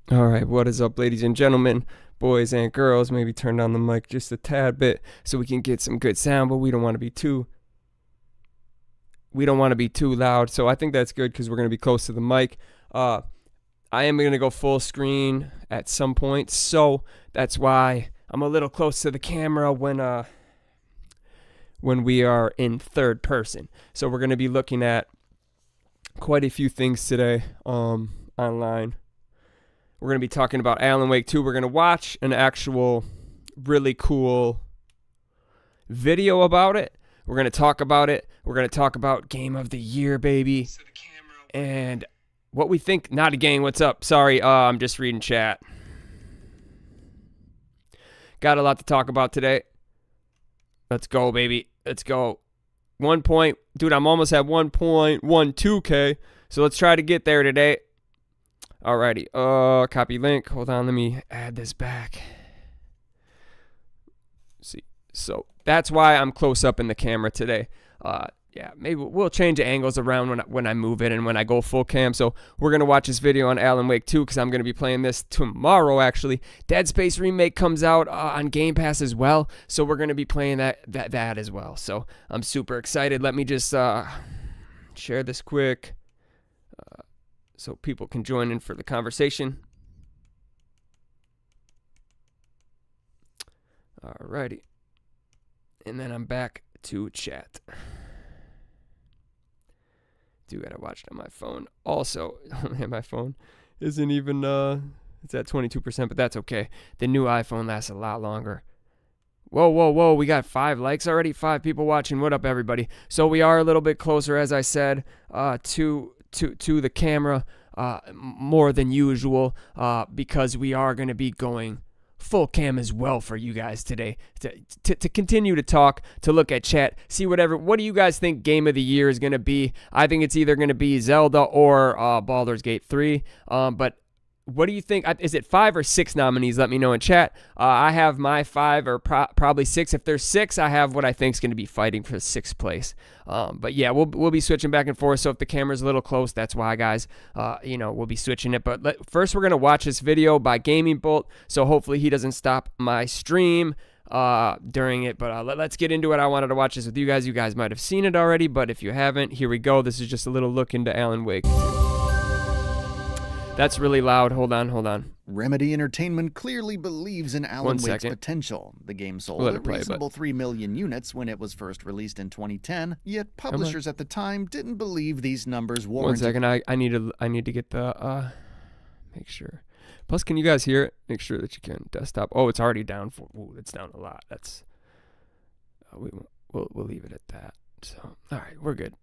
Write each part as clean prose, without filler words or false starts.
All right, what is up, ladies and gentlemen, boys and girls? Maybe turn down the mic just a tad bit so we can get some good sound, but we don't want to be too loud. So I think that's good because we're going to be close to the mic. I am going to go full screen at some point, so that's why I'm a little close to the camera when we are in third person. So we're going to be looking at quite a few things today online. We're going to be talking about Alan Wake 2. We're going to watch an actual really cool video about it. We're going to talk about it. We're going to talk about Game of the Year, baby. And what we think. Naughty Gang, what's up? Sorry, I'm just reading chat. Got a lot to talk about today. Let's go, baby. Let's go. 1 point. Dude, I'm almost at 1.12K. So let's try to get there today. Alrighty, copy link. Hold on, let me add this back. See, so that's why I'm close up in the camera today. Yeah, maybe we'll change the angles around when I move it and when I go full cam. So we're gonna watch this video on Alan Wake 2 because I'm gonna be playing this tomorrow. Actually, Dead Space remake comes out on Game Pass as well, so we're gonna be playing that as well. So I'm super excited. Let me just share this quick. So people can join in for the conversation. Alrighty. And then I'm back to chat. Do gotta watch it on my phone. Also, my phone isn't even, it's at 22%, but that's okay. The new iPhone lasts a lot longer. Whoa. We got 5 likes already. 5 people watching. What up, everybody? So we are a little bit closer, as I said, to the camera more than usual because we are going to be going full cam as well for you guys today to continue to talk, to look at chat, see what do you guys think Game of the Year is going to be? I think it's either going to be Zelda or Baldur's Gate 3, but what do you think? Is it 5 or 6 nominees? Let me know in chat. I have my 5 or probably 6. If there's 6, I have what I think is going to be fighting for 6th place. But yeah, we'll be switching back and forth. So if the camera's a little close, that's why, guys. We'll be switching it. But first, we're gonna watch this video by Gaming Bolt. So hopefully he doesn't stop my stream during it. But let's get into it. I wanted to watch this with you guys. You guys might have seen it already, but if you haven't, here we go. This is just a little look into Alan Wake. That's really loud. Hold on. Remedy Entertainment clearly believes in Alan Wake's potential. The game sold a reasonable 3 million units when it was first released in 2010, yet publishers at the time didn't believe these numbers warranted. 1 second, I need to get the, make sure. Plus, can you guys hear it? Make sure that you can. Desktop. Oh, it's already down. It's down a lot. That's, we'll leave it at that. So, all right, we're good.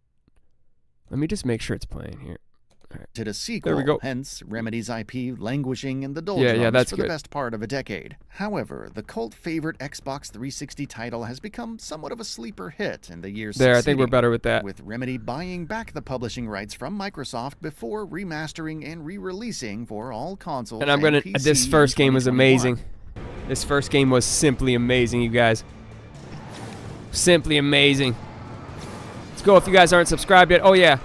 Let me just make sure it's playing here. To a sequel, there we go. Hence Remedy's IP languishing in the doldrums that's for good. The best part of a decade. However, the cult favorite Xbox 360 title has become somewhat of a sleeper hit in the years succeeding. I think we're better with that. With Remedy buying back the publishing rights from Microsoft before remastering and re-releasing for all consoles. And I'm gonna. This first game was amazing. This first game was simply amazing, you guys. Simply amazing. Let's go. If you guys aren't subscribed yet, oh yeah.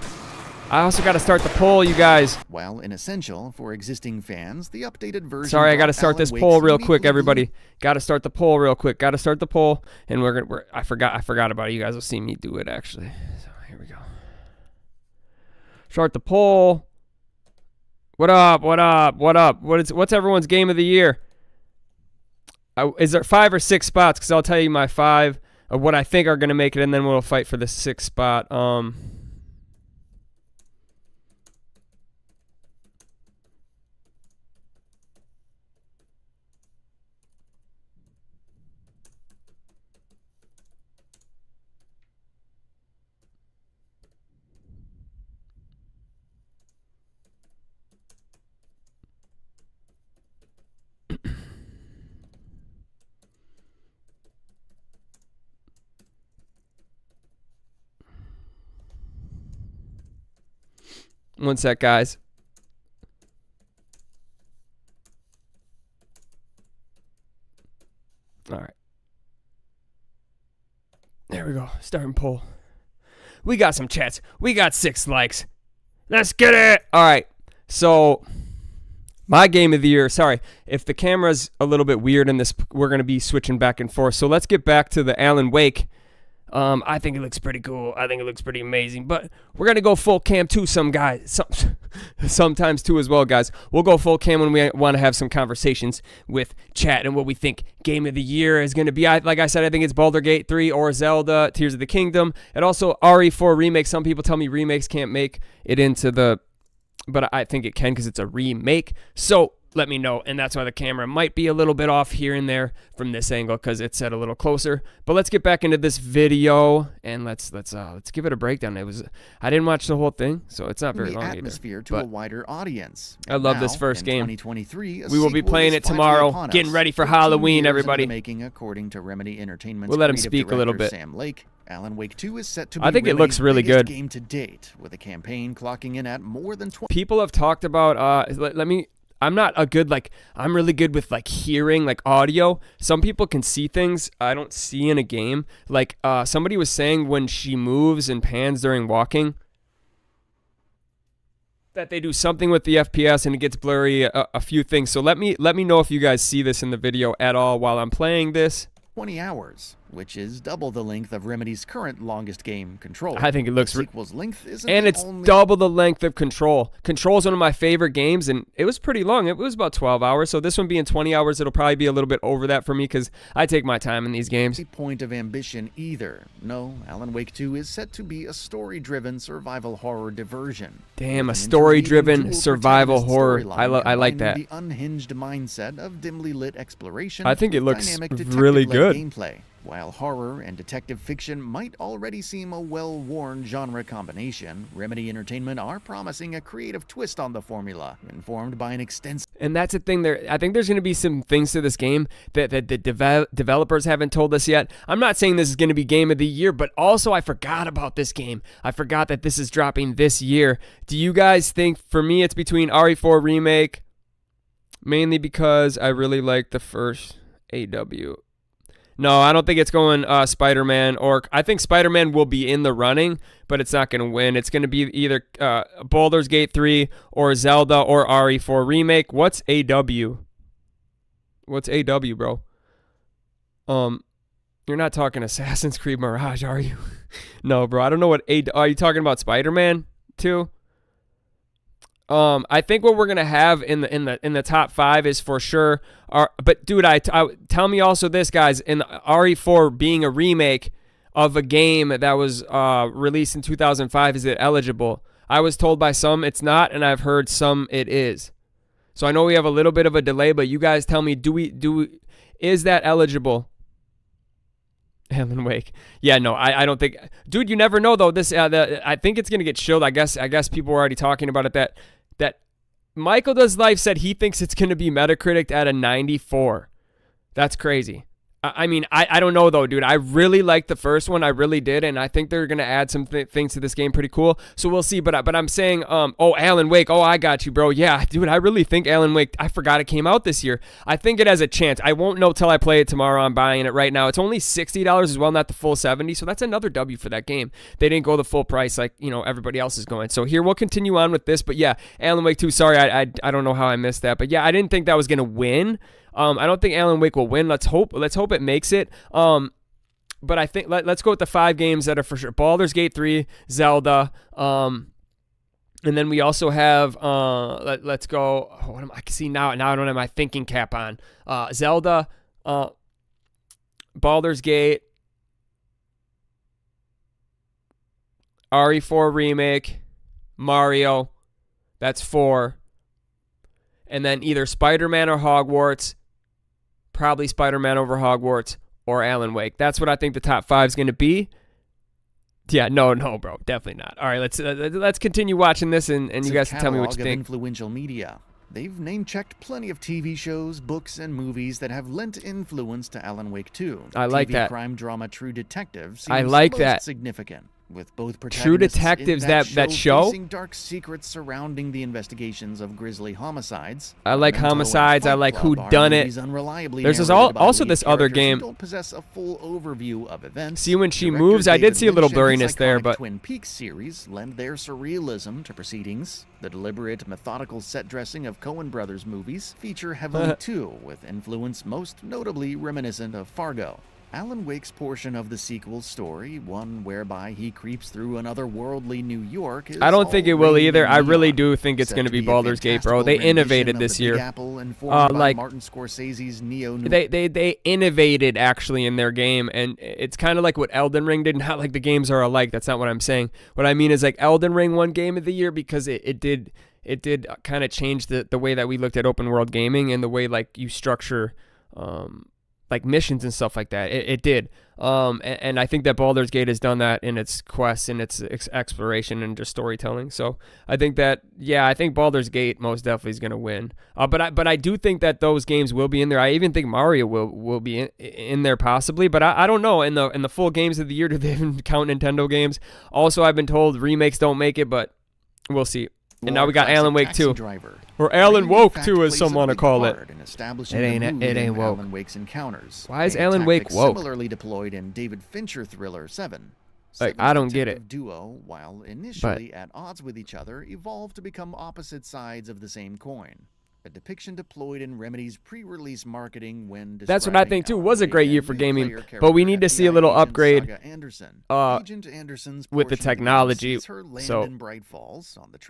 I also got to start the poll, you guys. While inessential for existing fans, the updated version. Sorry, I got to start this poll real quick, everybody. Got to start the poll real quick. Got to start the poll, and I forgot about it. You guys will see me do it actually. So here we go. Start the poll. What up? What's everyone's Game of the Year? Is there 5 or 6 spots? Because I'll tell you my 5 of what I think are going to make it, and then we'll fight for the 6th spot. 1 sec, guys. All right. There we go. Starting poll. We got some chats. We got 6 likes. Let's get it. All right. So My game of the year, sorry, if the camera's a little bit weird in this, we're going to be switching back and forth. So let's get back to the Alan Wake. I think it looks pretty cool. I think it looks pretty amazing. But we're going to go full cam too, sometimes too as well, guys. We'll go full cam when we want to have some conversations with chat and what we think game of the year is going to be. Like I said, I think it's Baldur's Gate 3 or Zelda, Tears of the Kingdom. And also RE4 Remake. Some people tell me remakes can't make it into the... But I think it can because it's a remake. So let me know. And that's why the camera might be a little bit off here and there from this angle because it's set a little closer. But let's get back into this video and let's give it a breakdown. I didn't watch the whole thing, so it's not very long either. Atmosphere to a wider audience. I love this first game. 2023, we will be playing it tomorrow, getting ready for Halloween, everybody. Making, according to Remedy Entertainment's we'll let him speak a little bit. Sam Lake, Alan Wake 2 is set to be I think it looks really good. Game to date, with a campaign clocking in at more than 20. People have talked about I'm really good with like hearing like audio. Some people can see things I don't see in a game. Like somebody was saying when she moves and pans during walking that they do something with the FPS and it gets blurry, a few things. So let me know if you guys see this in the video at all while I'm playing this. 20 hours, which is double the length of Remedy's current longest game, Control. I think it looks... The sequel's length isn't and it's double the length of Control. Control's one of my favorite games, and it was pretty long. It was about 12 hours, so this one being 20 hours, it'll probably be a little bit over that for me because I take my time in these games. Point of ambition either. No, Alan Wake 2 is set to be a story-driven survival horror diversion. Damn, a story-driven survival horror. I like that. The unhinged mindset of dimly lit exploration. I think it looks really good. Gameplay. While horror and detective fiction might already seem a well-worn genre combination, Remedy Entertainment are promising a creative twist on the formula, informed by an extensive... And that's the thing there. I think there's going to be some things to this game that the developers haven't told us yet. I'm not saying this is going to be game of the year, but also I forgot about this game. I forgot that this is dropping this year. Do you guys think, for me, it's between RE4 Remake, mainly because I really like the first AW. No, I don't think it's going Spider-Man, or I think Spider-Man will be in the running, but it's not going to win. It's going to be either Baldur's Gate 3 or Zelda or RE4 Remake. What's AW? What's AW, bro? You're not talking Assassin's Creed Mirage, are you? No, bro. I don't know what are you talking about Spider-Man too? I think what we're gonna have in the top 5 is for sure. But dude, tell me also this, guys. In RE4 being a remake of a game that was released in 2005, is it eligible? I was told by some it's not, and I've heard some it is. So I know we have a little bit of a delay, but you guys tell me, is that eligible? Alan Wake. Yeah, no, I don't think. Dude, you never know though. This I think it's gonna get shilled. I guess people were already talking about it. That Michael Does Life said he thinks it's gonna be Metacritic at a 94. That's crazy. I mean, I don't know though, dude. I really liked the first one. I really did, and I think they're gonna add some things to this game pretty cool. So we'll see. But I'm saying, Alan Wake. Oh, I got you, bro. Yeah, dude. I really think Alan Wake. I forgot it came out this year. I think it has a chance. I won't know till I play it tomorrow. I'm buying it right now. It's only $60 as well, not the full $70. So that's another W for that game. They didn't go the full price like everybody else is going. So here we'll continue on with this. But yeah, Alan Wake 2. Sorry, I don't know how I missed that. But yeah, I didn't think that was gonna win. I don't think Alan Wake will win. Let's hope it makes it. But I think let's go with the 5 games that are for sure. Baldur's Gate 3, Zelda, and then we also have let's go. Now I don't have my thinking cap on. Zelda, Baldur's Gate, RE4 Remake, Mario. That's 4. And then either Spider-Man or Hogwarts. Probably Spider-Man over Hogwarts or Alan Wake. That's what I think the top 5 is going to be. Yeah, no, bro, definitely not. All right, let's continue watching this, and you guys can tell me what you think. Influential media. They've name-checked plenty of TV shows, books, and movies that have lent influence to Alan Wake 2. I like that. Crime drama True Detective seems I like that. significant. with both True Detectives, that show facing dark secrets surrounding the investigations of grisly homicides. I like Homicides. I like Who Done It. There's also this other game. Don't possess a full overview of events. See When She Moves. I did see a little blurriness there, but Twin Peaks series lend their surrealism to proceedings. The deliberate, methodical set dressing of Coen brothers movies feature heavily too, with influence most notably reminiscent of Fargo. Alan Wake's portion of the sequel's story, one whereby he creeps through an otherworworldly New York, I don't think it will either. I really do think it's going to be Baldur's Gate, bro. They innovated this year. Like Martin Scorsese's they innovated actually in their game, and it's kind of like what Elden Ring did. Not like the games are alike. That's not what I'm saying. What I mean is like Elden Ring won Game of the Year because it did kind of change the way that we looked at open world gaming and the way like you structure like missions and stuff like that. It did. And I think that Baldur's Gate has done that in its quests and its exploration and just storytelling. So I think that, yeah, I think Baldur's Gate most definitely is going to win. But I do think that those games will be in there. I even think Mario will be in there possibly, but I don't know. In the full games of the year, do they even count Nintendo games? Also, I've been told remakes don't make it, but we'll see. And now we got Alan Wake 2. Or Alan Woke 2, as some want to call it. It ain't woke. Alan Wake's encounters. Why is Alan Wake woke? Similarly deployed in David Fincher thriller 7. Like, I don't get it. Duo, while initially at odds with each other, evolved to become opposite sides of the same coin. A depiction deployed in Remedy's pre-release marketing when that's what I think too. Was a great year for gaming, but we need to see a little upgrade with the technology. So,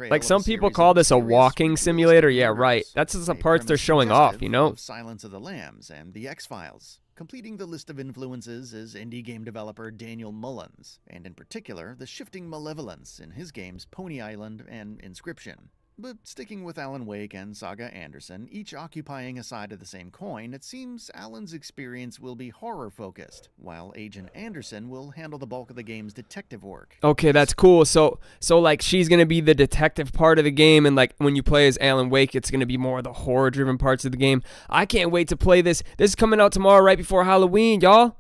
like some people call this a walking simulator. Yeah, right. That's just the parts they're showing off, you know. Silence of the Lambs and the X-Files. Completing the list of influences is indie game developer Daniel Mullins, and in particular, the shifting malevolence in his games Pony Island and Inscription. But sticking with Alan Wake and Saga Anderson, each occupying a side of the same coin, it seems Alan's experience will be horror-focused, while Agent Anderson will handle the bulk of the game's detective work. Okay, that's cool. So like she's gonna be the detective part of the game, and like when you play as Alan Wake, it's gonna be more of the horror-driven parts of the game. I can't wait to play this. This is coming out tomorrow, right before Halloween, y'all.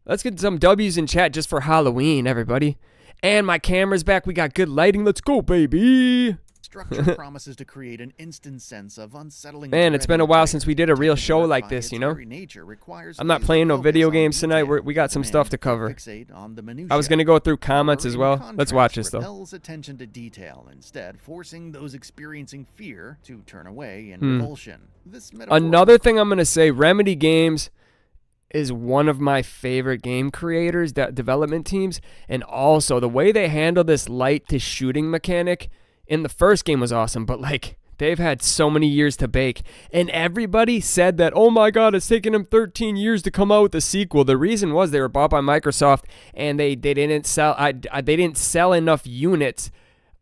Let's get some W's in chat just for Halloween, everybody. And my camera's back. We got good lighting. Let's go, baby. Structure promises to create an instant sense of unsettling. Man, it's been a while since we did a real show like this, you know? I'm not playing no video games tonight. We got some stuff to cover. I was going to go through comments as well. Let's watch this, though. Attention to detail, instead forcing those experiencing fear to turn away in revulsion. Another thing I'm going to say, Remedy Games is one of my favorite game creators, development teams, and also the way they handle this light to shooting mechanic in the first game was awesome, but like they've had so many years to bake, and everybody said that, oh my god, it's taken them 13 years to come out with a sequel. The reason was they were bought by Microsoft, and they didn't sell enough units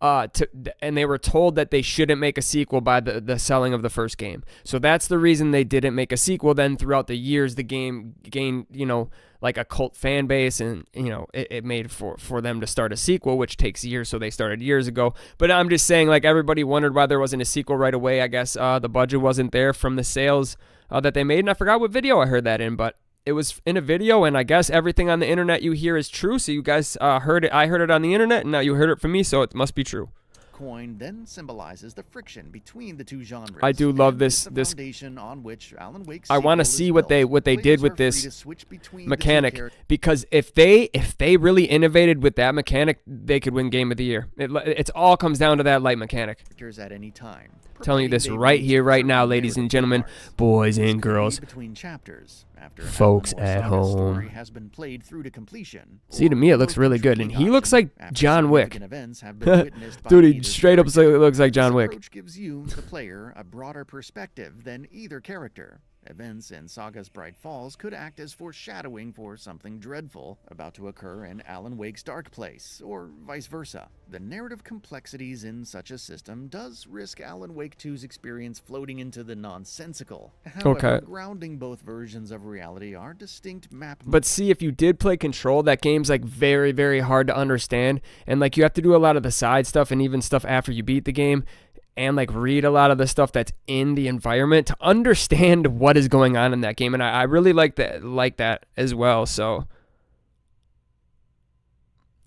and they were told that they shouldn't make a sequel by the selling of the first game. So that's the reason they didn't make a sequel. Then throughout the years, the game gained, you know, like a cult fan base, and you know it made for them to start a sequel, which takes years. So they started years ago. But I'm just saying, like, everybody wondered why there wasn't a sequel right away. I guess the budget wasn't there from the sales that they made, and I forgot what video I heard that in, but it was in a video, and I guess everything on the internet you hear is true. So you guys heard it. I heard it on the internet, and now you heard it from me, so it must be true. Coin then symbolizes the friction between the two genres. I do love this on which Alan Wake's I want to see what they did with this mechanic, because if they really innovated with that mechanic, they could win Game of the Year. It all comes down to that light mechanic. At any time. Telling you this right here, right now, ladies and gentlemen, boys and girls, between chapters. Folks at home. Has been played through to completion. See, to me, it looks really good, and he looks like John Wick. Dude, he straight up looks like John Wick. Approach gives you, the player, a broader perspective than either character. Events in Saga's Bright Falls could act as foreshadowing for something dreadful about to occur in Alan Wake's Dark Place, or vice versa. The narrative complexities in such a system does risk Alan Wake 2's experience floating into the nonsensical. However, grounding both versions of reality are distinct map. But see, if you did play Control, that game's like very, very hard to understand, and like you have to do a lot of the side stuff and even stuff after you beat the game, and like read a lot of the stuff that's in the environment to understand what is going on in that game. And I really like that as well. So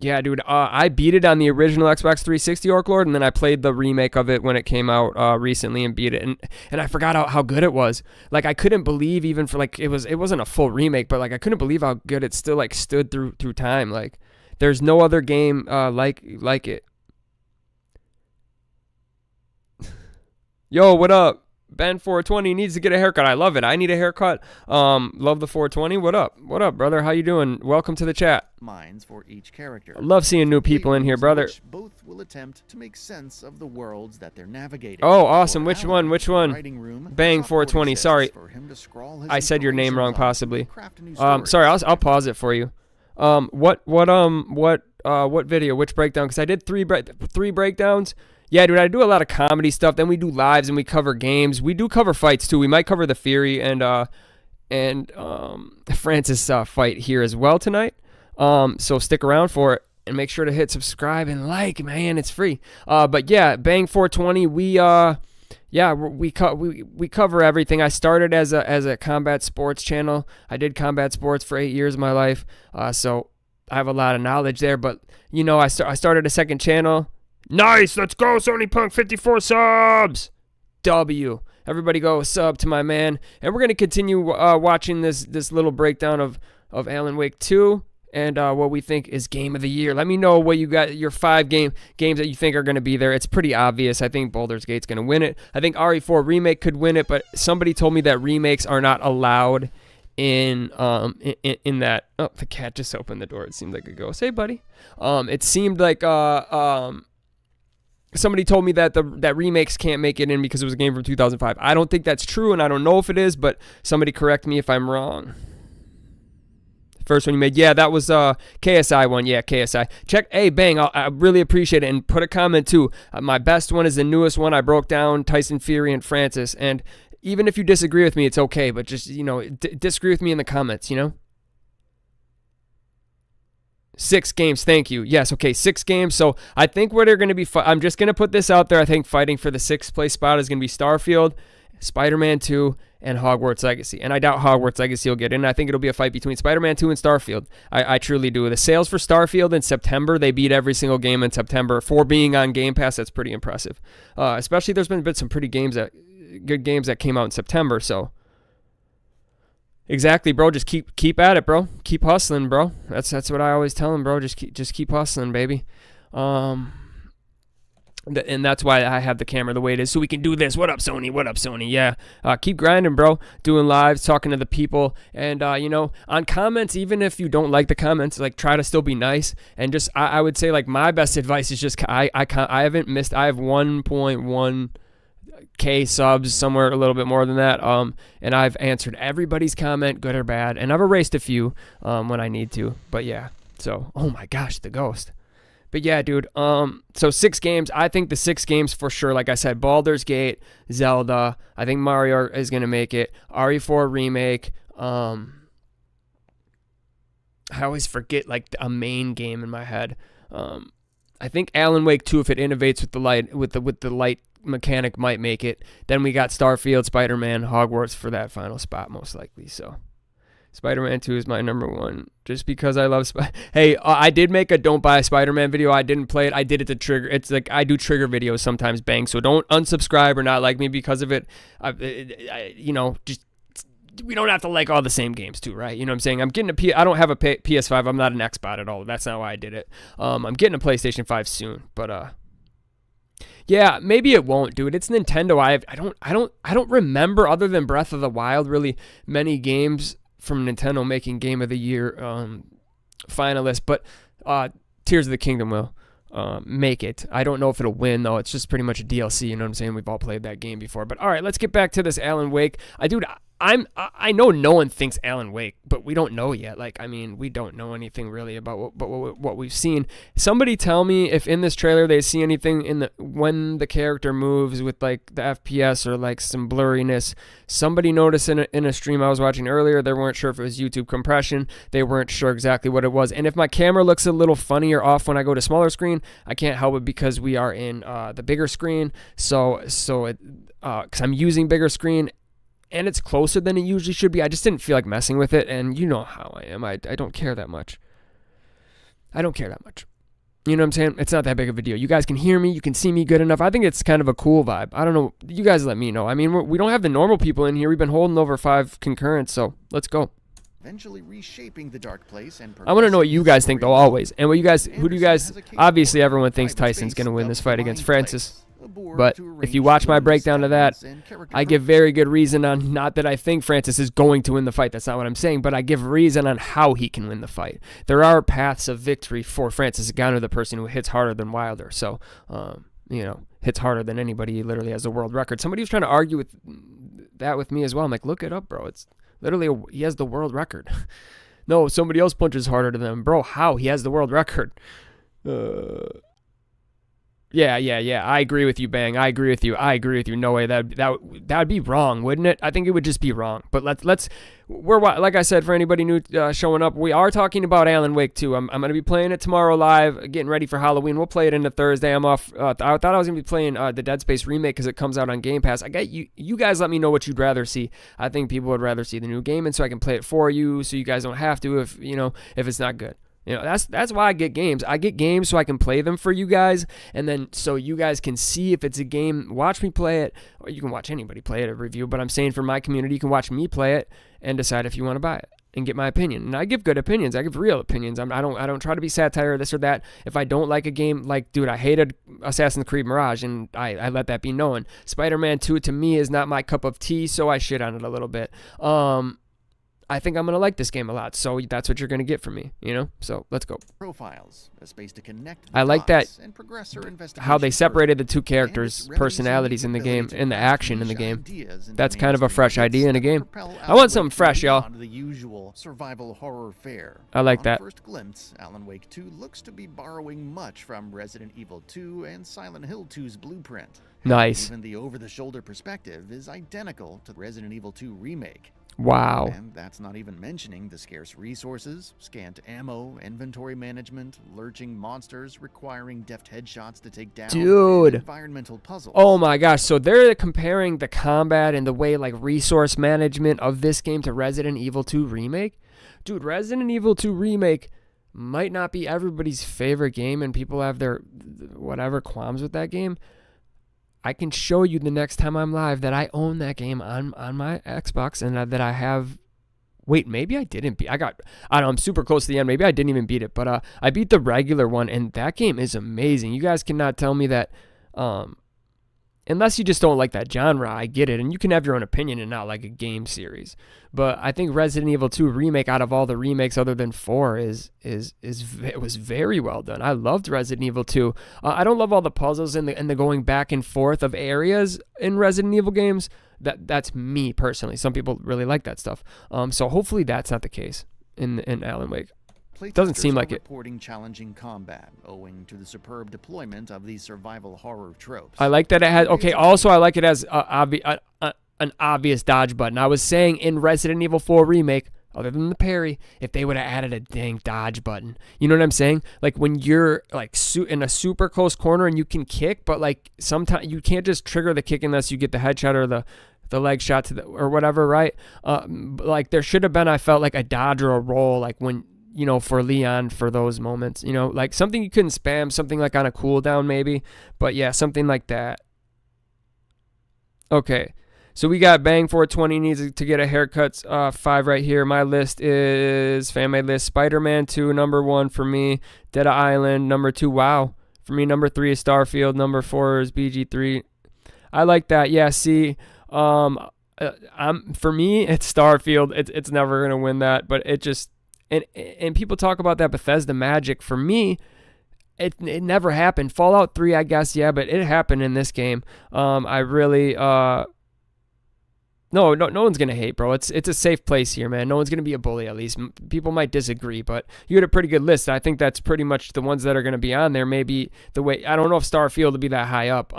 Yeah, dude, I beat it on the original Xbox 360 𝗚𝗺, and then I played the remake of it when it came out recently and beat it, and I forgot how good it was. Like, I couldn't believe, even for like, it wasn't a full remake, but like I couldn't believe how good it still like stood through time. Like, there's no other game like it. Yo, what up? Ben 420 needs to get a haircut. I love it. I need a haircut. Love the 420. What up? What up, brother? How you doing? Welcome to the chat. Minds for each character. I love seeing new people in here, brother. Both will attempt to make sense of the worlds that they're navigating. Oh, awesome. Which one? Bang 420. Sorry. I said your name wrong, possibly. Sorry, I'll pause it for you. What video? Which breakdown? Because I did three breakdowns. Yeah, dude, I do a lot of comedy stuff. Then we do lives and we cover games. We do cover fights too. We might cover the Fury and Francis fight here as well tonight. So stick around for it and make sure to hit subscribe and like, man. It's free. But yeah, Bang 420. We cover everything. I started as a combat sports channel. I did combat sports for 8 years of my life. So I have a lot of knowledge there. But you know, I started a second channel. Nice, let's go, Sony Punk, 54 subs. W. Everybody go sub to my man. And we're going to continue watching this little breakdown of Alan Wake 2 and what we think is game of the year. Let me know what you got, your 5 games that you think are going to be there. It's pretty obvious. I think Baldur's Gate's going to win it. I think RE4 Remake could win it, but somebody told me that remakes are not allowed in that. Oh, the cat just opened the door. It seemed like a ghost. Hey, buddy. It seemed like somebody told me that that remakes can't make it in because it was a game from 2005. I don't think that's true, and I don't know if it is, but somebody correct me if I'm wrong. First one you made, yeah, that was KSI one. Yeah, KSI. Check. Hey, Bang, I really appreciate it, and put a comment too. My best one is the newest one. I broke down Tyson Fury and Francis, and even if you disagree with me, it's okay, but just, you know, disagree with me in the comments, you know? 6 games, thank you. Yes, okay, 6 games. So I think where they're going to be, I'm just going to put this out there. I think fighting for the 6th place spot is going to be Starfield, Spider-Man 2, and Hogwarts Legacy. And I doubt Hogwarts Legacy will get in. I think it'll be a fight between Spider-Man 2 and Starfield. I truly do. The sales for Starfield in September, they beat every single game in September. For being on Game Pass, that's pretty impressive. Especially there's been some pretty good games that came out in September, so. Exactly, bro. Just keep at it, bro. Keep hustling, bro. That's what I always tell them, bro. Just keep hustling, baby. And that's why I have the camera the way it is, so we can do this. What up, Sony? What up, Sony? Yeah. Keep grinding, bro. Doing lives, talking to the people, and you know, on comments, even if you don't like the comments, like, try to still be nice. And just I would say, like, my best advice is just I haven't missed. I have 1.1K subs, somewhere a little bit more than that, and I've answered everybody's comment, good or bad, and I've erased a few when I need to. But yeah, so, oh my gosh, the ghost. But yeah, dude, so 6 games. I think the 6 games for sure, like I said, Baldur's Gate, Zelda, I think Mario is going to make it, RE4 Remake, I always forget, like, a main game in my head. I think Alan Wake 2, if it innovates with the light, with the light mechanic, might make it. Then we got Starfield, Spider-Man, Hogwarts for that final spot, most likely. So Spider-Man 2 is my number 1, just because I love Hey, I did make a don't buy a Spider-Man video. I didn't play it. I did it to trigger. It's like, I do trigger videos sometimes, Bang. So don't unsubscribe or not like me because of it. You know, just, we don't have to like all the same games too, right? You know what I'm saying? I don't have a PS5. I'm not an Xbox at all. That's not why I did it. I'm getting a PlayStation 5 soon, but yeah, maybe it won't, dude. It's Nintendo. I don't remember, other than Breath of the Wild, really many games from Nintendo making Game of the Year finalists. But Tears of the Kingdom will make it. I don't know if it'll win, though. It's just pretty much a DLC. You know what I'm saying? We've all played that game before. But all right, let's get back to this Alan Wake. I know no one thinks Alan Wake, but we don't know yet. Like, I mean, we don't know anything really about what we've seen. Somebody tell me if in this trailer they see anything when the character moves with, like, the FPS or, like, some blurriness. Somebody noticed in a stream I was watching earlier, they weren't sure if it was YouTube compression. They weren't sure exactly what it was. And if my camera looks a little funny or off when I go to smaller screen, I can't help it because we are in the bigger screen. So because I'm using bigger screen, and it's closer than it usually should be. I just didn't feel like messing with it, and you know how I am. I don't care that much. I don't care that much. You know what I'm saying? It's not that big of a deal. You guys can hear me. You can see me good enough. I think it's kind of a cool vibe. I don't know. You guys let me know. I mean, we don't have the normal people in here. We've been holding over 5 concurrents, so let's go. Eventually reshaping the dark place and I want to know what you guys think, though, always. And who do you guys... Obviously, everyone thinks Tyson's going to win this fight against Francis. But if you watch my breakdown of that, I give very good reason on, not that I think Francis is going to win the fight, that's not what I'm saying, but I give reason on how he can win the fight. There are paths of victory for Francis Ngannou, the person who hits harder than Wilder. So, hits harder than anybody. He literally has the world record. Somebody was trying to argue with that with me as well. I'm like, look it up, bro. It's literally, he has the world record. No, somebody else punches harder than him. Bro, how? He has the world record. Yeah. I agree with you, Bang. I agree with you. No way. That'd be wrong, wouldn't it? I think it would just be wrong. But we're like I said, for anybody new showing up, we are talking about Alan Wake 2. I'm gonna be playing it tomorrow live, getting ready for Halloween. We'll play it into Thursday. I'm off. I thought I was gonna be playing the Dead Space remake because it comes out on Game Pass. I got you. You guys let me know what you'd rather see. I think people would rather see the new game, and so I can play it for you, so you guys don't have to if it's not good. That's why I get games. I get games so I can play them for you guys, and then so you guys can see if it's a game. Watch me play it, or you can watch anybody play it, a review. But I'm saying for my community, you can watch me play it and decide if you want to buy it and get my opinion. And I give good opinions. I give real opinions. I don't try to be satire or this or that. If I don't like a game, like, dude, I hated Assassin's Creed Mirage, and I let that be known. Spider-Man 2 to me is not my cup of tea, so I shit on it a little bit. I think I'm going to like this game a lot, so that's what you're going to get from me, So, let's go. Profiles, a space to connect I like that, and progress our how they separated the two characters' personalities in the game, and the action in the game. That's kind of a fresh idea in a game. I want something fresh, y'all. The usual survival horror fare. I like that. On first glimpse, Alan Wake 2 looks to be borrowing much from Resident Evil 2 and Silent Hill 2's blueprint. Nice. Even the over-the-shoulder perspective is identical to the Resident Evil 2 remake. Wow. And that's not even mentioning the scarce resources, scant ammo, inventory management, lurching monsters requiring deft headshots to take down, dude, and environmental puzzles. Oh my gosh, so they're comparing the combat and the way, like, resource management of this game to Resident Evil 2 Remake? Dude, Resident Evil 2 Remake might not be everybody's favorite game, and people have their whatever qualms with that game. I can show you the next time I'm live that I own that game on my Xbox, and that I have... Wait, maybe I didn't beat... I don't know, I'm super close to the end. Maybe I didn't even beat it, but I beat the regular one, and that game is amazing. You guys cannot tell me that... Unless you just don't like that genre, I get it, and you can have your own opinion and not like a game series. But I think Resident Evil 2 Remake, out of all the remakes other than 4, it was very well done. I loved Resident Evil 2. I don't love all the puzzles and the going back and forth of areas in Resident Evil games. That's me personally. Some people really like that stuff. So hopefully that's not the case in Alan Wake. Doesn't seem like it. Reporting challenging combat owing to the superb deployment of these survival horror tropes. I like that it has... Okay, also I like it as an obvious dodge button. I was saying in Resident Evil 4 Remake, other than the parry, if they would have added a dang dodge button. You know what I'm saying? Like when you're like in a super close corner and you can kick, but like sometimes you can't just trigger the kick unless you get the headshot or the leg shot or whatever, right? Like there should have been, I felt like, a dodge or a roll, like when... for Leon, for those moments, like something you couldn't spam, something like on a cooldown maybe, but yeah, something like that. Okay, so we got Bang 420 needs to get a haircut, 5 right here. My list is, fan-made list, Spider-Man 2, number 1 for me, Dead Island, number 2, wow. For me, number 3 is Starfield, number 4 is BG3. I like that, yeah, see, for me, it's Starfield. It's never going to win that, but it just... And people talk about that Bethesda magic. For me, it never happened. Fallout 3, I guess, yeah, but it happened in this game. I really... No one's going to hate, bro. It's a safe place here, man. No one's going to be a bully, at least. People might disagree, but you had a pretty good list. I think that's pretty much the ones that are going to be on there. Maybe the way... I don't know if Starfield will be that high up.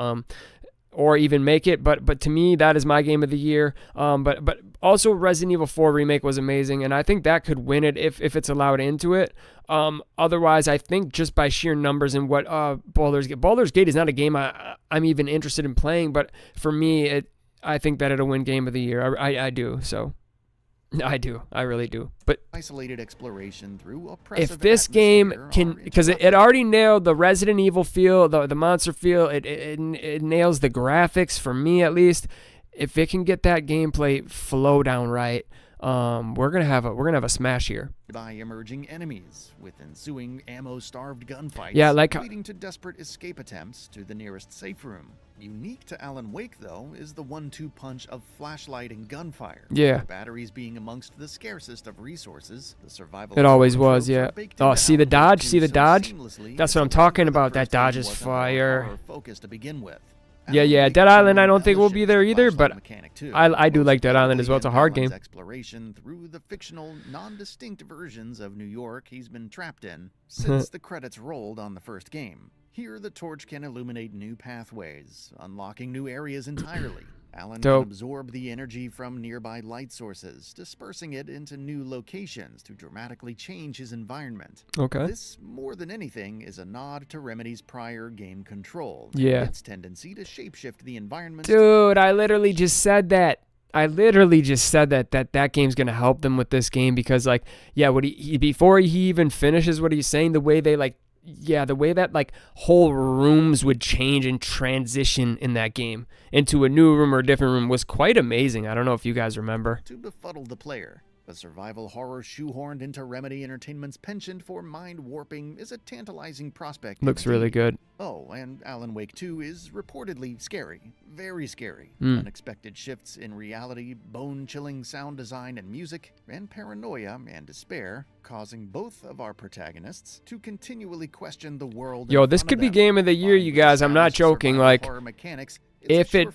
Or even make it, but to me, that is my game of the year. But also Resident Evil 4 Remake was amazing, and I think that could win it if it's allowed into it. Otherwise, I think just by sheer numbers and what Baldur's Gate is not a game I'm even interested in playing, but for me, I think that it'll win game of the year. I do, so. I do. I really do. But isolated exploration through oppressive if this game can, because it already nailed the Resident Evil feel, the monster feel, it nails the graphics for me at least. If it can get that gameplay flow down right, we're gonna have a smash here. By emerging enemies with ensuing ammo-starved gunfights, yeah, like leading to desperate escape attempts to the nearest safe room. Unique to Alan Wake, though, is the 1-2 punch of flashlight and gunfire. Yeah. The batteries being amongst the scarcest of resources. The survival. It always was, yeah. Oh, see the dodge? See the dodge? That's what I'm talking about. That dodge is fire. Focus to begin with. Yeah. Dead Island, I don't think will be there either, but I do like Dead Island as well. It's a hard game. Exploration through the fictional, non-distinct versions of New York he's been trapped in since the credits rolled on the first game. Here, the torch can illuminate new pathways, unlocking new areas entirely. Alan can absorb the energy from nearby light sources, dispersing it into new locations to dramatically change his environment. Okay. This, more than anything, is a nod to Remedy's prior game Control. Yeah. Its tendency to shapeshift the environment. Dude, I literally just said that. That game's gonna help them with this game because, like, yeah, what he before he even finishes what he's saying, the way they the way that like whole rooms would change and transition in that game into a new room or a different room was quite amazing. I don't know if you guys remember. To befuddle the player, a survival horror shoehorned into Remedy Entertainment's penchant for mind warping is a tantalizing prospect. Looks really good. Oh, and Alan Wake 2 is reportedly scary. Very scary. Unexpected shifts in reality, bone-chilling sound design and music, and paranoia and despair, causing both of our protagonists to continually question the world. Yo, this could be game of the year, you guys. I'm not joking. Like, if it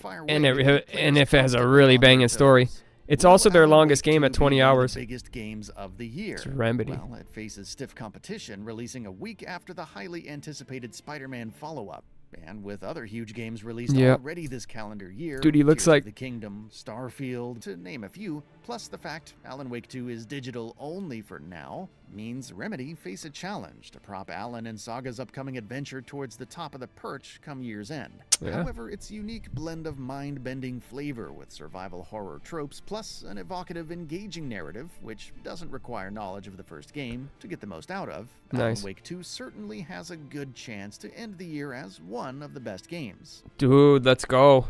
has a really banging story. It's also their longest game at 20 hours. Biggest games of the year. It's Remedy. Well, it faces stiff competition, releasing a week after the highly anticipated Spider-Man follow-up. And with other huge games released already this calendar year, dude, he looks Tears like of the Kingdom, Starfield, to name a few, plus the fact Alan Wake 2 is digital only for now, means Remedy face a challenge to prop Alan and Saga's upcoming adventure towards the top of the perch come year's end. Yeah. However, its unique blend of mind-bending flavor with survival horror tropes, plus an evocative, engaging narrative, which doesn't require knowledge of the first game to get the most out of, Alan Wake 2 certainly has a good chance to end the year as one of the best games. Dude, let's go.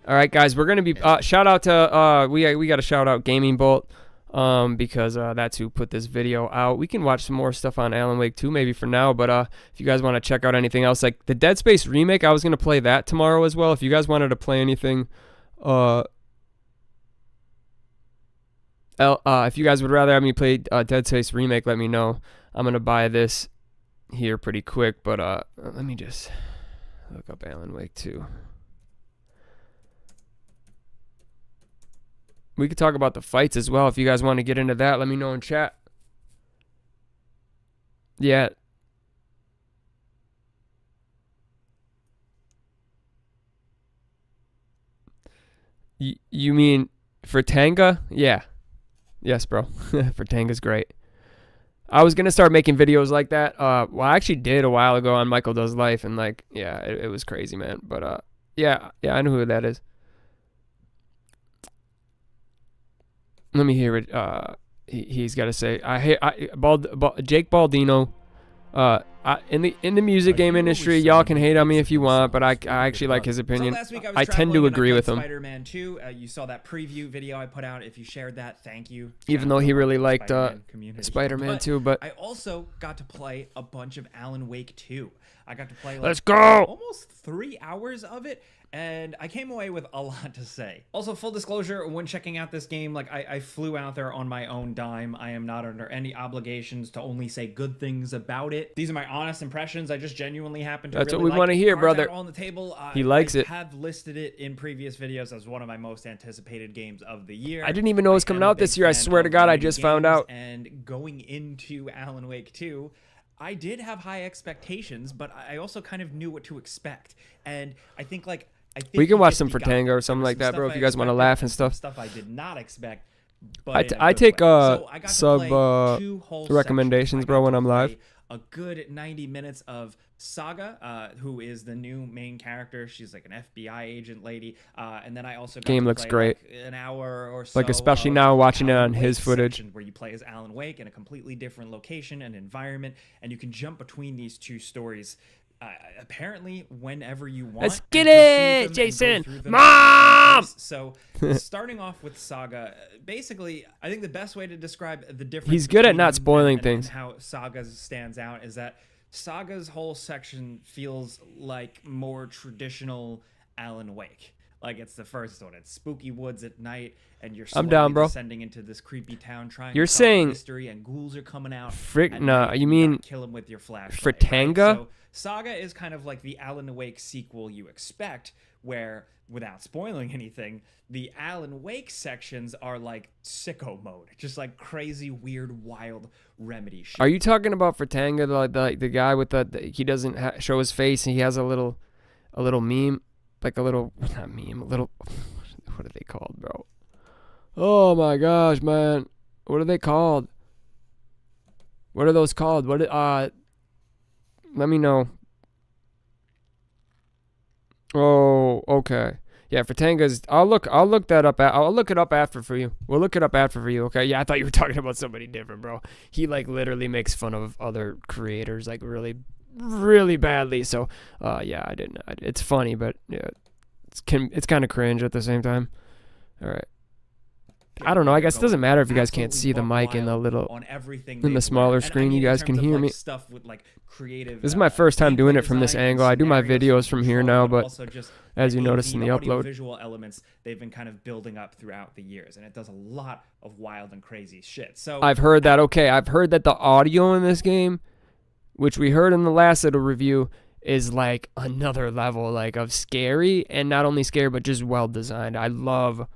All right, guys, we're gonna be shout out to we got to shout out Gaming Bolt because that's who put this video out. We can watch some more stuff on Alan Wake 2 maybe for now, but if you guys want to check out anything else, like the Dead Space remake, I was gonna play that tomorrow as well. If you guys wanted to play anything, if you guys would rather have me play Dead Space remake, let me know. I'm gonna buy this here pretty quick, but let me just look up Alan Wake 2. We could talk about the fights as well. If you guys want to get into that, let me know in chat. Yeah. You mean for Tanga? Yeah. Yes, bro. For Tanga's great. I was going to start making videos like that. Well, I actually did a while ago on Michael Does Life, and like, yeah, it was crazy, man. But yeah, I know who that is. Let me hear it. He's got to say. Jake Baldino. In the music game industry, y'all can hate on me if you want, but I actually like his opinion. So last week I tend to agree with him. Spider-Man 2. You saw that preview video I put out. If you shared that, thank you. Even though he really liked Spider-Man 2, but I also got to play a bunch of Alan Wake 2. I got to play like let's go almost 3 hours of it, and I came away with a lot to say. Also, full disclosure, when checking out this game, like I flew out there on my own dime. I am not under any obligations to only say good things about it. These are my honest impressions. I just genuinely happen to. That's really what we want to hear, brother. On the table, he likes it. I have listed it in previous videos as one of my most anticipated games of the year. I didn't even know it was coming out this year. I swear to God, I just found out. And going into Alan Wake 2. I did have high expectations, but I also kind of knew what to expect. And I think we can watch some for Tango or something like that, bro, if you guys want to laugh and stuff. Stuff I did not expect. But I take sub recommendations, bro, when I'm live. A good 90 minutes of Saga, who is the new main character. She's like an FBI agent lady. And then I also got Game to looks play, great. like, an hour or so. Like, especially now watching it on his footage. Where you play as Alan Wake in a completely different location and environment, and you can jump between these two stories. Apparently, whenever you want. Let's get it, Jason. Mom! So, starting off with Saga, basically, I think the best way to describe the difference. He's good at not spoiling things. And how Saga stands out is that Saga's whole section feels like more traditional Alan Wake. Like, it's the first one. It's spooky woods at night, and you're slowly descending into this creepy town trying to solve mystery, and ghouls are coming out. You mean kill them with your flashlight. Fratanga? Right? So Saga is kind of like the Alan Wake sequel you expect, where, without spoiling anything, the Alan Wake sections are like sicko mode, just like crazy, weird, wild remedy shit. Are you talking about Fratanga, the guy with he doesn't show his face and he has a little meme, like a little, not meme, a little, what are they called, bro? Oh my gosh, man, what are they called? What are those called? Let me know. Oh, okay. Yeah, Fratanga's. I'll look that up. I'll look it up after for you. We'll look it up after for you. Okay. Yeah, I thought you were talking about somebody different, bro. He like literally makes fun of other creators like really, really badly. So, yeah, I didn't. It's funny, but yeah, it's kind of cringe at the same time. All right. I don't know. I guess it doesn't matter if you guys can't see the mic in the smaller screen. You guys can hear me. Stuff with like creative. This is my first time doing it from this angle. I do my videos from here now, but as you noticed in the upload, visual elements they've been kind of building up throughout the years, and it does a lot of wild and crazy shit. So I've heard that. Okay, I've heard that the audio in this game, which we heard in the last little review, is like another level, like of scary, and not only scary but just well designed. I love.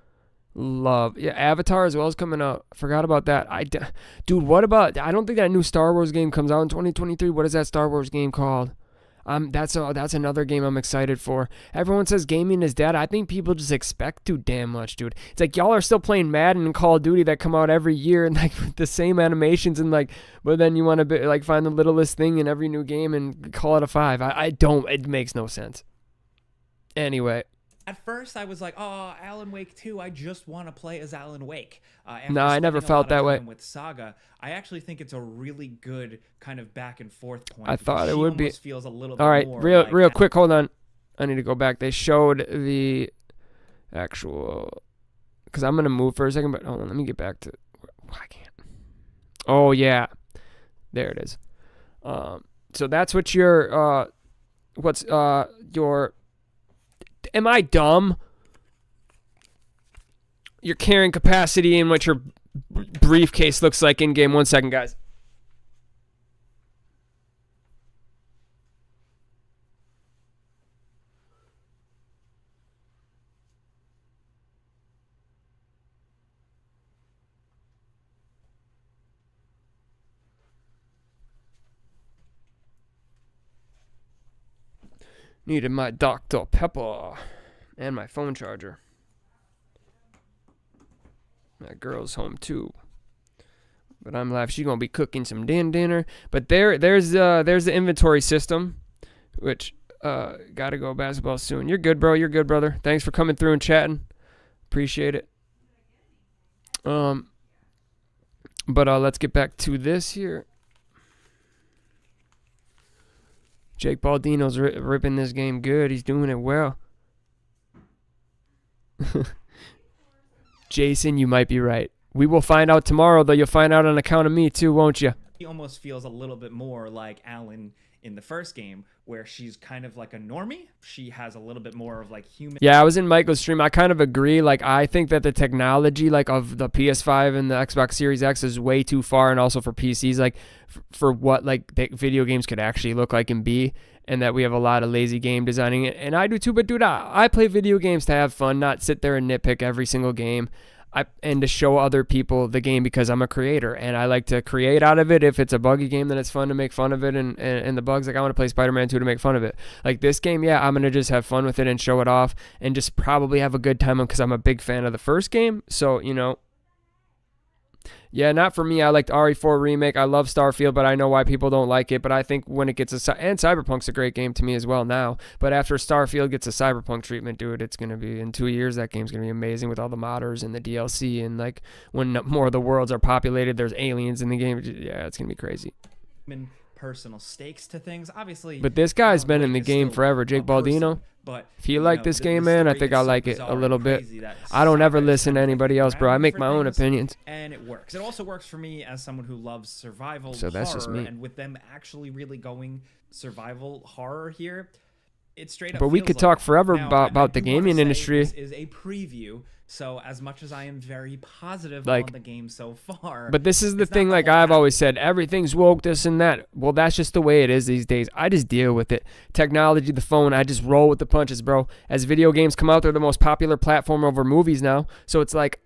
Yeah, Avatar as well is coming out. I forgot about that. Dude, what about, I don't think that new Star Wars game comes out in 2023. What is that Star Wars game called? That's another game I'm excited for. Everyone says gaming is dead. I think people just expect too damn much, dude. It's like y'all are still playing Madden and Call of Duty that come out every year and like the same animations and like, but then you want to like find the littlest thing in every new game and call it a 5. It makes no sense. Anyway. At first, I was like, "Oh, Alan Wake 2. I just want to play as Alan Wake." No, I never felt that way. With Saga, I actually think it's a really good kind of back and forth point. I thought it would be. Feels a little all right, more real quick. Hold on, I need to go back. They showed the actual, because I'm gonna move for a second. But hold on, let me get back to. I can't. Oh yeah, there it is. So that's what your am I dumb? Your carrying capacity and what your briefcase looks like in game. 1 second, guys. Needed my Dr. Pepper and my phone charger. My girl's home too, but I'm laughing. She's gonna be cooking some dinner. But there's the inventory system, which gotta go basketball soon. You're good, bro. You're good, brother. Thanks for coming through and chatting. Appreciate it. But let's get back to this here. Jake Baldino's ripping this game good. He's doing it well. Jason, you might be right. We will find out tomorrow, though. You'll find out on account of me, too, won't you? He almost feels a little bit more like Alan in the first game, where she's kind of like a normie. She has a little bit more of like human. Yeah, I was in Michael's stream. I kind of agree. Like, I think that the technology like of the PS5 and the Xbox Series X is way too far, and also for PCs, like for what like video games could actually look like and be, and that we have a lot of lazy game designing. And I do too, but dude, I play video games to have fun, not sit there and nitpick every single game. And to show other people the game, because I'm a creator and I like to create out of it. If it's a buggy game, then it's fun to make fun of it and the bugs. Like, I want to play Spider-Man 2 to make fun of it. Like this game, yeah, I'm going to just have fun with it and show it off and just probably have a good time because I'm a big fan of the first game. So, you know, Yeah, not for me. I liked RE4 Remake. I love Starfield, but I know why people don't like it. But I think when it gets and Cyberpunk's a great game to me as well now. But after Starfield gets a Cyberpunk treatment, dude, it's going to be, in 2 years, that game's going to be amazing with all the modders and the DLC. And like when more of the worlds are populated, there's aliens in the game. Yeah, it's going to be crazy. Personal stakes to things, obviously. But this guy's been in the game forever, Jake Baldino. But if you like this game, man, I think I like it a little bit. I don't ever listen to anybody else, bro. I make my own opinions. And it works. It also works for me as someone who loves survival so that's horror. Just me. And with them actually really going survival horror here, it straight up But we could talk forever about the gaming industry. This is a preview. So as much as I am very positive like, on the game so far, but this is the thing, like I've always said, everything's woke, this and that. Well, that's just the way it is these days. I just deal with it. Technology, the phone, I just roll with the punches, bro. As video games come out, they're the most popular platform over movies now. So it's like,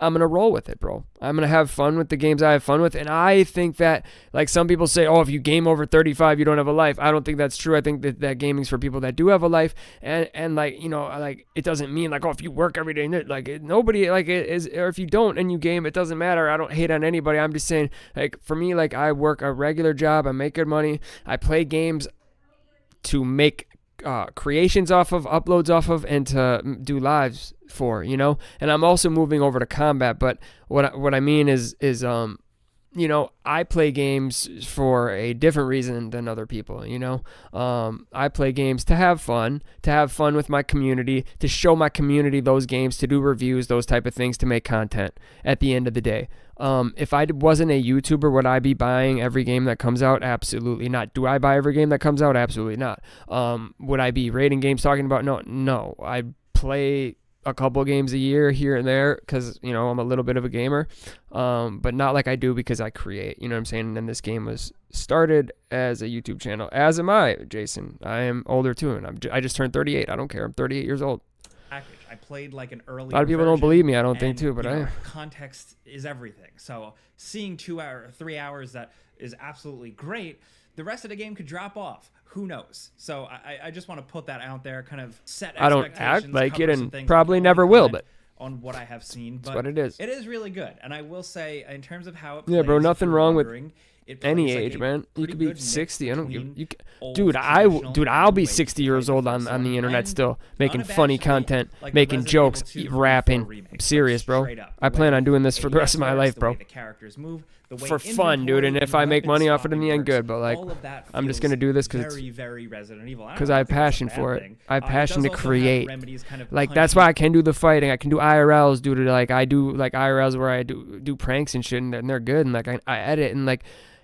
I'm going to roll with it, bro. I'm going to have fun with the games I have fun with. And I think that, like some people say, oh, if you game over 35, you don't have a life. I don't think that's true. I think that gaming's for people that do have a life. And like, you know, like it doesn't mean like, oh, if you work every day, like nobody like it is, or if you don't and you game, it doesn't matter. I don't hate on anybody. I'm just saying, like, for me, like I work a regular job. I make good money. I play games to make creations off of, uploads off of, and to do lives for, you know. And I'm also moving over to combat, but what I mean is you know, I play games for a different reason than other people, you know. I play games to have fun with my community, to show my community those games, to do reviews, those type of things, to make content at the end of the day. If I wasn't a YouTuber, would I be buying every game that comes out? Absolutely not. Do I buy every game that comes out? Absolutely not. Would I be rating games, talking about? No. I play a couple games a year here and there because, you know, I'm a little bit of a gamer, but not like I do because I create, you know what I'm saying? And this game was started as a YouTube channel, as am I, Jason. I am older too, and I just turned 38. I don't care. I'm 38 years old. I played like an early. A lot of people don't believe me. I don't think too, but context is everything. So seeing 3 hours that is absolutely great. The rest of the game could drop off. Who knows? So I just want to put that out there, kind of set expectations. I don't act like it, and probably never will, but on what I have seen, but that's what it is. It is really good, and I will say, in terms of how it plays, yeah, bro, nothing wrong with any like age, man. You could be 60. I don't give. Dude, I'll be 60 years old on the internet still, making funny content, like making jokes, rapping. I'm serious, bro. I plan on doing this for the rest of my life, bro. For fun, dude. And if I make money off it in the end, good. But like, I'm just gonna do this because I have passion for it. I have passion to create. Like that's why I can do the fighting. I can do IRLs, dude. Like I do like IRLs where I do pranks and shit, and they're good. And like I edit and like.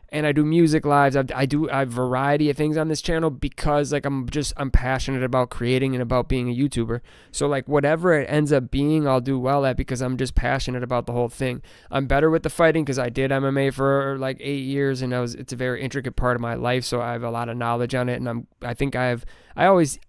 And I do music lives. I do a variety of things on this channel because like I'm passionate about creating and about being a YouTuber. So like whatever it ends up being, I'll do well at because I'm just passionate about the whole thing. I'm better with the fighting because I did MMA for like 8 years, and it's a very intricate part of my life. So I have a lot of knowledge on it, and I always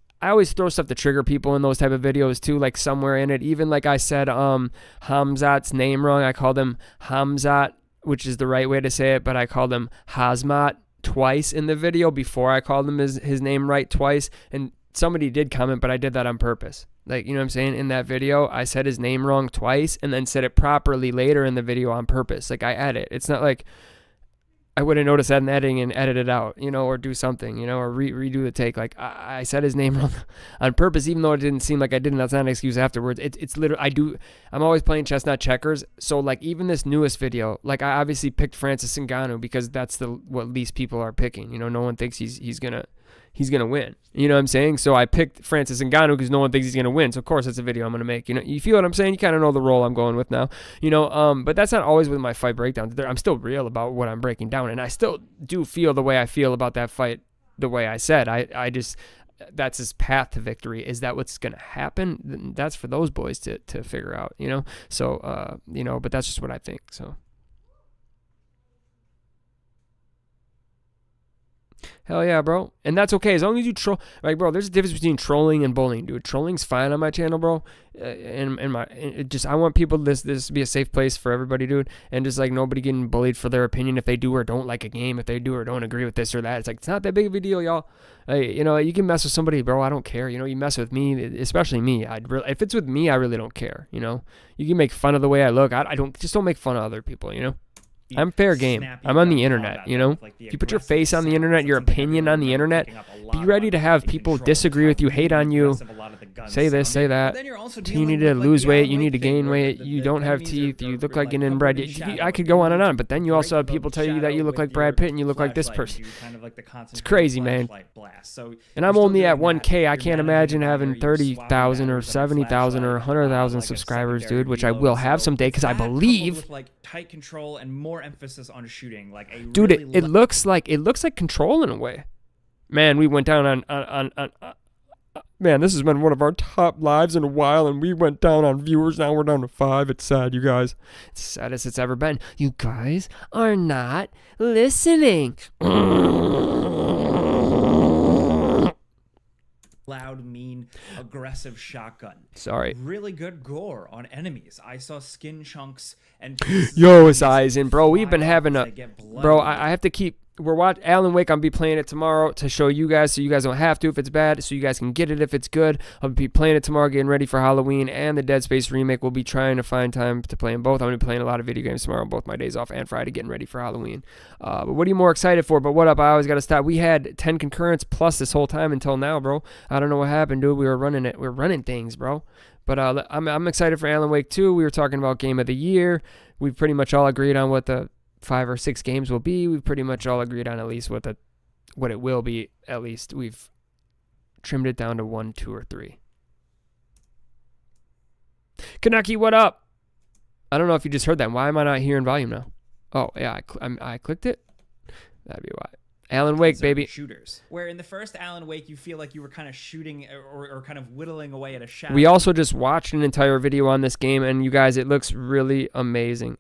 throw stuff to trigger people in those type of videos too, like somewhere in it. Even like I said Hamzat's name wrong. I called him Hamzat, which is the right way to say it, but I called him Hazmat twice in the video before I called him his name right twice. And somebody did comment, but I did that on purpose. Like, you know what I'm saying? In that video, I said his name wrong twice and then said it properly later in the video on purpose. Like, I edit. It's not like I wouldn't notice that in editing and edit it out, you know, or do something, you know, or redo the take. Like I said his name wrong on purpose, even though it didn't seem like I didn't. That's not an excuse afterwards. It's literally, I'm always playing chess, not checkers. So like even this newest video, like I obviously picked Francis Ngannou because that's what least people are picking. You know, no one thinks he's gonna win. You know what I'm saying? So I picked Francis Ngannou because no one thinks he's going to win. So of course that's a video I'm going to make. You know, you feel what I'm saying? You kind of know the role I'm going with now. You know, but that's not always with my fight breakdowns. I'm still real about what I'm breaking down, and I still do feel the way I feel about that fight the way I said. I just that's his path to victory. Is that what's going to happen? That's for those boys to figure out, you know? So, you know, but that's just what I think. So Hell yeah, bro. And that's okay as long as you troll. Like, bro, there's a difference between trolling and bullying, dude. Trolling's fine on my channel, bro. I want people this to be a safe place for everybody, dude. And just like nobody getting bullied for their opinion if they do or don't like a game, if they do or don't agree with this or that. It's like it's not that big of a deal, y'all. You know, you can mess with somebody, bro. I don't care. You know, you mess with me, especially me. If it's with me, I really don't care. You know, you can make fun of the way I look. I don't make fun of other people. You know. I'm fair game. I'm on the internet, you know? If you put your face on the internet, your opinion on the internet, be ready to have people disagree with you, hate on you, say this, say that. You need to lose weight, you need to gain weight, you don't have teeth, you look like an inbred. I could go on and on, but then you also have people tell you that you look like Brad Pitt and you look like this person. It's crazy, man. And I'm only at 1K. I can't imagine having 30,000 or 70,000 or 100,000 subscribers, dude, which I will have someday because I believe. Tight control and more emphasis on shooting, like a dude, really it looks like Control in a way. Man, we went down on man, this has been one of our top lives in a while, and we went down on viewers. Now we're down to 5. It's sad, you guys. It's the saddest it's ever been. You guys are not listening. Loud, mean, aggressive shotgun. Sorry. Really good gore on enemies. I saw skin chunks and yo, it's Eisen, bro. We've been having a bro. I have to keep. We're watching Alan Wake. I'll be playing it tomorrow to show you guys, so you guys don't have to if it's bad, so you guys can get it if it's good. I'll be playing it tomorrow, getting ready for Halloween and the Dead Space remake. We'll be trying to find time to play them both. I'm gonna be playing a lot of video games tomorrow, both my days off and Friday, getting ready for Halloween. But what are you more excited for? But what up? I always gotta stop. We had 10 concurrents plus this whole time until now, bro. I don't know what happened, dude. We were running it. We were running things, bro. But I'm excited for Alan Wake 2. We were talking about Game of the Year. We've pretty much all agreed on what the 5 or 6 games will be. We've pretty much all agreed on at least what it will be. At least we've trimmed it down to 1, 2, or 3. 𝗚nci𝗰, what up? I don't know if you just heard that. Why am I not hearing volume now? Oh yeah, I clicked it. That'd be why. Alan Wake, baby. Shooters. Where in the first Alan Wake, you feel like you were kind of shooting or kind of whittling away at a shadow. We also just watched an entire video on this game, and you guys, it looks really amazing.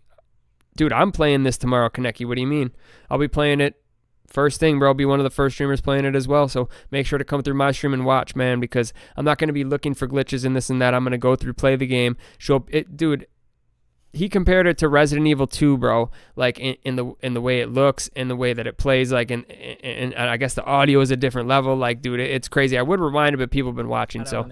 Dude, I'm playing this tomorrow, 𝗚nci𝗰. What do you mean? I'll be playing it first thing, bro. I'll be one of the first streamers playing it as well. So make sure to come through my stream and watch, man, because I'm not going to be looking for glitches in this and that. I'm going to go through, play the game, show it. Dude, he compared it to Resident Evil 2, bro, like in the way it looks, in the way that it plays, like, and I guess the audio is a different level. Like, dude, it's crazy. I would rewind it, but people have been watching. So,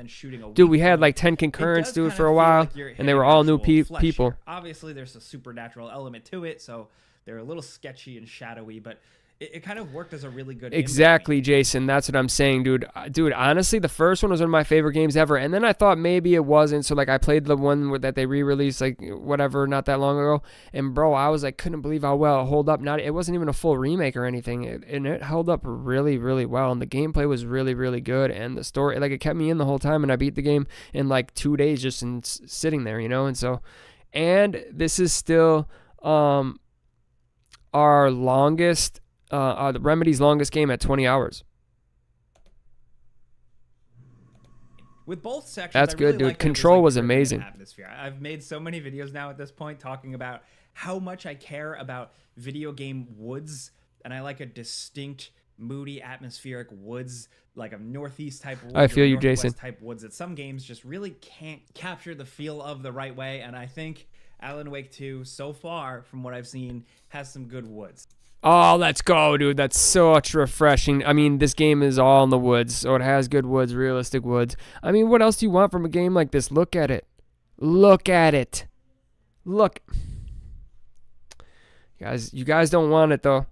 dude, we had like 10 concurrents, dude, for a while, and they were all new people. Obviously, there's a supernatural element to it, so they're a little sketchy and shadowy, but it kind of worked as a really good exactly, Jason. That's what I'm saying, dude. Dude, honestly, the first one was one of my favorite games ever, and then I thought maybe it wasn't. So like, I played the one that they re-released like whatever not that long ago, and bro, I was like, couldn't believe how well it held up. It wasn't even a full remake or anything, and it held up really, really well, and the gameplay was really, really good, and the story, like, it kept me in the whole time, and I beat the game in like 2 days just in sitting there, you know. And so, and this is still our longest. The Remedy's longest game at 20 hours. With both sections, that's good, dude. Control was amazing. I've made so many videos now at this point talking about how much I care about video game woods, and I like a distinct, moody, atmospheric woods, like a northeast type woods. I feel you, Jason. Type woods that some games just really can't capture the feel of the right way, and I think Alan Wake 2, so far from what I've seen, has some good woods. Oh, let's go, dude. That's such refreshing. I mean, this game is all in the woods, so it has good woods, realistic woods. I mean, what else do you want from a game like this? Look at it. Look at it. Look. You guys don't want it, though.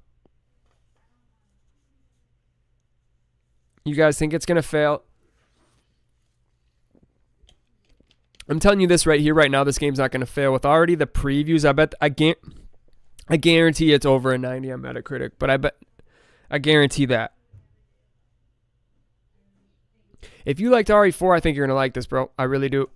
You guys think it's going to fail? I'm telling you this right here, right now, this game's not going to fail. With already the previews, I guarantee it's over a 90 on Metacritic, but I guarantee that. If you liked RE4, I think you're gonna like this, bro. I really do.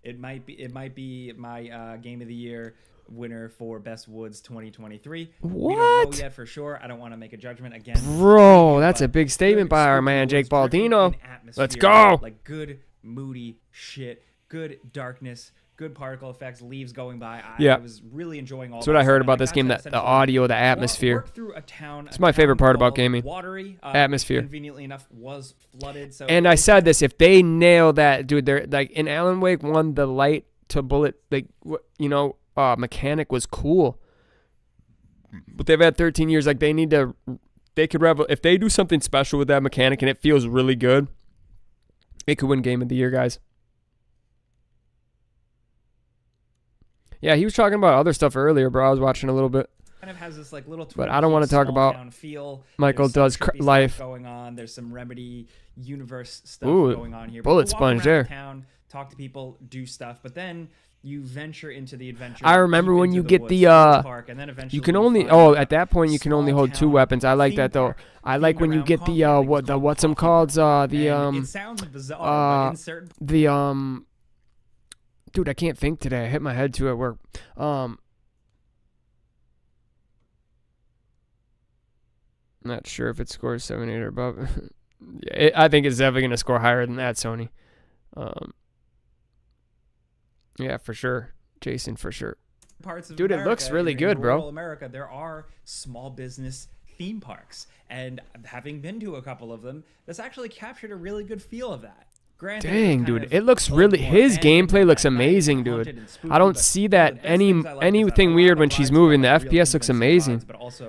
It might be my Game of the Year winner for Best Woods 2023. What? We don't know yet for sure. I don't want to make a judgment again. Bro, that's a big statement by our man Jake Baldino. Let's go. Like good moody shit, good darkness, good particle effects, leaves going by. Yeah. I was really enjoying all that's what I heard about this game, that the audio, the atmosphere. Walk through a town, it's my favorite part about gaming. Watery, atmosphere. Conveniently enough, was flooded. So and I said this, if they nail that, dude, they're like in Alan Wake 1, the light to bullet, like, you know, mechanic was cool. But they've had 13 years. Like, they could revel. If they do something special with that mechanic and it feels really good, it could win Game of the Year, guys. Yeah, he was talking about other stuff earlier, bro. I was watching a little bit. Kind of has this like little, but I don't want to talk about Michael Does Life. Going on. There's some Remedy universe stuff going on here. Bullet sponge there. Town, talk to people, do stuff, but then you venture into the adventure. I remember when you get the park, and then eventually you can only at that point you can only hold 2 weepons. I like that though. I like when you get the what's them called it sounds bizarre, but in certain dude, I can't think today. I hit my head too at work. Not sure if it scores 7, 8 or above. Yeah, I think it's definitely gonna score higher than that, Sony. Yeah, for sure, Jason, for sure. Parts of dude, America, it looks really good, bro. Rural America, there are small business theme parks, and having been to a couple of them, this actually captured a really good feel of that. Granted, dang, dude, it looks really. His gameplay looks amazing, dude. I don't see that anything weird when she's moving. The FPS looks amazing.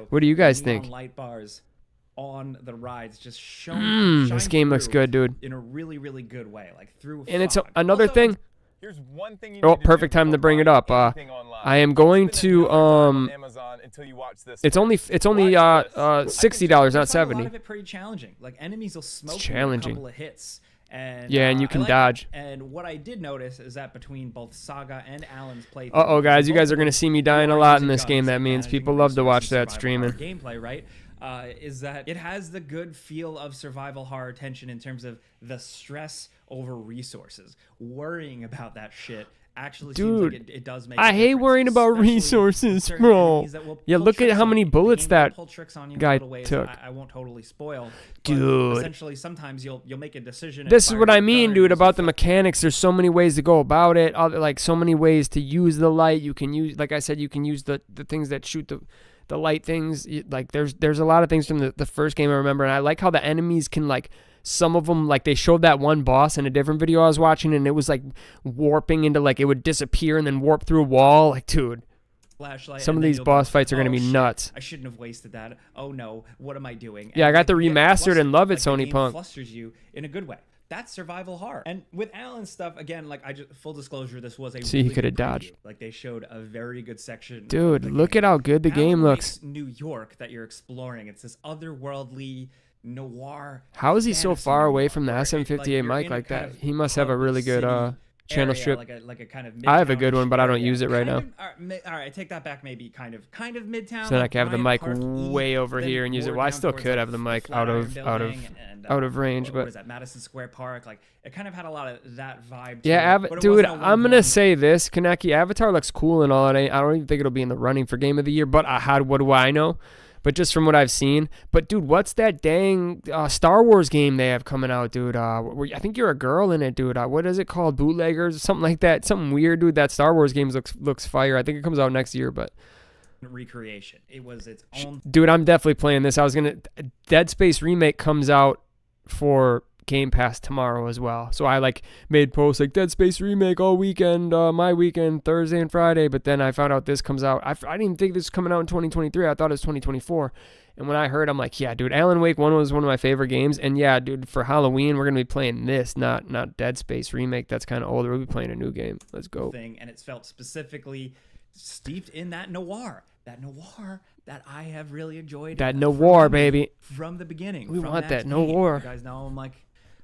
What do you guys think? Light bars on the rides just shine this game looks good, dude. In a really, really good way, like through. And it's another thing. Here's one thing you oh, perfect time to bring it up. I am going to Amazon until you watch this. It's only $60, not $70. A lot of it pretty challenging. Like enemies will smoke you a couple of hits. And, yeah, and you can dodge. And what I did notice is that between both Saga and Alan's playthrough, oh, guys, you guys are gonna see me dying a lot in this game. That means people love to watch that streaming. Gameplay, right? Is that it has the good feel of survival horror tension in terms of the stress over resources, worrying about that shit. Actually, dude, seems like it does make. I hate worrying about resources, bro. Yeah, look at how many bullets that guy took. I won't totally spoil, dude. Essentially, sometimes you'll make a decision. This is what I mean, dude, about the mechanics. There's so many ways to go about it. Like so many ways to use the light. You can use, like I said, you can use the things that shoot the light things. Like there's a lot of things from the first game I remember, and I like how the enemies can like. Some of them, like they showed that one boss in a different video I was watching, and it was like warping into like it would disappear and then warp through a wall. Like, dude, flashlight, some of these boss fights are going to be nuts. I shouldn't have wasted that. Oh no, what am I doing? Yeah, I got the remastered and love it, Sony Punk. Flusters you in a good way. That's survival horror. And with Alan's stuff, again, like full disclover, this was a see, he could have dodged. Like they showed a very good section. Dude, look at how good the game looks. New York that you're exploring. It's this otherworldly noir. How is he so far away from the SM58 mic like that? He must have a really good channel strip. Like a kind of I have a good one, but I don't use it right now. All right, take that back. Maybe kind of midtown. So then I can have the mic way over here and use it. Well, I still could have the mic out of range, but what is that? Madison Square Park. Like it kind of had a lot of that vibe. Yeah, dude, I'm gonna say this, Kaneki. Avatar looks cool and all. I don't even think it'll be in the running for Game of the Year. But what do I know? But just from what I've seen. But, dude, what's that dang Star Wars game they have coming out, dude? I think you're a girl in it, dude. What is it called? Bootleggers? Something like that. Something weird, dude. That Star Wars game looks fire. I think it comes out next year, but... recreation. It was its own... Dude, I'm definitely playing this. Dead Space Remake comes out for Game Pass tomorrow as well. So I made posts like Dead Space Remake all weekend, my weekend, Thursday and Friday. But then I found out this comes out. I didn't even think this was coming out in 2023. I thought it was 2024. And when I heard, I'm like, yeah, dude, Alan Wake 1 was one of my favorite games. And yeah, dude, for Halloween, we're going to be playing this, not Dead Space Remake. That's kind of older. We'll be playing a new game. Let's go. And it's felt specifically steeped in that noir. That I have really enjoyed. That noir, baby. From the beginning. We want that noir. You guys know I'm like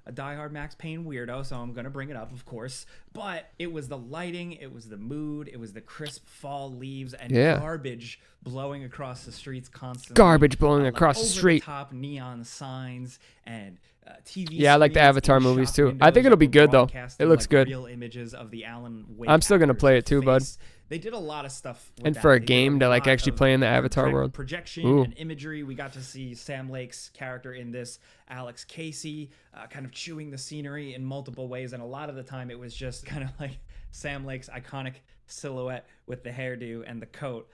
a diehard Max Payne weirdo, so I'm going to bring it up, of course. But it was the lighting, it was the mood, it was the crisp fall leaves and garbage blowing across the streets constantly. Garbage blowing across the street. Top neon signs and TV. Yeah, I like the Avatar movies too. I think it'll be good though. It looks good. Real images of the Alan Wake I'm still going to play it too, bud. They did a lot of stuff with and that. For a game to actually play in the Avatar world. Projection and imagery. We got to see Sam Lake's character in this, Alex Casey, kind of chewing the scenery in multiple ways. And a lot of the time it was just kind of like Sam Lake's iconic silhouette with the hairdo and the coat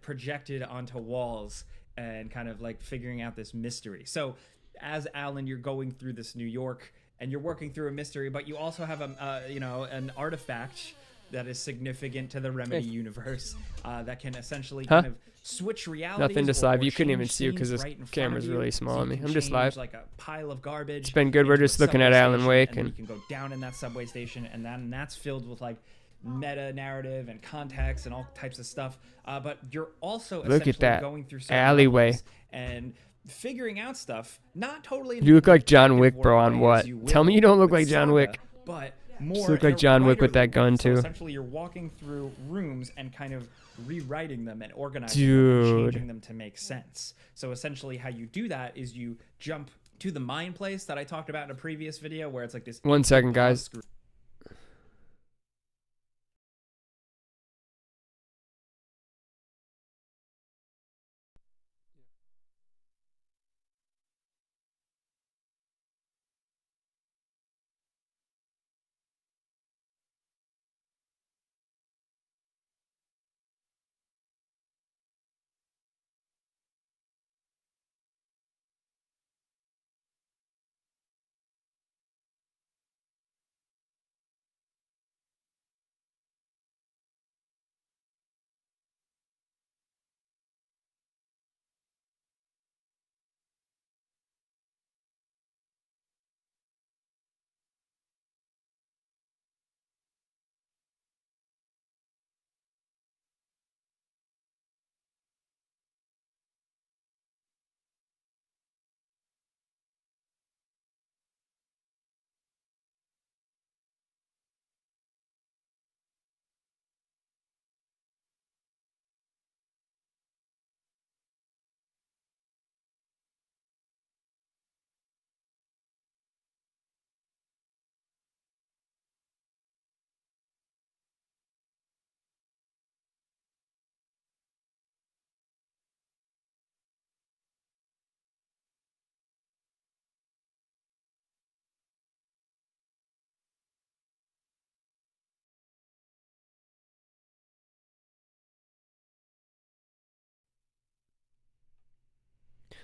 projected onto walls and kind of like figuring out this mystery. So as Alan, you're going through this New York and you're working through a mystery, but you also have an artifact that is significant to the Remedy universe that can essentially kind of switch realities. Nothing just live. You couldn't even see it because this camera's really small on me. I'm just live. Like a pile of garbage. It's been good. We're just looking at Alan Wake, and you can go down in that subway station, and that's filled with like meta narrative and context and all types of stuff. But you're also look at that going through alleyway and figuring out stuff. Not totally. You look like John Wick, bro. On what? Tell me you don't look like John Wick. But you look like John Wick with that gun too. So essentially, you're walking through rooms and kind of rewriting them and organizing them and changing them to make sense. So essentially, how you do that is you jump to the mine place that I talked about in a previous video, where it's like this. 1 second, guys.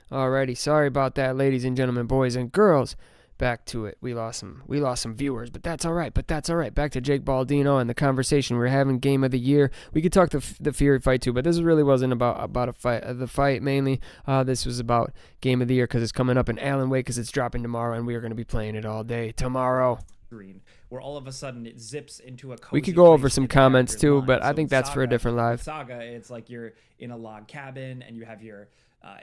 Alrighty, sorry about that, ladies and gentlemen, boys and girls. Back to it. We lost some viewers, but that's all right. Back to Jake Baldino and the conversation we're having. Game of the year. We could talk the Fury fight too, but this really wasn't about a fight. The fight mainly. This was about game of the year because it's coming up in Alan Wake because it's dropping tomorrow, and we are going to be playing it all day tomorrow. Where all of a sudden it zips into a cozy we could go over place some in the comments character's too, mind. but I So think that's for a different live. Saga, it's like you're in a log cabin and you have your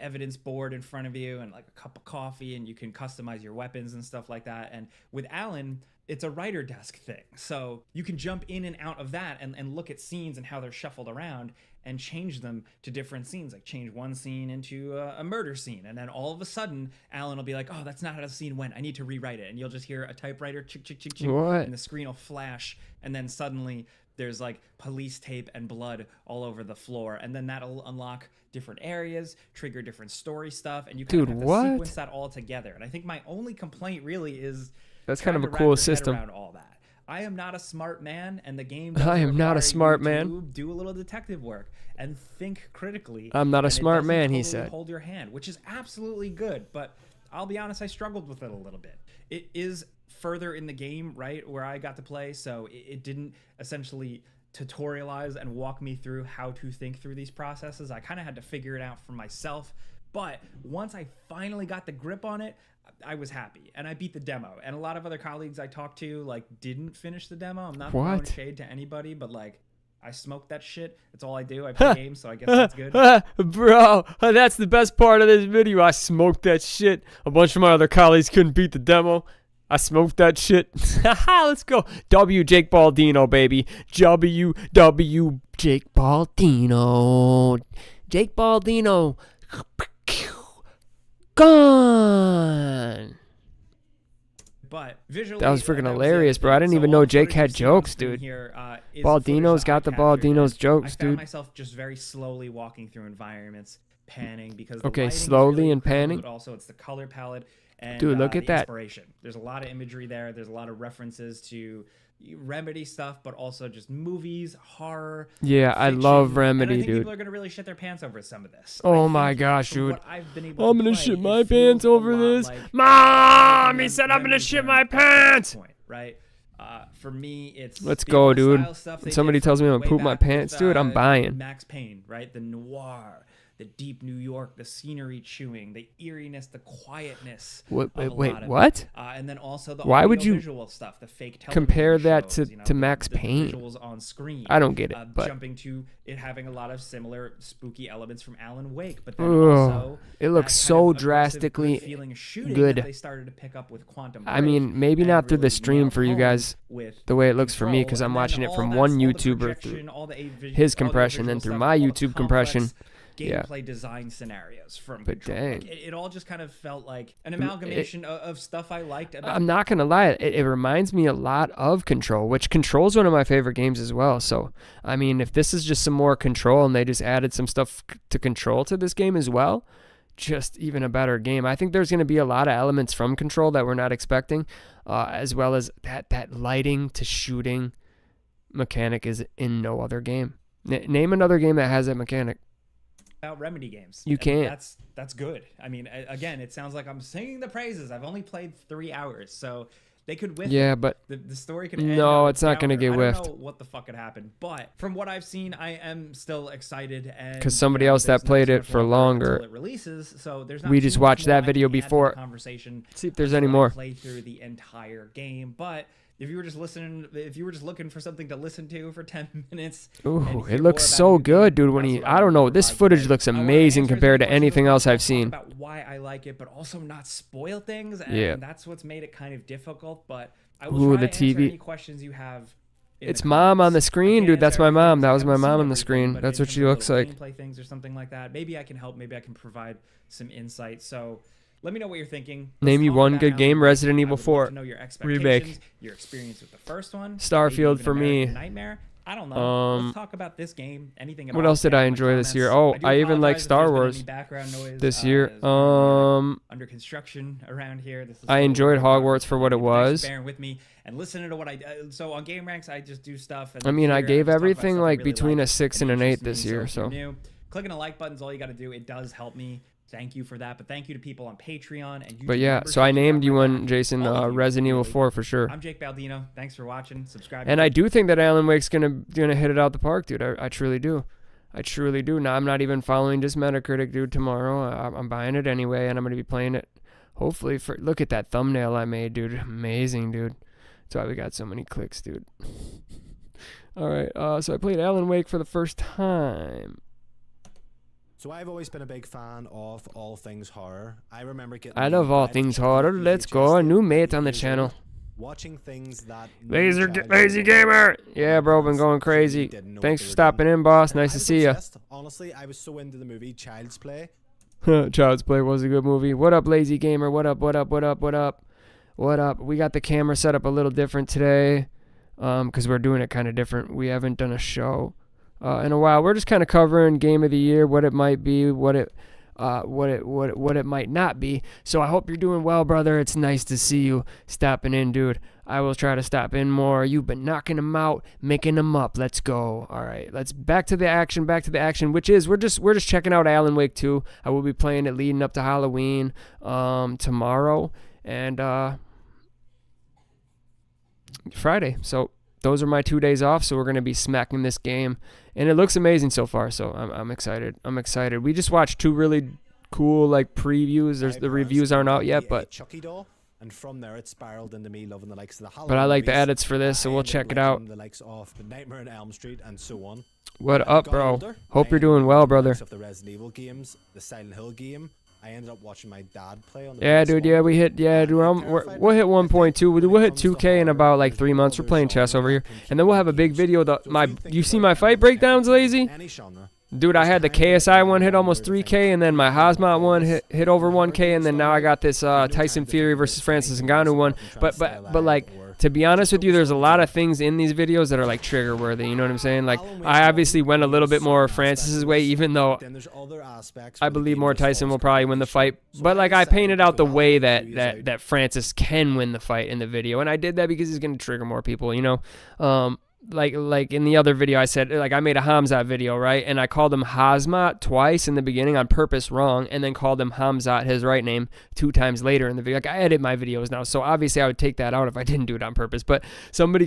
evidence board in front of you and like a cup of coffee, and you can customize your weapons and stuff like that. And with Alan, it's a writer desk thing, so you can jump in and out of that and look at scenes and how they're shuffled around and change them to different scenes, like change one scene into a murder scene, and then all of a sudden Alan will be like, oh, that's not how the scene went, I need to rewrite it, and you'll just hear a typewriter chick chick chick chick, and the screen will flash, and then suddenly there's like police tape and blood all over the floor, and then that'll unlock different areas, trigger different story stuff, and you kind of have to sequence that all together. And I think my only complaint really is that's kind of a cool system. Around all that. I am not a smart man, and the game I am not a smart man. Do a little detective work and think critically. I'm not a smart man, he said. Hold your hand, which is absolutely good, but I'll be honest, I struggled with it a little bit. It is further in the game, right, where I got to play, so it didn't essentially tutorialize and walk me through how to think through these processes. I kind of had to figure it out for myself, but once I finally got the grip on it, I was happy, and I beat the demo. And a lot of other colleagues I talked to like didn't finish the demo. I'm not throwing shade to anybody, but like I smoked that shit. That's all I do. I play games, so I guess that's good. Bro, that's the best part of this video. I smoked that shit. A bunch of my other colleagues couldn't beat the demo. I smoked that shit. Let's go. W Jake Baldino, baby. W Jake Baldino. Jake Baldino. Gone. But visually, that was freaking hilarious, bro. I didn't even know Jake had jokes, dude. Baldino's got the Baldino's jokes, dude. I found myself just very slowly walking through environments, panning because slowly really and panning. But also, it's the color palette and dude, look at that. Inspiration. There's a lot of imagery there. There's a lot of references to Remedy stuff, but also just movies, horror. Yeah, fiction. I love And I Remedy, think dude. people are gonna really shit their pants over some of this. Oh I my think gosh, from dude. what I've been able I'm to gonna play, shit it my feels pants a over lot this. like Mom, he Remedy said I'm gonna shit turned my up to that pants. point, right? For me, it's Let's the go, old dude. style stuff they Somebody did tells me from I'm gonna way poop my back with, pants, dude, I'm buying. Max Payne, right? The noir, the deep New York, the scenery chewing, the eeriness, the quietness. Wait, of what? It. And then also the Why would you visual stuff, the fake television compare that shows, to Max the Payne? visuals on screen. I don't get it, but jumping to it having a lot of similar spooky elements from Alan Wake, but then ugh, also it looks that so kind of aggressive, drastically good-feeling shooting good. that they started to pick up with Quantum I Break mean, maybe and not through the really stream nailed for you home guys, with the way it looks for me, Control, because I'm and then watching it all from that- one all the YouTuber projection, all the his all the compression, then visual through stuff, my all the YouTube compression. complex Yeah. gameplay design scenarios from But Control. dang. Like, it all just kind of felt like an amalgamation of stuff I liked about I'm not gonna lie, it reminds me a lot of Control, which Control's one of my favorite games as well. So, I mean, if this is just some more Control and they just added some stuff to Control to this game as well, just even a better game. I think there's gonna be a lot of elements from Control that we're not expecting, as well as that lighting to shooting mechanic is in no other game. Name another game that has that mechanic. about Remedy games. You can't. That's good. I mean, again, it sounds like I'm singing the praises. I've only played 3 hours, so they could whiff. Yeah, it. but the story could end no, on a it's not gonna downer. get I whiffed. don't know what the fuck could happen, but from what I've seen, I am still excited. And 'Cause somebody else that there's no played sort it of for longer longer. until it releases. So there's not We too just much watched more that I video can add to the before. conversation. See if there's until any I more. Play through the entire game, but. If you were just looking for something to listen to for 10 minutes. Ooh, it looks so good, dude. When I don't know, this footage looks amazing compared to anything else I've seen. About why I like it, but also not spoil things, and Yeah. that's what's made it kind of difficult. But I will try the to TV. answer any questions you have. It's mom on the screen, dude. That's my mom. That was my mom on the screen. That's what she looks like. Gameplay things or something like that. Maybe I can help. Maybe I can provide some insight. So. Let me know what you're thinking. Name Let's you talk one about good Alan game, Wake. Resident I Evil would love 4 to know your remake. expectations, your experience with the first one. Starfield maybe for even me. American Nightmare. I don't know. Let's talk about this game. Anything at What all. else did Down I in the enjoy this year? comments. Oh, do I even like apologize if Star there's been Wars any background noise, this year. as we're under construction around here. This is I still enjoyed going on. Hogwarts for what it Thanks for was. bearing with me and listening to what I. So on Game Ranks, I just do stuff. And I mean, I here, gave just talk about everything stuff I like really between like a 6 and and an 8 interests this me. year. if you're So new, clicking a like button's all you got to do. It does help me. Thank you for that. But thank you to people on Patreon and YouTube. But yeah, so I named you one, Jason, All of you, Resident Evil really. 4 for sure. I'm Jake Baldino. Thanks for watching. Subscribe. And I do think that Alan Wake's gonna hit it out the park, dude. I truly do. I truly do. Now I'm not even following just Metacritic, dude. Tomorrow I'm buying it anyway, and I'm gonna be playing it. Hopefully, look at that thumbnail I made, dude. Amazing, dude. That's why we got so many clicks, dude. All right. So I played Alan Wake for the first time. So I've always been a big fan of all things horror. I remember getting. I love all things horror. Let's go. A new mate on the channel. Watching things that. Lazy Gamer. Yeah, bro, been going crazy. Thanks for stopping in, boss. Nice to see you. Honestly, I was so into the movie Child's Play. Child's Play was a good movie. What up, Lazy Gamer? What up? What up? What up? What up? What up? We got the camera set up a little different today, because we're doing it kind of different. We haven't done a show in a while. We're just kind of covering Game of the Year, what it might be, what it might not be. So I hope you're doing well, brother. It's nice to see you stopping in, dude. I will try to stop in more. You've been knocking them out, making them up. Let's go. All right, let's back to the action, which is we're just checking out Alan Wake 2. I will be playing it leading up to Halloween tomorrow and Friday. So those are my 2 days off, so we're going to be smacking this game. And it looks amazing so far, so I'm excited. I'm excited. We just watched 2 really cool like previews. The reviews aren't out yet, but Chucky doll, and from there it spiraled into me loving the likes of the Halloween but I like the movies. edits for this, so we'll check it out. The likes of the Nightmare on Elm Street and so on. What As I up, got bro? older, Hope I you're doing ended well, up watching the brother. likes of the Resident Evil games, the Silent Hill game. I ended up watching my dad play on the Yeah, PS1. dude. Yeah, we hit. Yeah, dude. We'll hit 1.2. We'll hit 2K in about like 3 months. We're playing chess over here, and then we'll have a big video. You see my fight breakdowns, Lazy? Any genre. Dude, I had the KSI one hit almost 3K, and then my Hazmat one hit over 1K, and then now I got this Tyson Fury versus Francis Ngannou one. But like To be honest with you, there's a lot of things in these videos that are like trigger worthy. You know what I'm saying? Like, I obviously went a little bit more Francis's way, even though I believe more Tyson will probably win the fight. But like, I painted out the way that Francis can win the fight in the video, and I did that because he's gonna trigger more people. You know, like in the other video I said, like, I made a Hamzat video, right? And I called him Hazmat twice in the beginning on purpose wrong, and then called him Hamzat, his right name, 2 times later in the video. Like, I edit my videos now, so obviously I would take that out if I didn't do it on purpose. But somebody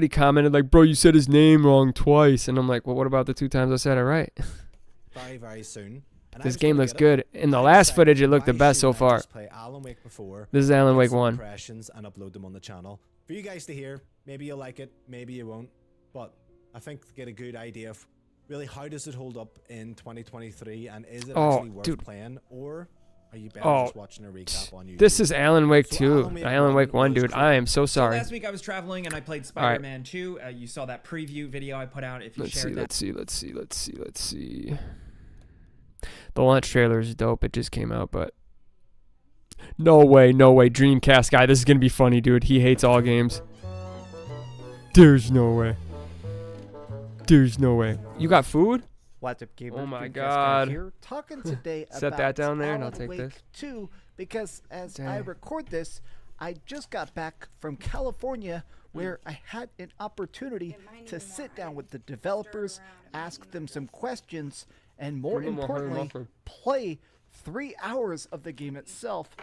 commented like, bro, you said his name wrong twice. And I'm like, well, what about the 2 times I said it right? Very, very soon. This game looks good. In the last footage, it looked the best so far. This is Alan Wake 1. Impressions and upload them on the channel for you guys to hear. Maybe you'll like it, maybe you won't, but I think to get a good idea of really how does it hold up in 2023, and is it actually worth playing, or are you better just watching a recap on YouTube? This is Alan Wake 2, Alan Wake 1, dude. I am so sorry. So last week I was traveling and I played Spider-Man 2. You saw that preview video I put out. If you shared that. Let's see. The launch trailer is dope. It just came out, but no way. Dreamcast guy, this is gonna be funny, dude. He hates all games. There's no way. You got food? What's up, gamer? Oh my Dreamcast God. guy here, talking today Set about that down there, and I'll Alan take Wake this. 2, because as I Dang. record this, I just got back from California, where I had an opportunity to sit down with the developers, ask them some questions, and more importantly, play 3 hours of the game itself.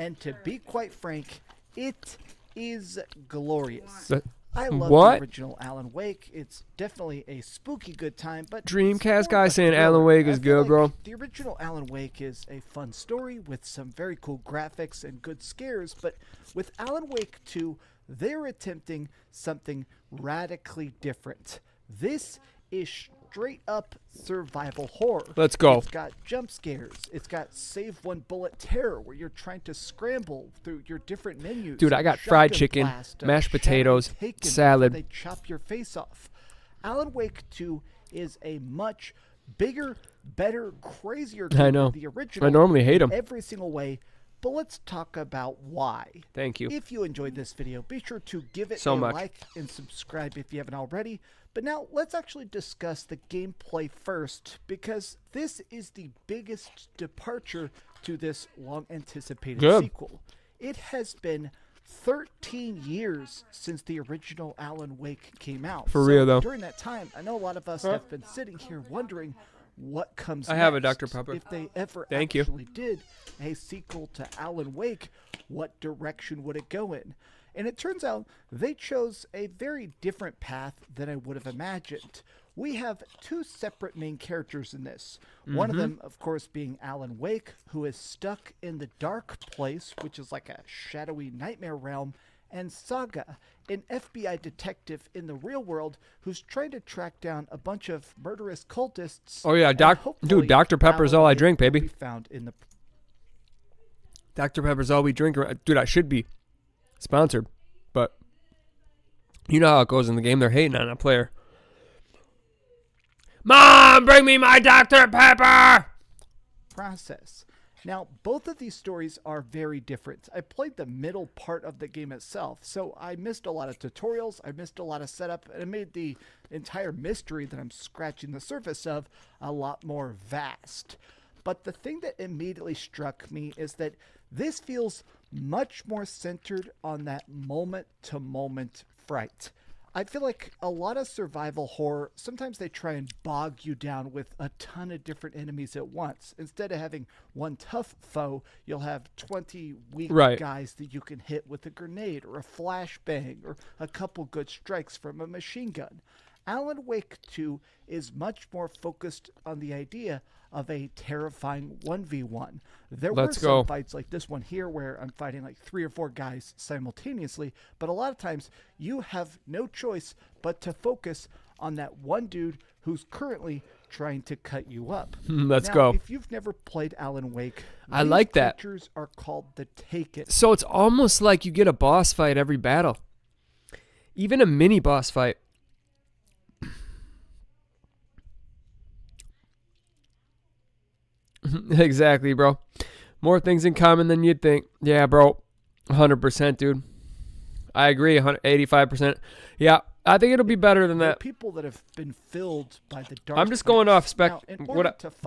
And to be quite frank, it is glorious. I love the original Alan Wake. It's definitely a spooky good time, but Dreamcast guy saying Alan Wake is good, bro. The original Alan Wake is a fun story with some very cool graphics and good scares, but with Alan Wake 2, they're attempting something radically different. This is straight up survival horror. Let's go. It's got jump scares. It's got save one bullet terror, where you're trying to scramble through your different menus. Dude, I got fried chicken, mashed potatoes, salad. They chop your face off. Alan Wake 2 is a much bigger, better, crazier game than the original. I normally hate them every single way. But let's talk about why. Thank you. If you enjoyed this video, be sure to give it a like and subscribe if you haven't already. But now let's actually discuss the gameplay first, because this is the biggest departure to this long-anticipated sequel. It has been 13 years since the original Alan Wake came out. For real, though. During that time, I know a lot of us have been sitting here wondering what comes next. I have a Dr. Pepper. If they ever Thank actually did a sequel to Alan Wake, what direction would it go in? And it turns out they chose a very different path than I would have imagined. We have 2 separate main characters in this. One of them, of course, being Alan Wake, who is stuck in the dark place, which is like a shadowy nightmare realm, and Saga, an FBI detective in the real world who's trying to track down a bunch of murderous cultists. Oh yeah, dude, Dr. Pepper's all I drink, baby. Found in the Dr. Pepper's all we drink. Dude, I should be sponsored, but you know how it goes in the game. They're hating on a player. Mom, bring me my Dr. Pepper! Process. Now, both of these stories are very different. I played the middle part of the game itself, so I missed a lot of tutorials, I missed a lot of setup, and it made the entire mystery that I'm scratching the surface of a lot more vast. But the thing that immediately struck me is that this feels much more centered on that moment-to-moment fright. I feel like a lot of survival horror, sometimes they try and bog you down with a ton of different enemies at once. Instead of having one tough foe, you'll have 20 weak guys that you can hit with a grenade or a flashbang or a couple good strikes from a machine gun. Alan Wake 2 is much more focused on the idea of a terrifying 1v1. There were some fights like this one here where I'm fighting like 3 or 4 guys simultaneously, but a lot of times you have no choice but to focus on that one dude who's currently trying to cut you up. Let's go. If you've never played Alan Wake, I like that. Creatures are called the Taken. So it's almost like you get a boss fight every battle. Even a mini boss fight. Exactly, bro. More things in common than you'd think. Yeah, bro. 100%, dude. I agree. 85%. Yeah, I think it'll be better than that. People that have been filled by the dark. I'm just going off spec.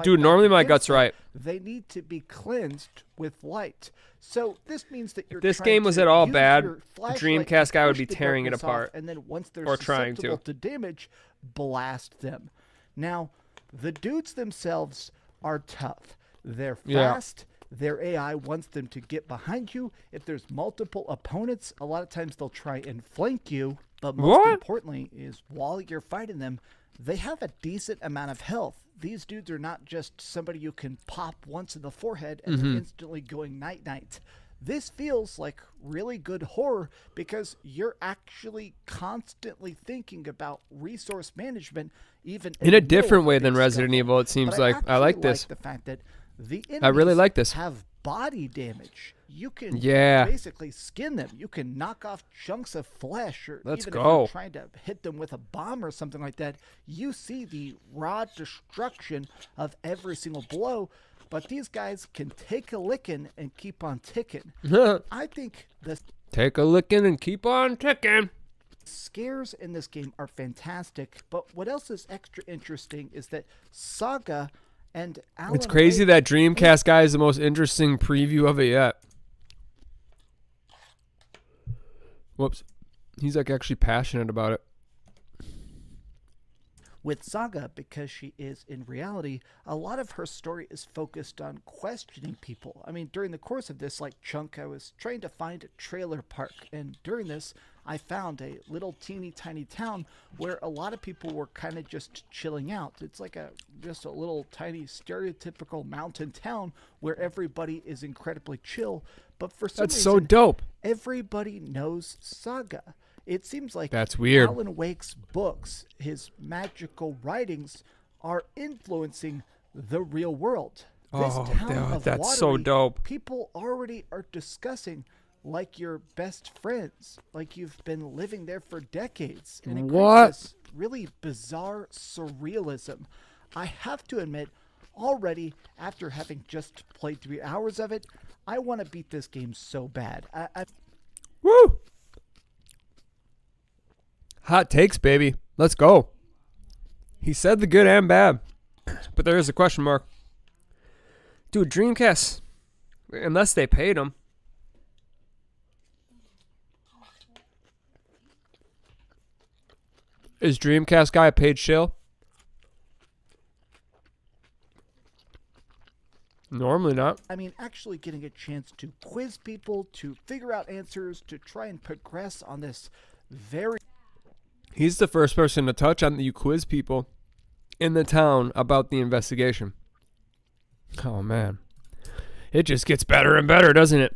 Dude, normally my gut's right. They need to be cleansed with light. So this means that you're. If this game was at all bad, Dreamcast guy would be tearing it apart. And then once they're trying to damage, blast them. Now, the dudes themselves are tough. They're fast. Their AI wants them to get behind you. If there's multiple opponents, a lot of times they'll try and flank you. But most importantly is while you're fighting them, they have a decent amount of health. These dudes are not just somebody you can pop once in the forehead and they're instantly going night-night. This feels like really good horror because you're actually constantly thinking about resource management, even in a different way than Resident Evil. It seems like I like this. The fact that the enemies I really like this. Have body damage. You can basically skin them. You can knock off chunks of flesh, or if you're trying to hit them with a bomb or something like that. You see the raw destruction of every single blow. But these guys can take a licking and keep on ticking. I think the take a licking and keep on ticking. Scares in this game are fantastic. But what else is extra interesting is that Saga and Alan It's crazy Wake, that Dreamcast guy is the most interesting preview of it yet. Whoops. He's like actually passionate about it. With Saga, because she is in reality, a lot of her story is focused on questioning people. I mean, during the course of this chunk, I was trying to find a trailer park, and during this, I found a little teeny tiny town where a lot of people were kind of just chilling out. It's like just a little tiny stereotypical mountain town where everybody is incredibly chill, but for some reason, so dope. Everybody knows Saga. It seems like that's weird. Alan Wake's books, his magical writings, are influencing the real world. This town of that's Watery, so dope. People already are discussing like your best friends, like you've been living there for decades. And it creates this really bizarre surrealism. I have to admit, already, after having just played 3 hours of it, I want to beat this game so bad. Woo! Hot takes, baby. Let's go. He said the good and bad. But there is a question mark. Dude, Dreamcast, unless they paid him. Is Dreamcast guy a paid shill? Normally not. I mean, actually getting a chance to quiz people, to figure out answers, to try and progress on this very... He's the first person to touch on that you quiz people in the town about the investigation. Oh, man. It just gets better and better, doesn't it?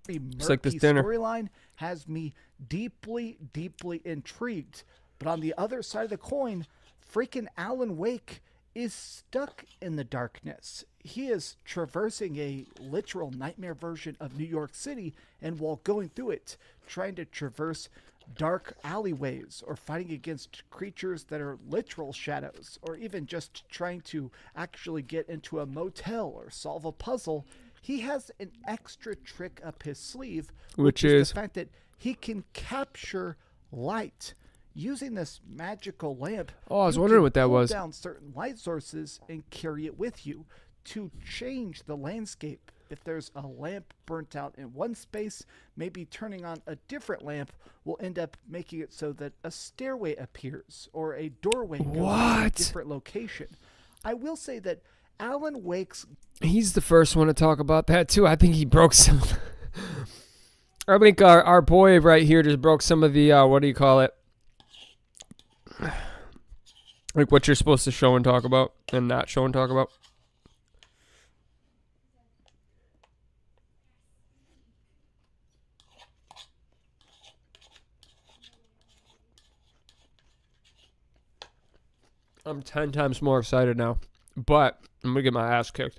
It's like this dinner. Storyline has me deeply, deeply intrigued. But on the other side of the coin, freaking Alan Wake is stuck in the darkness. He is traversing a literal nightmare version of New York City, and while going through it, trying to traverse dark alleyways or fighting against creatures that are literal shadows, or even just trying to actually get into a motel or solve a puzzle, he has an extra trick up his sleeve, which is the fact that he can capture light. Using this magical lamp, I was wondering what that was. Down certain light sources and carry it with you to change the landscape. If there's a lamp burnt out in one space, maybe turning on a different lamp will end up making it so that a stairway appears or a doorway goes to a different location. I will say that Alan Wake's... He's the first one to talk about that, too. I think he broke some... I think our boy right here just broke some of the, what do you call it? Like what you're supposed to show and talk about and not show and talk about. I'm 10 times more excited now, but I'm going to get my ass kicked.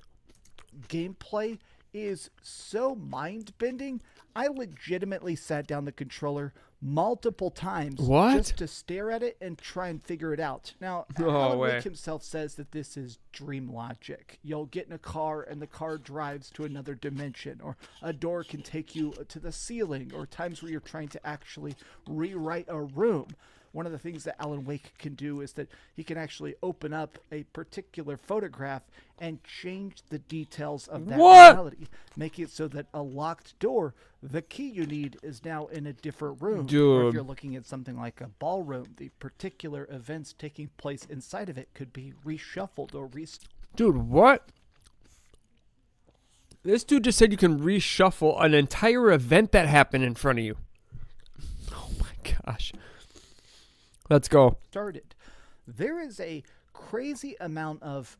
Gameplay is so mind-bending. I legitimately sat down the controller multiple times just to stare at it and try and figure it out. Now, Alan Wake himself says that this is dream logic. You'll get in a car and the car drives to another dimension, or a door can take you to the ceiling, or times where you're trying to actually rewrite a room. One of the things that Alan Wake can do is that he can actually open up a particular photograph and change the details of that reality, making it so that a locked door, the key you need is now in a different room. Or if you're looking at something like a ballroom, the particular events taking place inside of it could be reshuffled or Dude, what? This dude just said you can reshuffle an entire event that happened in front of you. Oh my gosh. Let's go. Started. There is a crazy amount of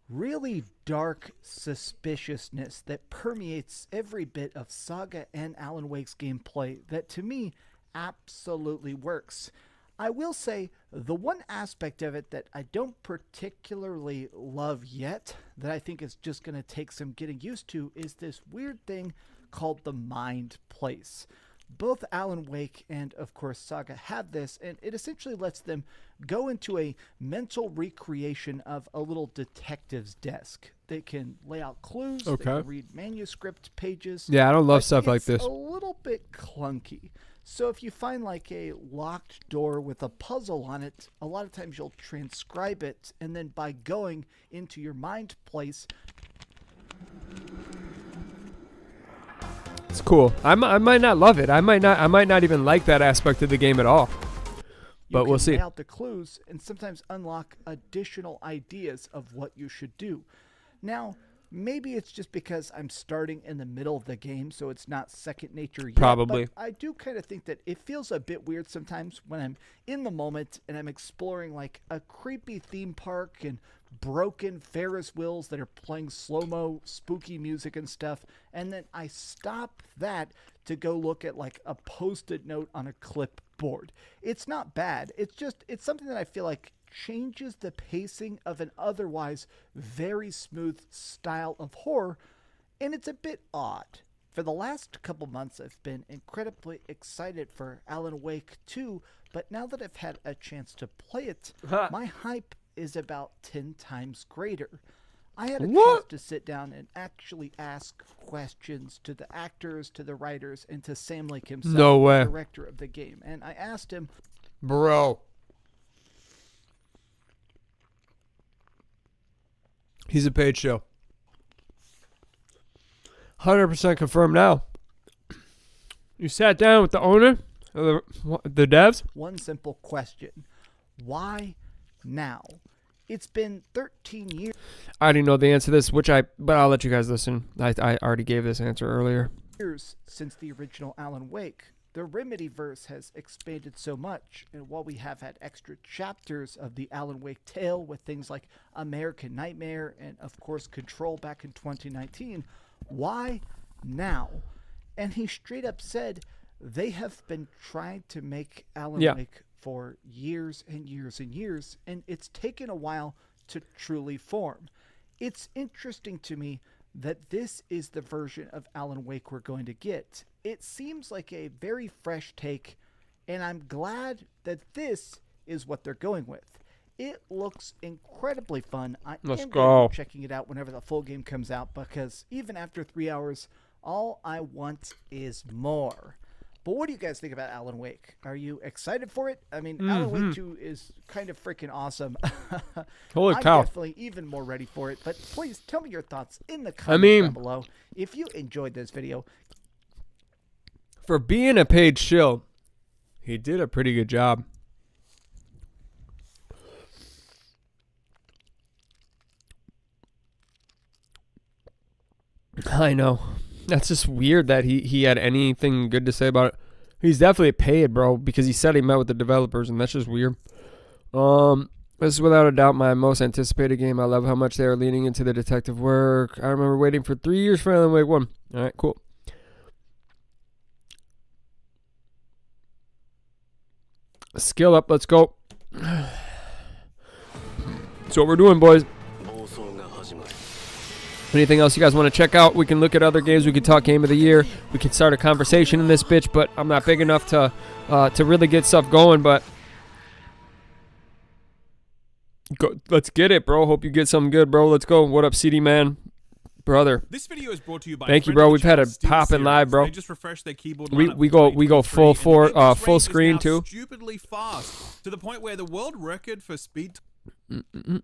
really dark suspiciousness that permeates every bit of Saga and Alan Wake's gameplay that, to me, absolutely works. I will say the one aspect of it that I don't particularly love yet, that I think is just going to take some getting used to, is this weird thing called the Mind Place. Both Alan Wake and, of course, Saga have this, and it essentially lets them go into a mental recreation of a little detective's desk. They can lay out clues, they can read manuscript pages. Yeah, I don't love stuff like this. It's a little bit clunky. So if you find like a locked door with a puzzle on it, a lot of times you'll transcribe it, and then by going into your mind place, it's cool. I might not love it. I might not even like that aspect of the game at all. But we'll see. You can lay out the clues and sometimes unlock additional ideas of what you should do. Now, maybe it's just because I'm starting in the middle of the game, so it's not second nature yet. Probably. But I do kind of think that it feels a bit weird sometimes when I'm in the moment and I'm exploring like a creepy theme park and broken Ferris wheels that are playing slow-mo spooky music and stuff, and then I stop that to go look at like a post-it note on a clipboard. It's not bad. It's something that I feel like changes the pacing of an otherwise very smooth style of horror, and it's a bit odd. For the last couple months, I've been incredibly excited for Alan Wake 2, but now that I've had a chance to play it, my hype is about 10 times greater. I had a chance to sit down and actually ask questions to the actors, to the writers, and to Sam Lake himself, the director of the game. And I asked him, bro, he's a paid show. 100% confirmed now. You sat down with the owner of the devs? One simple question. Why now? It's been 13 years. I already know the answer to this, but I'll let you guys listen. I already gave this answer earlier. Since the original Alan Wake. The Remedyverse has expanded so much, and while we have had extra chapters of the Alan Wake tale with things like American Nightmare and, of course, Control back in 2019, why now? And he straight up said they have been trying to make Alan Wake for years and years and years, and it's taken a while to truly form. It's interesting to me that this is the version of Alan Wake we're going to get. It seems like a very fresh take, and I'm glad that this is what they're going with. It looks incredibly fun. I am going to be checking it out whenever the full game comes out, because even after 3 hours, all I want is more. But what do you guys think about Alan Wake? Are you excited for it? I mean, Alan Wake 2 is kind of freaking awesome. Holy cow. I'm definitely even more ready for it. But please tell me your thoughts in the comments down below. If you enjoyed this video. For being a paid shill, he did a pretty good job. I know. That's just weird that he had anything good to say about it. He's definitely paid, bro, because he said he met with the developers, and that's just weird. This is without a doubt my most anticipated game. I love how much they are leaning into the detective work. I remember waiting for 3 years for Alan Wake 1. All right, cool. Skill up, let's go. That's what we're doing, boys. Anything else you guys want to check out? We can look at other games. We can talk game of the year. We can start a conversation in this bitch, but I'm not big enough to really get stuff going. But let's get it, bro. Hope you get something good, bro. Let's go. What up, CD man? Brother. This video is brought to you by Thank you, bro. We've had a poppin' live, bro. They just refreshed their keyboard we go full screen too. Stupidly fast to the point where the world record for speed and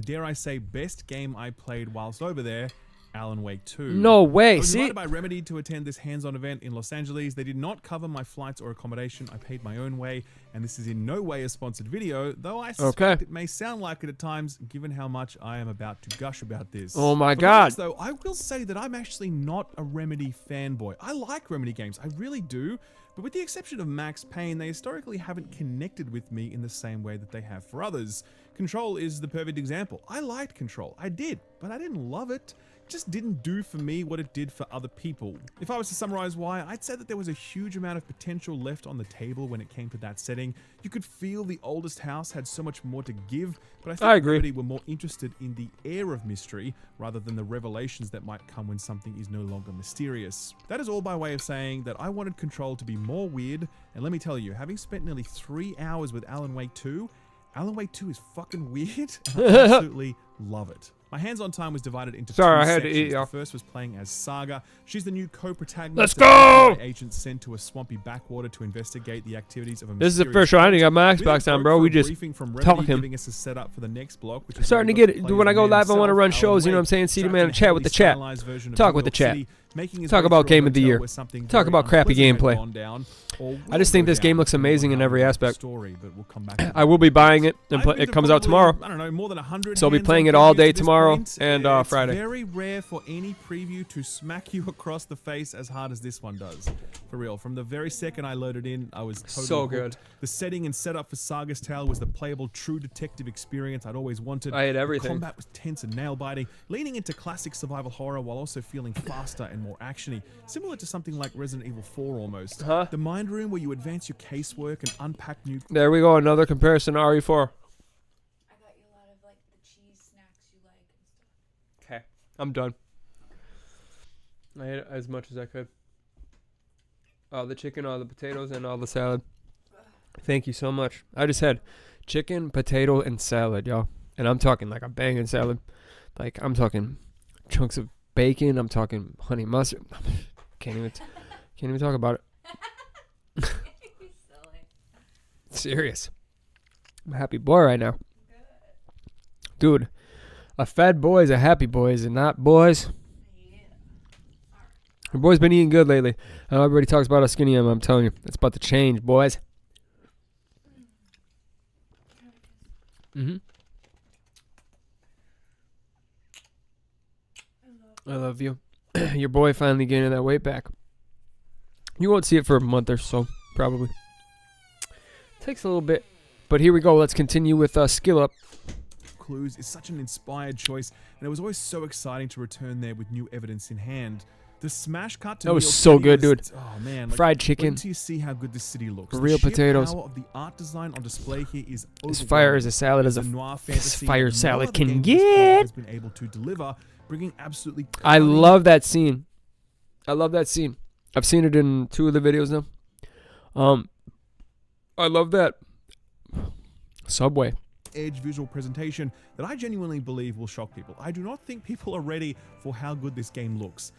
dare I say best game I played whilst over there, Alan Wake 2. No way. I was See, invited by Remedy to attend this hands-on event in Los Angeles. They did not cover my flights or accommodation. I paid my own way, and this is in no way a sponsored video, though I suspect it may sound like it at times, given how much I am about to gush about this. Oh my For God. once, though, I will say that I'm actually not a Remedy fanboy. I like Remedy games, I really do. But with the exception of Max Payne, they historically haven't connected with me in the same way that they have for others. Control is the perfect example. I liked Control. I did, but I didn't love it. It just didn't do for me what it did for other people. If I was to summarize why, I'd say that there was a huge amount of potential left on the table when it came to that setting. You could feel the oldest house had so much more to give, but I think Remedy were more interested in the air of mystery rather than the revelations that might come when something is no longer mysterious. That is all by way of saying that I wanted Control to be more weird, and let me tell you, having spent nearly 3 hours with Alan Wake 2, Alan Wake 2 is fucking weird, and I absolutely love it. My hands-on time was divided into two sections. The first was playing as Saga. She's the new co-protagonist. Let's go! Agent sent to a swampy backwater to investigate the activities of a This is the first show. I didn't got my Xbox on, bro. We just talking. Giving us a setup for the next block, which is starting to get it. When I go live, I want to run shows. You know what I'm saying? CD man, chat with the chat. Talk with the chat. Talk about game of the year. Talk about crappy gameplay. I just think this game looks amazing in every aspect. I will be buying it, and it comes out tomorrow. I don't know, more than 100 so I'll be playing it all day tomorrow and Friday. It's very rare for any preview to smack you across the face as hard as this one does. For real, from the very second I loaded in, I was totally so hooked. good. The setting and setup for Saga's Tale was the playable true detective experience I'd always wanted. I had everything. The combat was tense and nail-biting, leaning into classic survival horror while also feeling faster and more actiony, similar to something like Resident Evil 4 almost. The mind room where you advance your casework and unpack new... There we go, another comparison to RE4. I got you a lot of like the cheese snacks you like and stuff. Okay, I'm done. I ate as much as I could. All the chicken, all the potatoes, and all the salad. Thank you so much. I just had chicken, potato, and salad, y'all. And I'm talking like a banging salad. Like, I'm talking chunks of bacon. I'm talking honey mustard. Can't even talk about it. Serious. I'm a happy boy right now. Dude, a fat boy is a happy boy, is it not, boys? Your boy's been eating good lately. I know everybody talks about how skinny I am. I'm telling you, it's about to change, boys. I love you. Your boy finally gaining that weight back. You won't see it for a month or so, probably. Takes a little bit. But here we go. Let's continue with Skill Up. Clues is such an inspired choice, and it was always so exciting to return there with new evidence in hand. The smash cut to that was New York so City good, dude. Oh man, fried chicken. Wait until you see how good this city looks. Real the sheer potatoes. Power of the art design on display here is as fire as a salad as a fire salad can get. Has been able to deliver, bringing absolutely. I love that scene. I love that scene. I've seen it in 2 of the videos now. I love that. Subway. Edge visual presentation that I genuinely believe will shock people. I do not think people are ready for how good this game looks.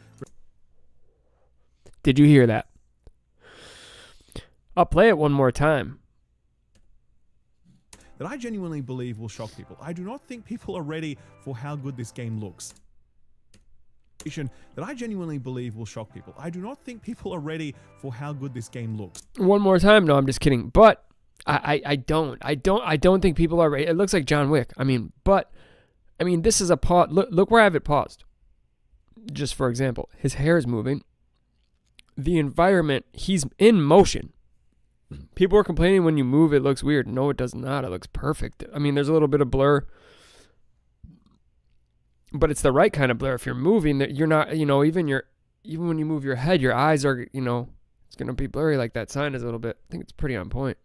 Did you hear that? I'll play it one more time. That I genuinely believe will shock people. I do not think people are ready for how good this game looks. That I genuinely believe will shock people. I do not think people are ready for how good this game looks. One more time? No, I'm just kidding. But I don't think people are ready. It looks like John Wick. This is a pause. Look where I have it paused. Just for example, his hair is moving. The environment, he's in motion. People are complaining when you move, it looks weird. No, it does not. It looks perfect. I mean, there's a little bit of blur. But it's the right kind of blur. If you're moving, you're not, even when you move your head, your eyes are, it's going to be blurry like that sign is a little bit. I think it's pretty on point.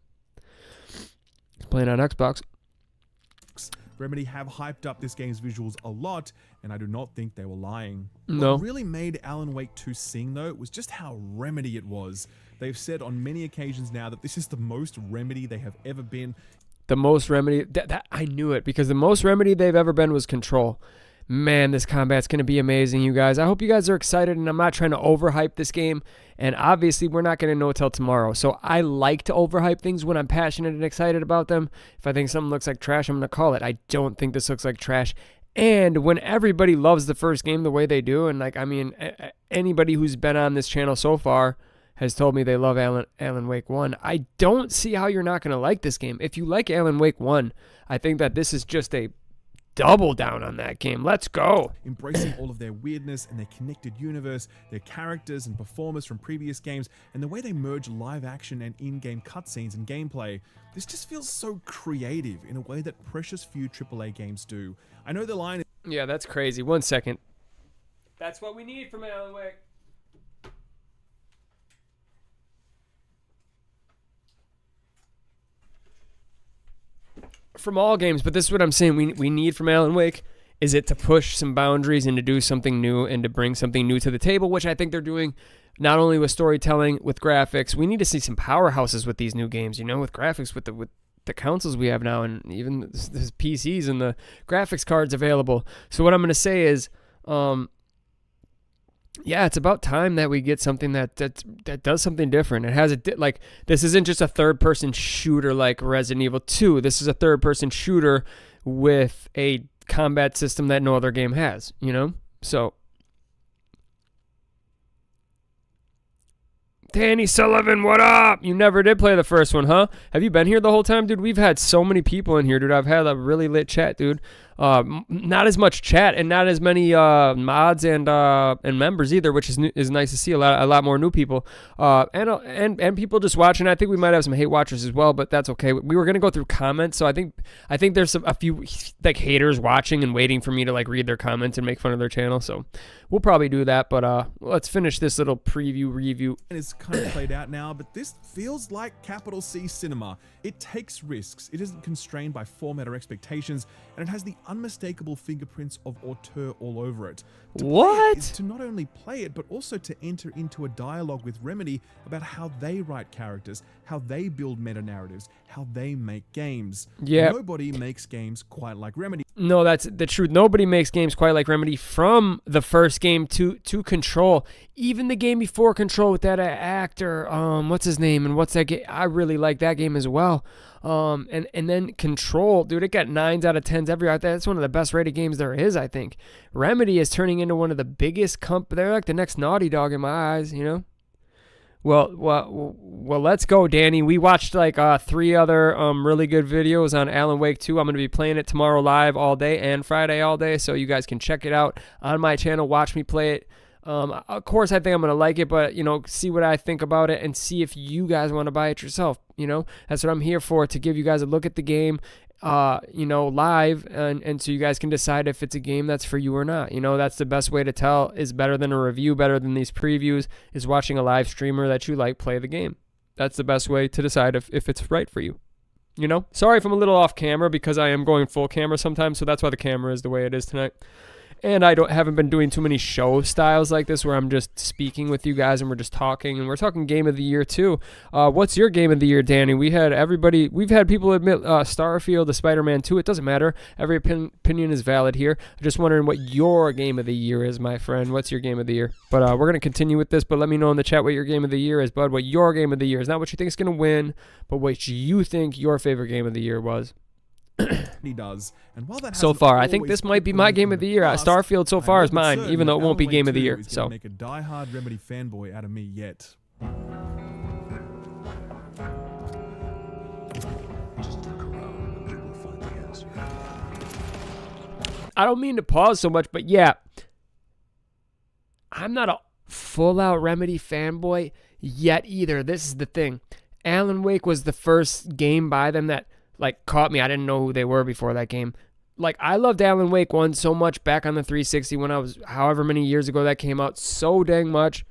He's playing on Xbox. graphics. Remedy have hyped up this game's visuals a lot, and I do not think they were lying. No. What really made Alan Wake 2 sing, though, was just how Remedy it was. They've said on many occasions now that this is the most Remedy they have ever been. The most Remedy, that I knew it, because the most Remedy they've ever been was Control. Man, this combat's going to be amazing, you guys. I hope you guys are excited, and I'm not trying to overhype this game, and obviously we're not going to know till tomorrow. So I like to overhype things when I'm passionate and excited about them. If I think something looks like trash, I'm going to call it. I don't think this looks like trash. And when everybody loves the first game the way they do, and like, I mean, anybody who's been on this channel so far has told me they love Alan Wake 1. I don't see how you're not going to like this game. If you like Alan Wake 1, I think that this is just a double down on that game. Let's go. Embracing all of their weirdness and their connected universe, their characters and performers from previous games, and the way they merge live action and in-game cutscenes and gameplay. This just feels so creative in a way that precious few AAA games do. I know the line is... Yeah, that's crazy. 1 second. That's what we need from Alan Wake. From all games, but this is what I'm saying we need from Alan Wake, is it to push some boundaries and to do something new and to bring something new to the table, which I think they're doing not only with storytelling, with graphics. We need to see some powerhouses with these new games, you know, with graphics, with the consoles we have now, and even the PCs and the graphics cards available. So what I'm going to say is, yeah, it's about time that we get something that does something different. It has like, this isn't just a third-person shooter like Resident Evil 2. This is a third-person shooter with a combat system that no other game has, you know? So, Danny Sullivan, what up? You never did play the first one, huh? Have you been here the whole time, dude? We've had so many people in here, dude. I've had a really lit chat, dude. Not as much chat and not as many mods and members either, which is nice to see. A lot more new people and people just watching. I think we might have some hate watchers as well, but that's okay. We were gonna go through comments, so I think there's a few like haters watching and waiting for me to like read their comments and make fun of their channel. So we'll probably do that. But let's finish this little review. It's kind of played out now, but this feels like capital C cinema. It takes risks. It isn't constrained by format or expectations, and it has the unmistakable fingerprints of auteur all over it. What? To not only play it, but also to enter into a dialogue with Remedy about how they write characters, how they build meta-narratives, how they make games. Yeah. Nobody makes games quite like Remedy. No, that's the truth. Nobody makes games quite like Remedy, from the first game to Control. Even the game before Control with that actor, what's his name, and what's that game? I really like that game as well. And then Control, dude, it got 9s out of 10s everywhere. That's one of the best rated games there is, I think. Remedy is turning into one of the biggest they're like the next Naughty Dog in my eyes, you know? Well, let's go, Danny. We watched like 3 other really good videos on Alan Wake 2. I'm going to be playing it tomorrow live all day and Friday all day, so you guys can check it out on my channel. Watch me play it. Of course, I think I'm going to like it, but, you know, see what I think about it and see if you guys want to buy it yourself, you know? That's what I'm here for, to give you guys a look at the game, you know, live, and so you guys can decide if it's a game that's for you or not. You know, that's the best way to tell. Is better than a review, better than these previews, is watching a live streamer that you like play the game. That's the best way to decide if it's right for you. You know? Sorry if I'm a little off camera, because I am going full camera sometimes, so that's why the camera is the way it is tonight. And I haven't been doing too many show styles like this where I'm just speaking with you guys and we're just talking, and we're talking game of the year too. What's your game of the year, Danny? We've had people admit Starfield, the Spider-Man 2. It doesn't matter. Every opinion is valid here. I'm just wondering what your game of the year is, my friend. What's your game of the year? But we're going to continue with this, but let me know in the chat what your game of the year is, bud. What your game of the year is. Not what you think is going to win, but what you think your favorite game of the year was. He does. And while that so far, I think this might be my game of the year. Starfield so far is mine, even though it won't be game of the year. So make a die-hard Remedy fanboy out of me yet. I don't mean to pause so much, but yeah, I'm not a full-out Remedy fanboy yet either. This is the thing. Alan Wake was the first game by them that like caught me. I didn't know who they were before that game. Like, I loved Alan Wake 1 so much back on the 360 when I was however many years ago that came out, so dang much.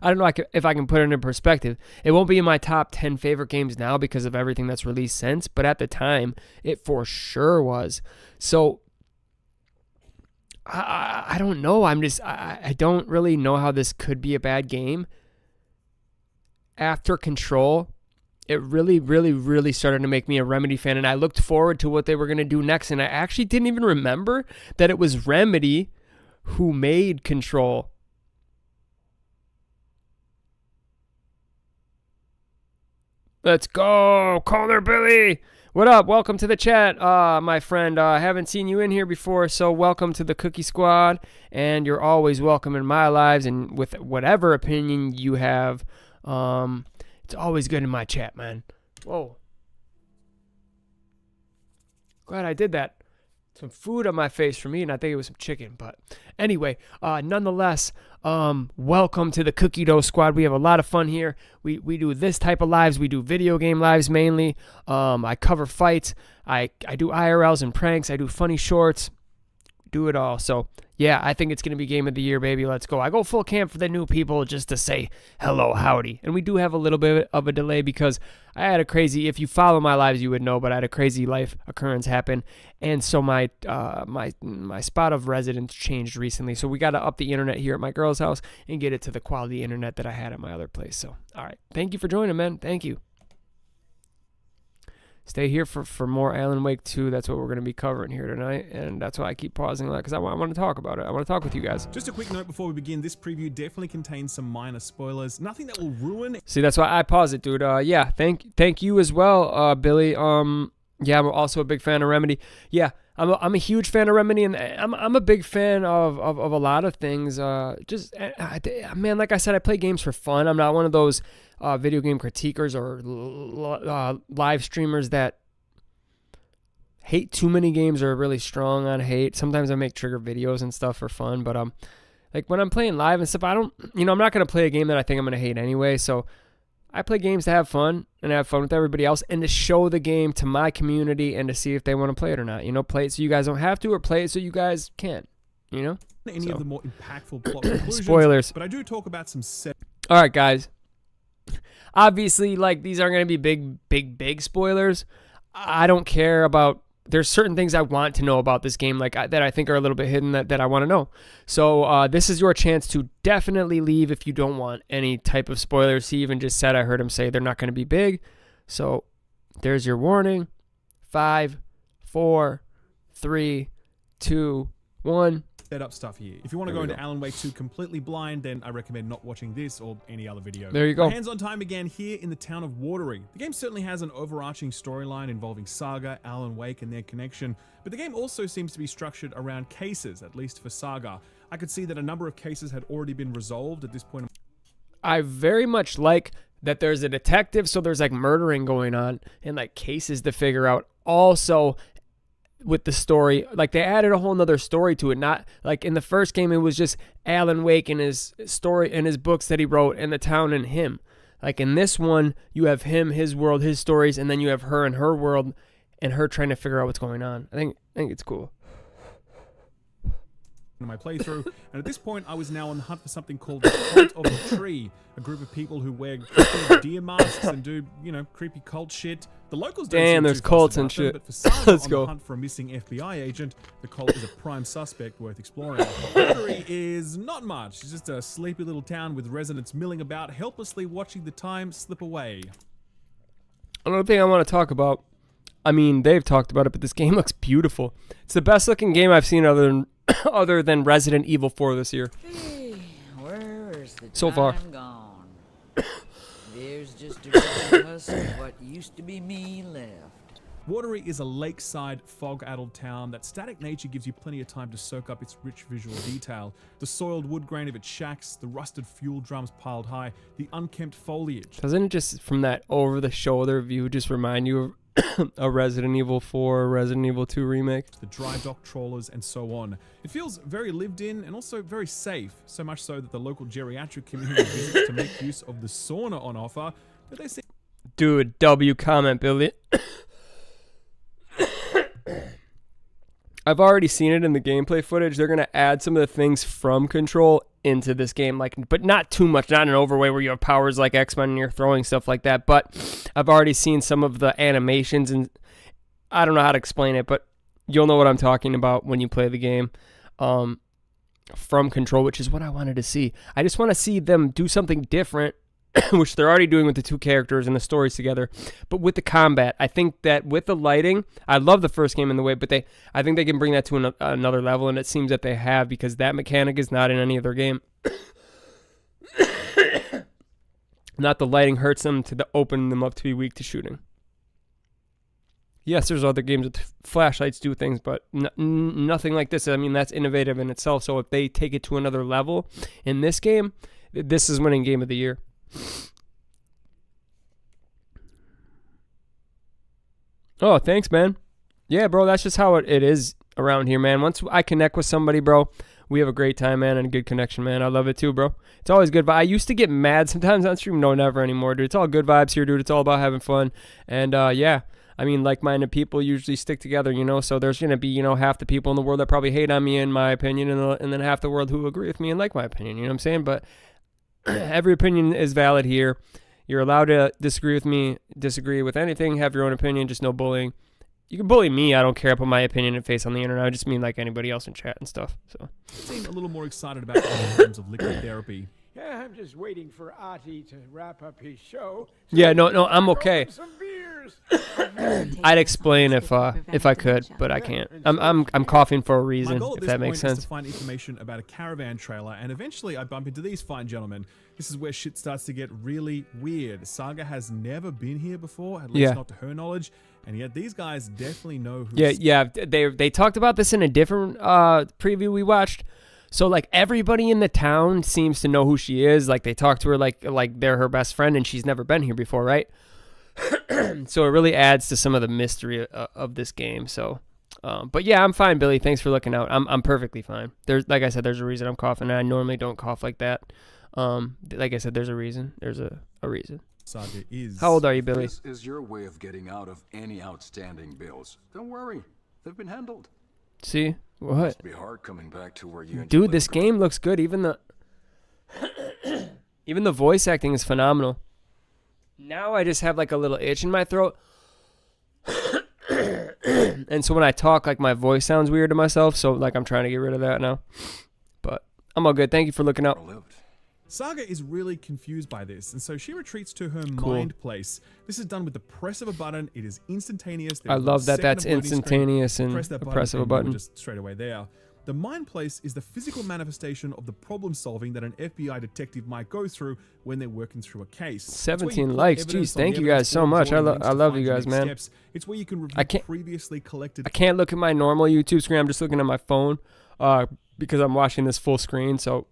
I don't know if I can put it into perspective. It won't be in my top 10 favorite games now because of everything that's released since, but at the time, it for sure was. So, I don't know. I don't really know how this could be a bad game. After Control, it really, really, really started to make me a Remedy fan, and I looked forward to what they were going to do next, and I actually didn't even remember that it was Remedy who made Control. Let's go, 𝗚𝗺𝗶𝗴𝗚𝗲. What up? Welcome to the chat, my friend. I haven't seen you in here before, so welcome to the Cookie Squad, and you're always welcome in my lives, and with whatever opinion you have, it's always good in my chat, man. Whoa. Glad I did that. Some food on my face for me, and I think it was some chicken. But anyway, nonetheless, welcome to the Cookie Dough Squad. We have a lot of fun here. We do this type of lives. We do video game lives mainly. I cover fights. I do IRLs and pranks. I do funny shorts. Do it all. So yeah, I think it's going to be game of the year, baby. Let's go. I go full camp for the new people just to say hello, howdy. And we do have a little bit of a delay because I had a crazy, if you follow my lives, you would know, but I had a crazy life occurrence happen. And so my spot of residence changed recently. So we got to up the internet here at my girl's house and get it to the quality internet that I had at my other place. So, all right. Thank you for joining, man. Thank you. Stay here for more Alan Wake 2. That's what we're going to be covering here tonight. And that's why I keep pausing a lot, because I want to talk about it. I want to talk with you guys. Just a quick note before we begin. This preview definitely contains some minor spoilers. Nothing that will ruin it. See, that's why I pause it, dude. Yeah, thank you as well, Billy. Yeah, I'm also a big fan of Remedy. Yeah, I'm a huge fan of Remedy, and I'm a big fan of a lot of things. Man, like I said, I play games for fun. I'm not one of those video game critiquers or live streamers that hate too many games or are really strong on hate. Sometimes I make trigger videos and stuff for fun, but like when I'm playing live and stuff, I'm not gonna play a game that I think I'm gonna hate anyway. So I play games to have fun and have fun with everybody else and to show the game to my community and to see if they want to play it or not. Play it so you guys don't have to, or play it so you guys can. Any of the more impactful plot conclusions. Spoilers. But I do talk about some All right, guys. Obviously, like, these aren't going to be big spoilers. I don't care about... There's certain things I want to know about this game that I think are a little bit hidden that I want to know. So this is your chance to definitely leave if you don't want any type of spoilers. He even just said, I heard him say they're not going to be big. So there's your warning. 5, 4, 3, 2, 1. Set up stuff here. If you want to go into Alan Wake 2 completely blind, then I recommend not watching this or any other video. There you go. Hands on time again here in the town of 𝗺𝗺. The game certainly has an overarching storyline involving Saga, Alan Wake, and their connection, but the game also seems to be structured around cases, at least for Saga. I could see that a number of cases had already been resolved at this point. I very much like that there's a detective, so there's like murdering going on and like cases to figure out. Also, with the story, like they added a whole nother story to it. Not like in the first game, it was just Alan Wake and his story and his books that he wrote, and the town and him. Like in this one, you have him, his world, his stories, and then you have her and her world, and her trying to figure out what's going on. I think it's cool. In my playthrough, and at this point I was now on the hunt for something called the Cult of the Tree, a group of people who wear creepy deer masks and do, creepy cult shit. The locals don't seem there's too cults fussed and about them, shit. but for Saga Let's on go. the hunt for a missing FBI agent, the cult is a prime suspect worth exploring. 𝗺𝗺 is not much. It's just a sleepy little town with residents milling about, helplessly watching the time slip away. Another thing I want to talk about, they've talked about it, but this game looks beautiful. It's the best looking game I've seen other than Resident Evil 4 this year. Hey, where's the So far. time gone? There's just a husk of what used to be me left. 𝗺𝗺 is a lakeside, fog-addled town. That static nature gives you plenty of time to soak up its rich visual detail. The soiled wood grain of its shacks, the rusted fuel drums piled high, the unkempt foliage. Doesn't it just, from that over-the-shoulder view, just remind you of a Resident Evil 4 or Resident Evil 2 remake? The dry dock trawlers, and so on. It feels very lived in and also very safe, so much so that the local geriatric community visits to make use of the sauna on offer. But they seem... Dude, W comment, Billy. I've already seen it in the gameplay footage. They're going to add some of the things from Control into this game, like, but not too much, not in an overway where you have powers like X-Men and you're throwing stuff like that. But I've already seen some of the animations, and I don't know how to explain it, but you'll know what I'm talking about when you play the game from Control, which is what I wanted to see. I just want to see them do something different, which they're already doing with the two characters and the stories together, but with the combat. I think that with the lighting, I love the first game in the way, but I think they can bring that to another level, and it seems that they have, because that mechanic is not in any other game. Not the lighting hurts them to open them up to be weak to shooting. Yes, there's other games with flashlights do things, but nothing like this. I mean, that's innovative in itself, so if they take it to another level in this game, this is winning Game of the Year. Oh, thanks, man. Yeah, bro, that's just how it is around here, man. Once I connect with somebody, bro, we have a great time, man, and a good connection, man. I love it too, bro. It's always good. I used to get mad sometimes on stream. No, never anymore, dude. It's all good vibes here, dude. It's all about having fun. And, yeah, I mean, like-minded people usually stick together, you know, so there's going to be, you know, half the people in the world that probably hate on me, in my opinion, and then half the world who agree with me and like my opinion, you know what I'm saying? But every opinion is valid here. You're allowed to disagree with me, disagree with anything, have your own opinion, just no bullying. You can bully me, I don't care. I put my opinion and face on the internet. I just mean like anybody else in chat and stuff. So Seem a little more excited about other forms of liquid therapy. Yeah, I'm just waiting for 𝗚𝗺 to wrap up his show. Yeah, no, I'm okay. I'd explain if I could, but I can't. I'm coughing for a reason, if that makes sense. Is to find information about a caravan trailer, and eventually I bump into these fine gentlemen. This is where shit starts to get really weird. Saga has never been here before, at least not to her knowledge, and yet these guys definitely know who. Yeah. They talked about this in a different preview we watched. So like everybody in the town seems to know who she is. Like they talk to her like they're her best friend, and she's never been here before, right? So it really adds to some of the mystery of this game. So, but yeah, I'm fine, Billy. Thanks for looking out. I'm perfectly fine. There's, like I said, there's a reason I'm coughing. I normally don't cough like that. Like I said, there's a reason. There's a reason. Saga is. How old are you, Billy? This is your way of getting out of any outstanding bills. Don't worry, they've been handled. See what? Must be hard coming back to where you. Dude, this game looks good. Even the voice acting is phenomenal. Now I just have like a little itch in my throat. And so when I talk, like my voice sounds weird to myself. So like I'm trying to get rid of that now. But I'm all good. Thank you for looking out. Saga is really confused by this, and so she retreats to her mind place. This is done with the press of a button. It is instantaneous. I love that that's instantaneous and the press of a button. Just straight away there. The mind place is the physical manifestation of the problem solving that an FBI detective might go through when they're working through a case. 17 likes. Jeez, thank you guys so much. I love you guys, man. It's where you can review previously collected. I can't look at my normal YouTube screen. I'm just looking at my phone because I'm watching this full screen. So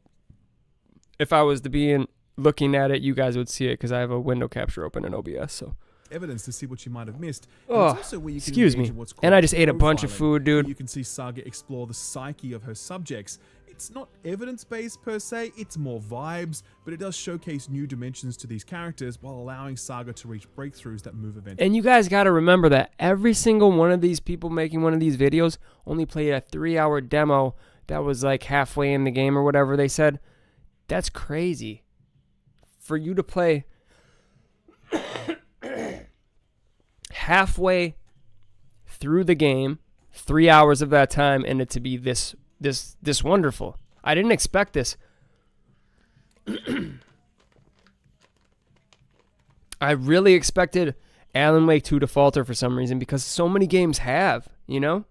if I was to be looking at it, you guys would see it because I have a window capture open in OBS. So evidence to see what you might have missed. Oh, excuse me. And I just ate a bunch of food, dude. You can see Saga explore the psyche of her subjects. It's not evidence-based per se, it's more vibes, but it does showcase new dimensions to these characters while allowing Saga to reach breakthroughs that move events. And you guys got to remember that every single one of these people making one of these videos only played a 3-hour demo that was like halfway in the game or whatever they said. That's crazy. For you to play halfway through the game, 3 hours of that time, and it to be this wonderful. I didn't expect this. I really expected Alan Wake 2 to falter for some reason because so many games have, you know?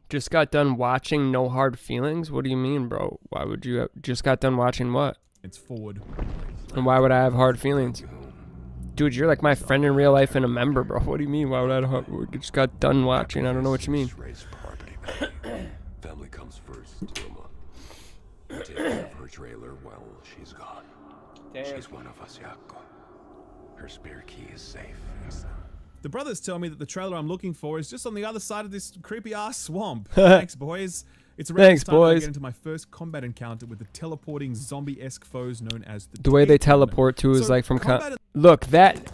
Just got done watching No Hard Feelings? What do you mean, bro? Why would you have just got done watching what? It's forward. And why would I have hard feelings? Dude, you're like my friend in real life and a member, bro. What do you mean? Why would I have... We just got done watching. I don't know what you mean. Family comes first, 𝗚𝗎. Take care of her trailer while she's gone. Damn. She's one of us, Yako. Her spare key is safe. The brothers tell me that the trailer I'm looking for is just on the other side of this creepy-ass swamp. Thanks, boys. It's around this time I get into my first combat encounter with the teleporting zombie-esque foes known as the way they teleport, too, is like from... Look, that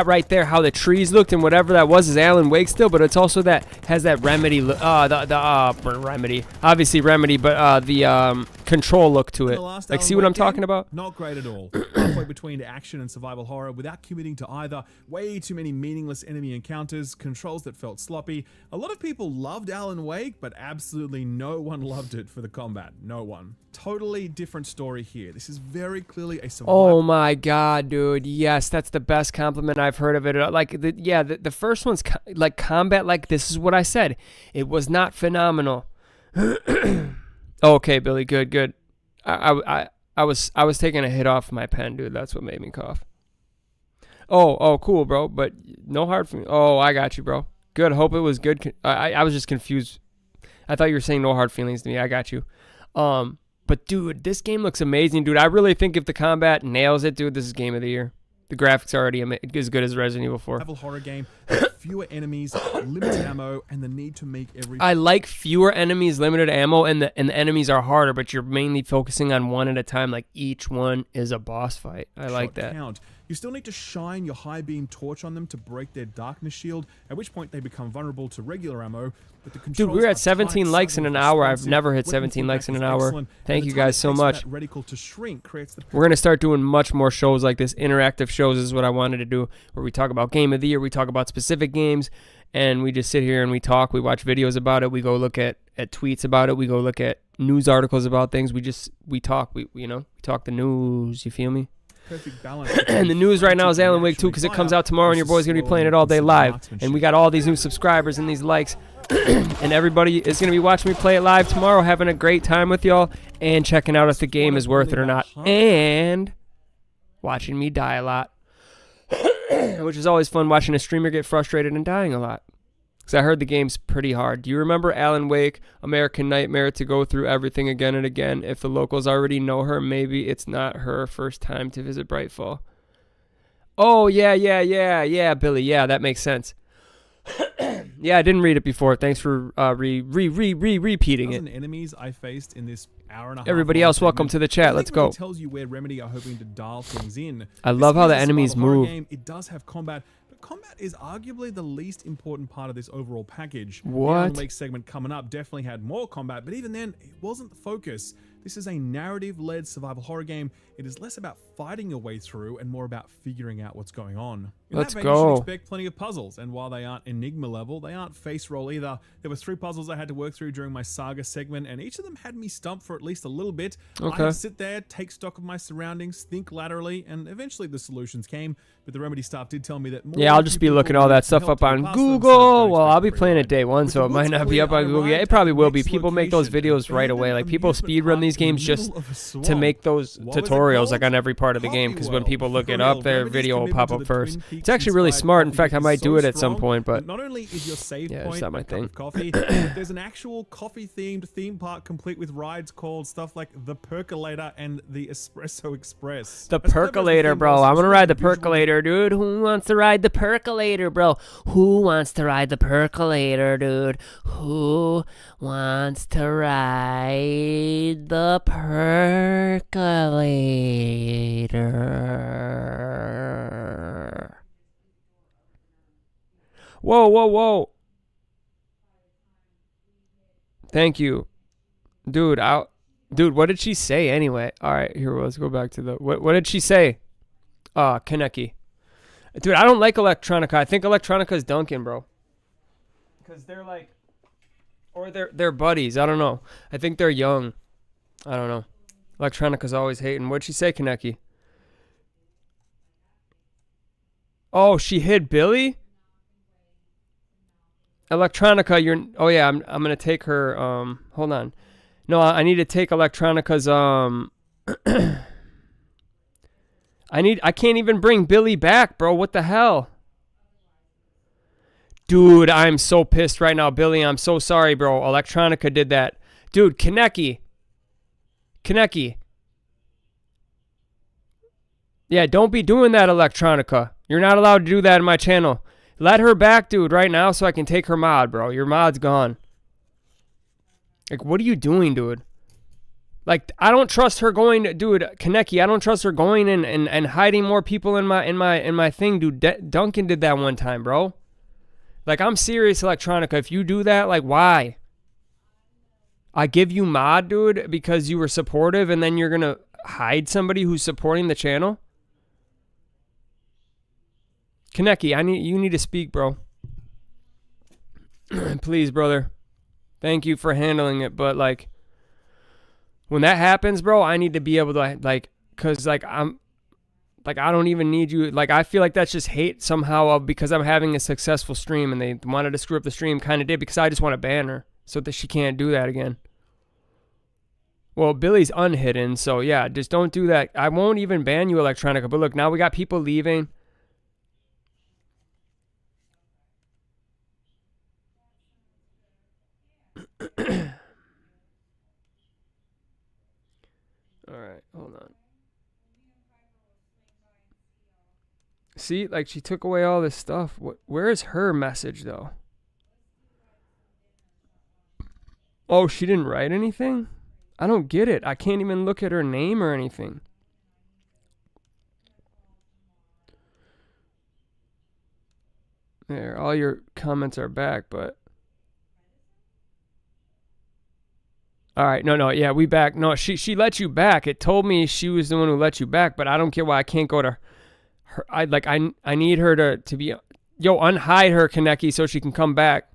right there, how the trees looked and whatever that was is Alan Wake still, but it's also that has that Remedy, Remedy, obviously Remedy, but the Control look to it. Like, see what I'm talking about? Not great at all. Halfway between action and survival horror without committing to either. Way too many meaningless enemy encounters, controls that felt sloppy. A lot of people loved Alan Wake, but absolutely no one loved it for the combat. No one. Totally different story here. This is very clearly a survival. Oh my god, dude. Yes, that's the best compliment I've heard of it. Like, the first one's like combat. Like, this is what I said. It was not phenomenal. Okay, Billy. Good. I was taking a hit off my pen, dude. That's what made me cough. Oh, cool, bro. But no hard feelings. Oh, I got you, bro. Good. Hope it was good. I was just confused. I thought you were saying no hard feelings to me. I got you. But dude, this game looks amazing, dude. I really think if the combat nails it, dude, this is game of the year. The graphics are already as good as Resident Evil 4. Survival horror game, fewer enemies, limited ammo, and the need to make every. I like fewer enemies, limited ammo, and the enemies are harder, but you're mainly focusing on one at a time. Like, each one is a boss fight. I like that. Count. You still need to shine your high beam torch on them to break their darkness shield, at which point they become vulnerable to regular ammo. But the dude, we're at 17 likes in an hour. I've never hit 17 likes in an hour. Thank you guys so much. We're going to start doing much more shows like this. Interactive shows is what I wanted to do, where we talk about game of the year, we talk about specific games, and we just sit here and we talk. We watch videos about it. We go look at tweets about it. We go look at news articles about things. We talk. We talk the news. You feel me? Perfect balance. And the news right now is Alan Wake 2 because it comes out tomorrow and your boy's going to be playing it all day live. And we got all these new subscribers and these likes. And everybody is going to be watching me play it live tomorrow, having a great time with y'all and checking out if the game is worth it or not. And watching me die a lot. Which is always fun, watching a streamer get frustrated and dying a lot. Because I heard the game's pretty hard. Do you remember Alan Wake, American Nightmare, to go through everything again and again? If the locals already know her, maybe it's not her first time to visit Brightfall. Oh, yeah, Billy. Yeah, that makes sense. Yeah, I didn't read it before. Thanks for repeating it. Enemies I faced in this hour and a half. Everybody else, welcome to the chat. Let's go. It tells you where Remedy are hoping to dial things in. I love how the enemies move. It does have combat. Combat is arguably the least important part of this overall package. What? The Alan Wake segment coming up definitely had more combat, but even then, it wasn't the focus. This is a narrative-led survival horror game. It is less about fighting your way through and more about figuring out what's going on. Let's go. You should expect plenty of puzzles, and while they aren't Enigma level, they aren't face roll either. There were 3 puzzles I had to work through during my Saga segment, and each of them had me stumped for at least a little bit. Okay. I had to sit there, take stock of my surroundings, think laterally, and eventually the solutions came. But the Remedy staff did tell me that more. Yeah, I'll just be looking all that stuff up on Google. Well, I'll be playing it day one, so it might not be up on Google. Yeah, it probably will be. People make those videos right away. Like, people speedrun these games just to make those tutorials, like, on every part of the game, because when people look it up, their video will pop up first. It's actually really smart. In fact, I might do it at some point, but not only is your save yeah, point it's not my thing. Coffee, there's an actual coffee-themed theme park complete with rides called stuff like the Percolator and the Espresso Express. The Percolator, bro. I'm gonna ride the Percolator, dude. Who wants to ride the Percolator, bro? Who wants to ride the Percolator, dude? Who wants to ride the Percolator? Whoa. Thank you. Dude, what did she say anyway? All right, here, let's go back to the... What did she say? Kaneki. Dude, I don't like Electronica. I think Electronica is Duncan, bro. Because they're like... Or they're buddies. I don't know. I think they're young. I don't know. Electronica's always hating. What'd she say, Kaneki? Oh, she hid Billy? Electronica, you're... Oh, yeah, I'm going to take her... Hold on. No, I need to take Electronica's... I can't even bring Billy back, bro. What the hell? Dude, I'm so pissed right now. Billy, I'm so sorry, bro. Electronica did that. Dude, Kaneki. Yeah, don't be doing that, Electronica. You're not allowed to do that in my channel. Let her back, dude, right now so I can take her mod, bro. Your mod's gone. Like, what are you doing, dude? Like, I don't trust her going to, dude, 𝗚eci, I don't trust her going and hiding more people in my thing, dude. Duncan did that one time, bro. Like, I'm serious, Electronica. If you do that, like, why? I give you mod, dude, because you were supportive, and then you're gonna hide somebody who's supporting the channel? 𝗚eci, you need to speak, bro. Please, brother. Thank you for handling it, but, like, when that happens, bro, I need to be able to, like, because, like, I don't even need you. Like, I feel like that's just hate somehow of because I'm having a successful stream and they wanted to screw up the stream, kind of did, because I just want to ban her so that she can't do that again. Well, Billy's unhidden, so yeah, just don't do that. I won't even ban you, Electronica, but look, now we got people leaving. All right, hold on. See, like, she took away all this stuff. Where is her message, though? Oh, she didn't write anything? I don't get it. I can't even look at her name or anything. There, all your comments are back, but... All right, no, yeah, we back. No, she let you back. It told me she was the one who let you back, but I don't get why I can't go to her. I need her to be, yo, unhide her, 𝗚eci, so she can come back.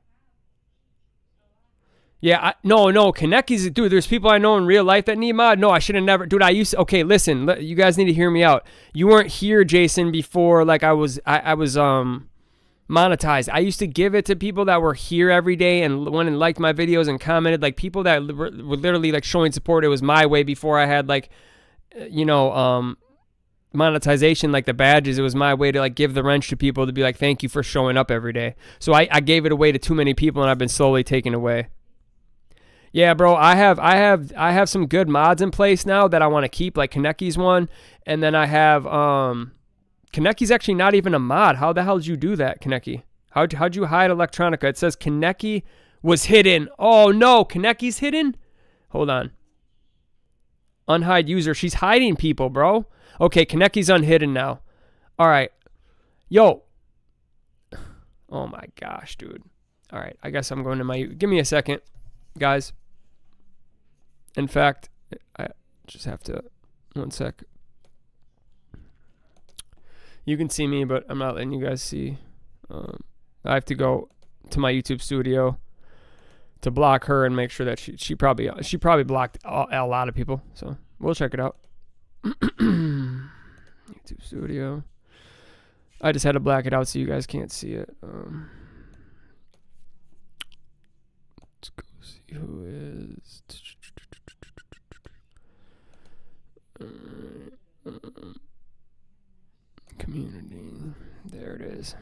Yeah, no, 𝗚eci's, dude, there's people I know in real life that need mod. No, I should have never, dude, okay, listen, you guys need to hear me out. You weren't here, Jason, before, like, I was monetized. I used to give it to people that were here every day and went and liked my videos and commented, like people that were literally like showing support. It was my way before I had like, you know, monetization, like the badges. It was my way to like give the wrench to people to be like, thank you for showing up every day. So I gave it away to too many people and I've been slowly taking away. Yeah, bro, I have some good mods in place now that I want to keep, like 𝗚eci's one, and then I have 𝗚eci's actually not even a mod. How the hell did you do that, 𝗚eci? How'd you hide Electronica? It says 𝗚eci was hidden. Oh no, 𝗚eci's hidden? Hold on. Unhide user. She's hiding people, bro. Okay, 𝗚eci's unhidden now. All right. Yo. Oh my gosh, dude. All right, I guess I'm going to my... Give me a second, guys. In fact, I just have to... One sec. You can see me, but I'm not letting you guys see. I have to go to my YouTube studio to block her and make sure that she probably blocked a lot of people. So we'll check it out. YouTube studio. I just had to black it out so you guys can't see it. Let's go see who is. Community. There it is.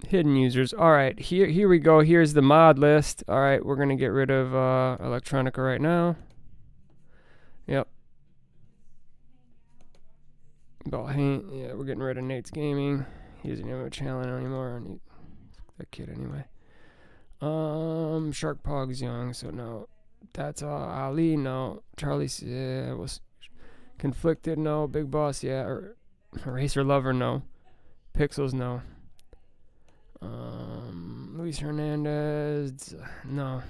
Hidden users. All right, here we go. Here's the mod list. All right, we're gonna get rid of Electronica right now. Yep. Yeah, we're getting rid of Nate's Gaming. He doesn't have a channel anymore. That kid anyway. Shark Pog's young, so no. That's Ali, no. Charlie was Conflicted, no. Big Boss, yeah. Or Racer Lover, no. Pixels, no. Luis Hernandez, no.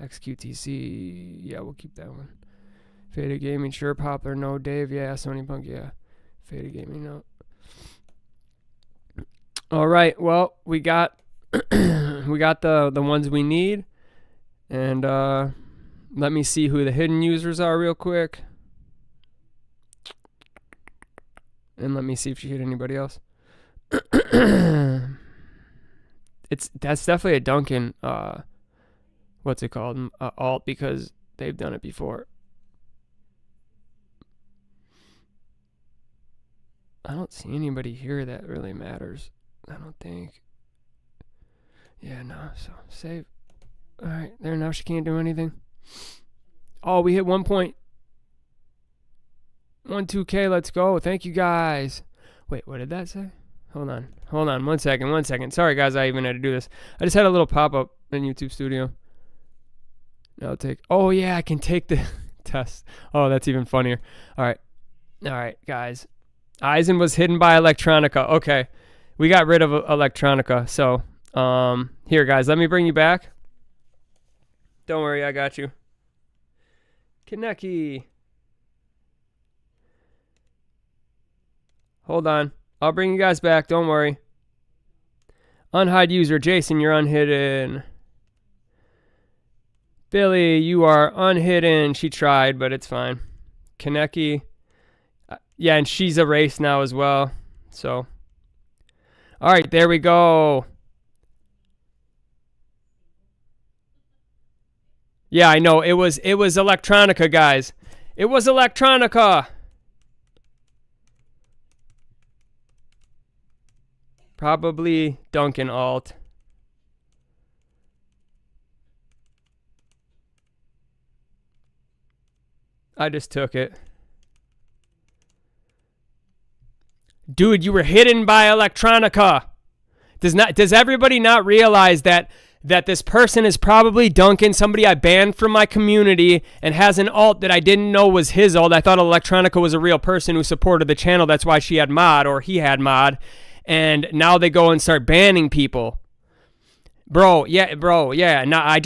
XQTC, yeah, we'll keep that one. Faded Gaming, sure. Poplar, no. Dave, yeah. Sony Punk, yeah. Faded Gaming, no. All right, well, we got the ones we need, and let me see who the hidden users are real quick, and let me see if she hit anybody else. That's definitely a Duncan what's it called, alt, because they've done it before. I don't see anybody here that really matters, I don't think. Yeah, no, so save. All right, there, now she can't do anything. Oh, we hit 1.12K, let's go. Thank you, guys. Wait, what did that say? Hold on, one second. Sorry, guys, I even had to do this. I just had a little pop-up in YouTube Studio. I'll take. Oh yeah, I can take the test. Oh, that's even funnier. All right, guys. Eisen was hidden by Electronica. Okay, we got rid of Electronica. So, here, guys, let me bring you back. Don't worry, I got you. 𝗏𝗏𝗶𝗴. Hold on. I'll bring you guys back. Don't worry. Unhide user. Jason, you're unhidden. Billy, you are unhidden. She tried, but it's fine. 𝗏𝗏𝗶𝗴. Yeah, and she's erased now as well. So. All right, there we go. Yeah, I know. It was Electronica, guys. It was Electronica. Probably Duncan alt. I just took it. Dude, you were hidden by Electronica. Does everybody not realize that this person is probably Duncan, somebody I banned from my community, and has an alt that I didn't know was his alt? I thought Electronica was a real person who supported the channel. That's why she had mod, or he had mod. And now they go and start banning people. Bro, yeah. No,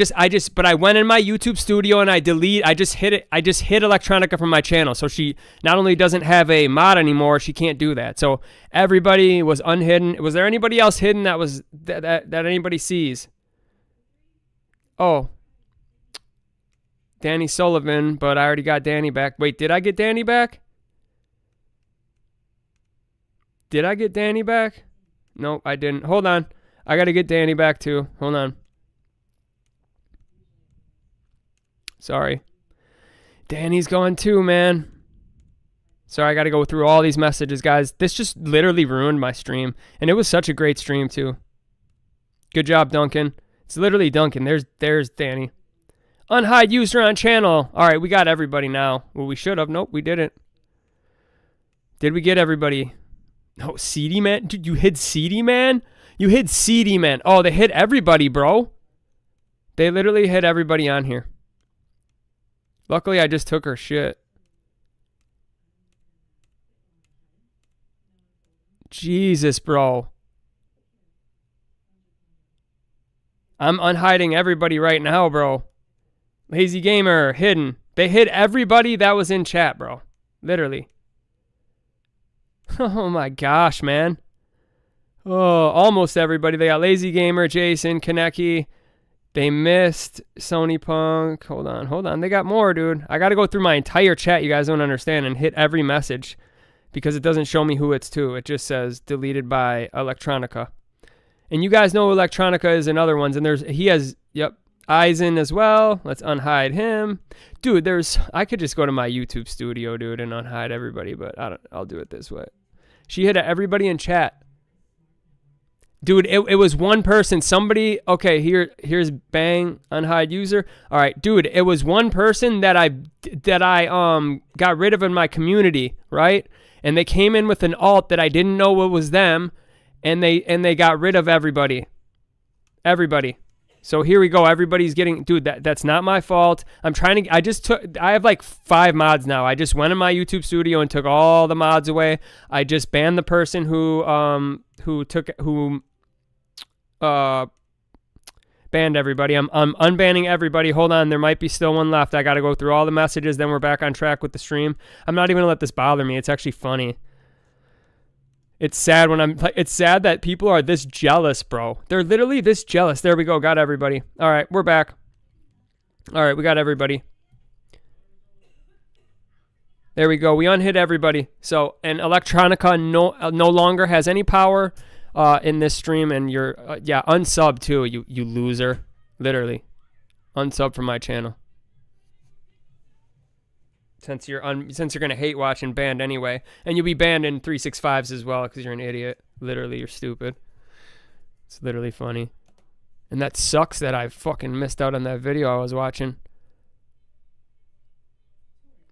but I went in my YouTube studio and I just hid Electronica from my channel. So she not only doesn't have a mod anymore, she can't do that. So everybody was unhidden. Was there anybody else hidden that anybody sees? Oh. Danny Sullivan, but I already got Danny back. Wait, did I get Danny back? Did I get Danny back? Nope, I didn't. Hold on. I got to get Danny back too. Hold on. Sorry. Danny's going too, man. Sorry, I got to go through all these messages, guys. This just literally ruined my stream. And it was such a great stream too. Good job, Duncan. It's literally Duncan. There's Danny. Unhide user on channel. All right, we got everybody now. Well, we should have. Nope, we didn't. Did we get everybody? No, Seedy Man? Dude, you hid Seedy Man? You hid Seedy Man. Oh, they hit everybody, bro. They literally hit everybody on here. Luckily, I just took her shit. Jesus, bro. I'm unhiding everybody right now, bro. Lazy Gamer, hidden. They hit everybody that was in chat, bro. Literally. Oh my gosh, man. Oh, almost everybody. They got Lazy Gamer, Jason, 𝗏𝗏𝗶𝗴. They missed Sony Punk. Hold on. They got more, dude. I got to go through my entire chat, you guys don't understand, and hit every message because it doesn't show me who it's to. It just says deleted by Electronica. And you guys know Electronica is in other ones, and he has, Eisen as well. Let's unhide him. Dude, I could just go to my YouTube studio, dude, and unhide everybody, but I'll do it this way. She hit everybody in chat. Dude, it was one person. Somebody, okay, here's bang, unhide user. All right, dude, it was one person that I got rid of in my community, right? And they came in with an alt that I didn't know what was them, and they got rid of everybody. Everybody. So here we go. Everybody's getting, dude, that's not my fault. I have like 5 mods now. I just went in my YouTube studio and took all the mods away. I just banned the person who banned everybody. I'm unbanning everybody. Hold on. There might be still one left. I got to go through all the messages. Then we're back on track with the stream. I'm not even gonna let this bother me. It's actually funny. It's sad it's sad that people are this jealous, bro. They're literally this jealous. There we go. Got everybody. All right, we're back. All right, we got everybody. There we go. We unhid everybody. So, and Electronica no longer has any power in this stream, and you're unsub too. You loser. Literally, unsub from my channel. Since you're gonna hate watch and banned anyway, and you'll be banned in 365s as well because you're an idiot. Literally, you're stupid. It's literally funny, and that sucks that I fucking missed out on that video I was watching.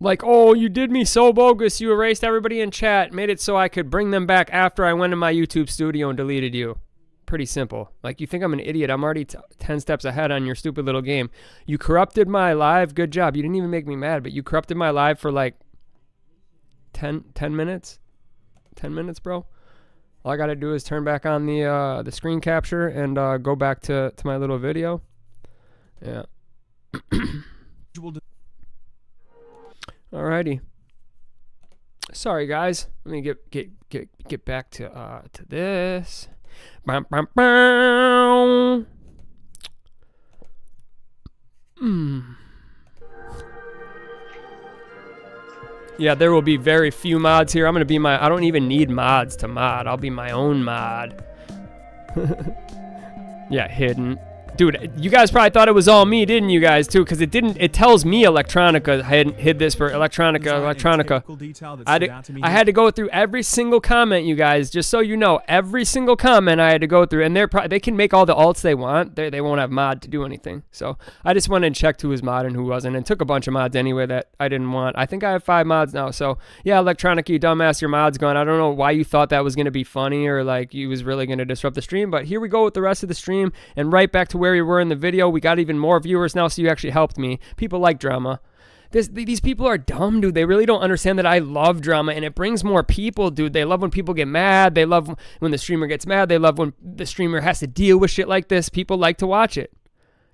Like, oh, you did me so bogus. You erased everybody in chat, made it so I could bring them back after I went in my YouTube studio and deleted you. pretty simple. Like, you think I'm an idiot. I'm already 10 steps ahead on your stupid little game. You corrupted my live. Good job. You didn't even make me mad, but you corrupted my live for like 10 minutes. 10 minutes, bro. All I got to do is turn back on the screen capture and go back to my little video. Yeah. Alrighty. Sorry, guys. Let me get back to this. Bam, bam, bam. Yeah, there will be very few mods here. I'm gonna be I don't even need mods to mod. I'll be my own mod. Yeah, hidden. Dude, you guys probably thought it was all me, didn't you guys, too? Because it didn't. It tells me Electronica hid this for Electronica. I had to go through every single comment, you guys, just so you know. Every single comment I had to go through. And they can make all the alts they want. They won't have mod to do anything. So I just went and checked who was mod and who wasn't. And took a bunch of mods anyway that I didn't want. I think I have 5 mods now. So, yeah, Electronica, you dumbass, your mod's gone. I don't know why you thought that was going to be funny or, like, you was really going to disrupt the stream. But here we go with the rest of the stream. And right back to where we were in the video. We got even more viewers now, so you actually helped me. People like drama. These people are dumb, dude. They really don't understand that I love drama, and it brings more people, dude. They love when people get mad. They love when the streamer gets mad. They love when the streamer has to deal with shit like this. People like to watch it.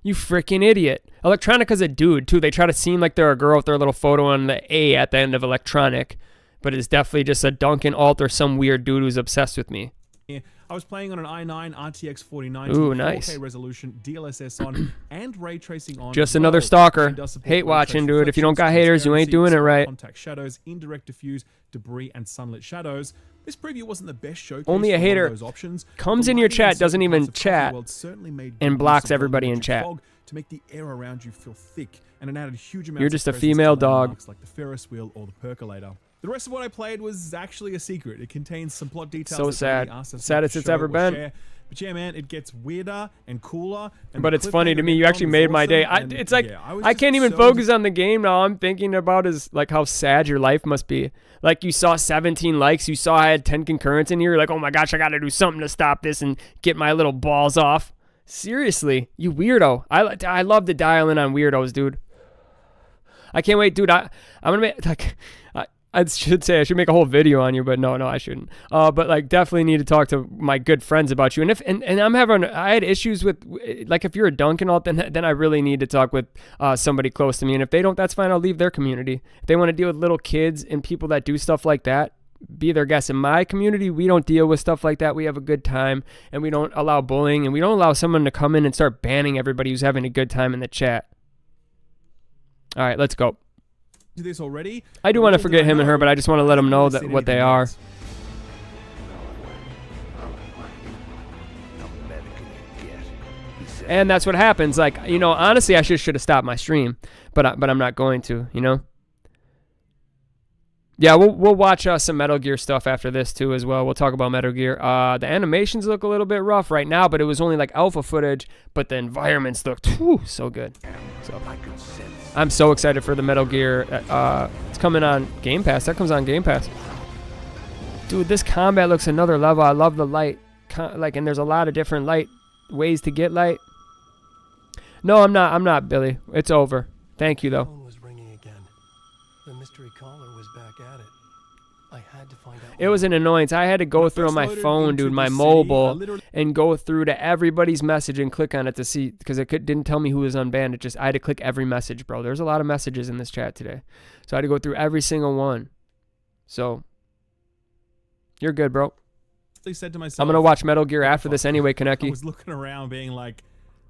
You freaking idiot. Electronica's a dude, too. They try to seem like they're a girl with their little photo on the A at the end of electronic, but it's definitely just a Duncan alt or some weird dude who's obsessed with me. I was playing on an i9 RTX 4090 Ooh, nice. 4K resolution, DLSS on, and ray tracing on. Just another stalker. Hate watching, dude. If you don't got haters, you ain't doing it right. Contact shadows, indirect diffuse, debris, and sunlit shadows. This preview wasn't the best showcase. Only a hater those options. comes in your chat, doesn't even chat, and blocks everybody in chat. To make the air around you feel thick, and it added huge amounts. You're just a female dog. Like the Ferris wheel or the percolator. The rest of what I played was actually a secret. It contains some plot details. So sad. Saddest it's ever been. But yeah, man, it gets weirder and cooler. And but it's funny to me. You actually made my day. It's like, yeah, I can't even focus on the game now. I'm thinking about is like how sad your life must be. Like you saw 17 likes. You saw I had 10 concurrents in here. You're like, oh my gosh, I got to do something to stop this and get my little balls off. Seriously, you weirdo. I love to dial in on weirdos, dude. I can't wait, dude. I'm going to make, like... I should say I should make a whole video on you, but no, I shouldn't. But like, definitely need to talk to my good friends about you. And I had issues with, like, if you're a Duncan alt, then I really need to talk with somebody close to me. And if they don't, that's fine. I'll leave their community. If they want to deal with little kids and people that do stuff like that, be their guest. In my community, we don't deal with stuff like that. We have a good time, and we don't allow bullying, and we don't allow someone to come in and start banning everybody who's having a good time in the chat. All right, let's go. This already. I do want to forget him and her, but I just want to let them know that what they are. And that's what happens. Like, you know, honestly, I should have stopped my stream, but I'm not going to, you know. Yeah, we'll watch some Metal Gear stuff after this too as well. We'll talk about Metal Gear. The animations look a little bit rough right now, but it was only like alpha footage, but the environments looked so good. So I'm so excited for the Metal Gear. It's coming on Game Pass. That comes on Game Pass. Dude, this combat looks another level. I love the light. And there's a lot of different light ways to get light. No, I'm not, Billy. It's over. Thank you, though. The phone was ringing again. The mystery caller was back at it. I had to find out. It was an annoyance. I had to go through on my phone, dude, my mobile, and go through to everybody's message and click on it to see, because it didn't tell me who was unbanned. I had to click every message, bro. There's a lot of messages in this chat today. So I had to go through every single one. So, you're good, bro. Said to myself, I'm going to watch Metal Gear after this anyway, Kaneki. I was looking around being like,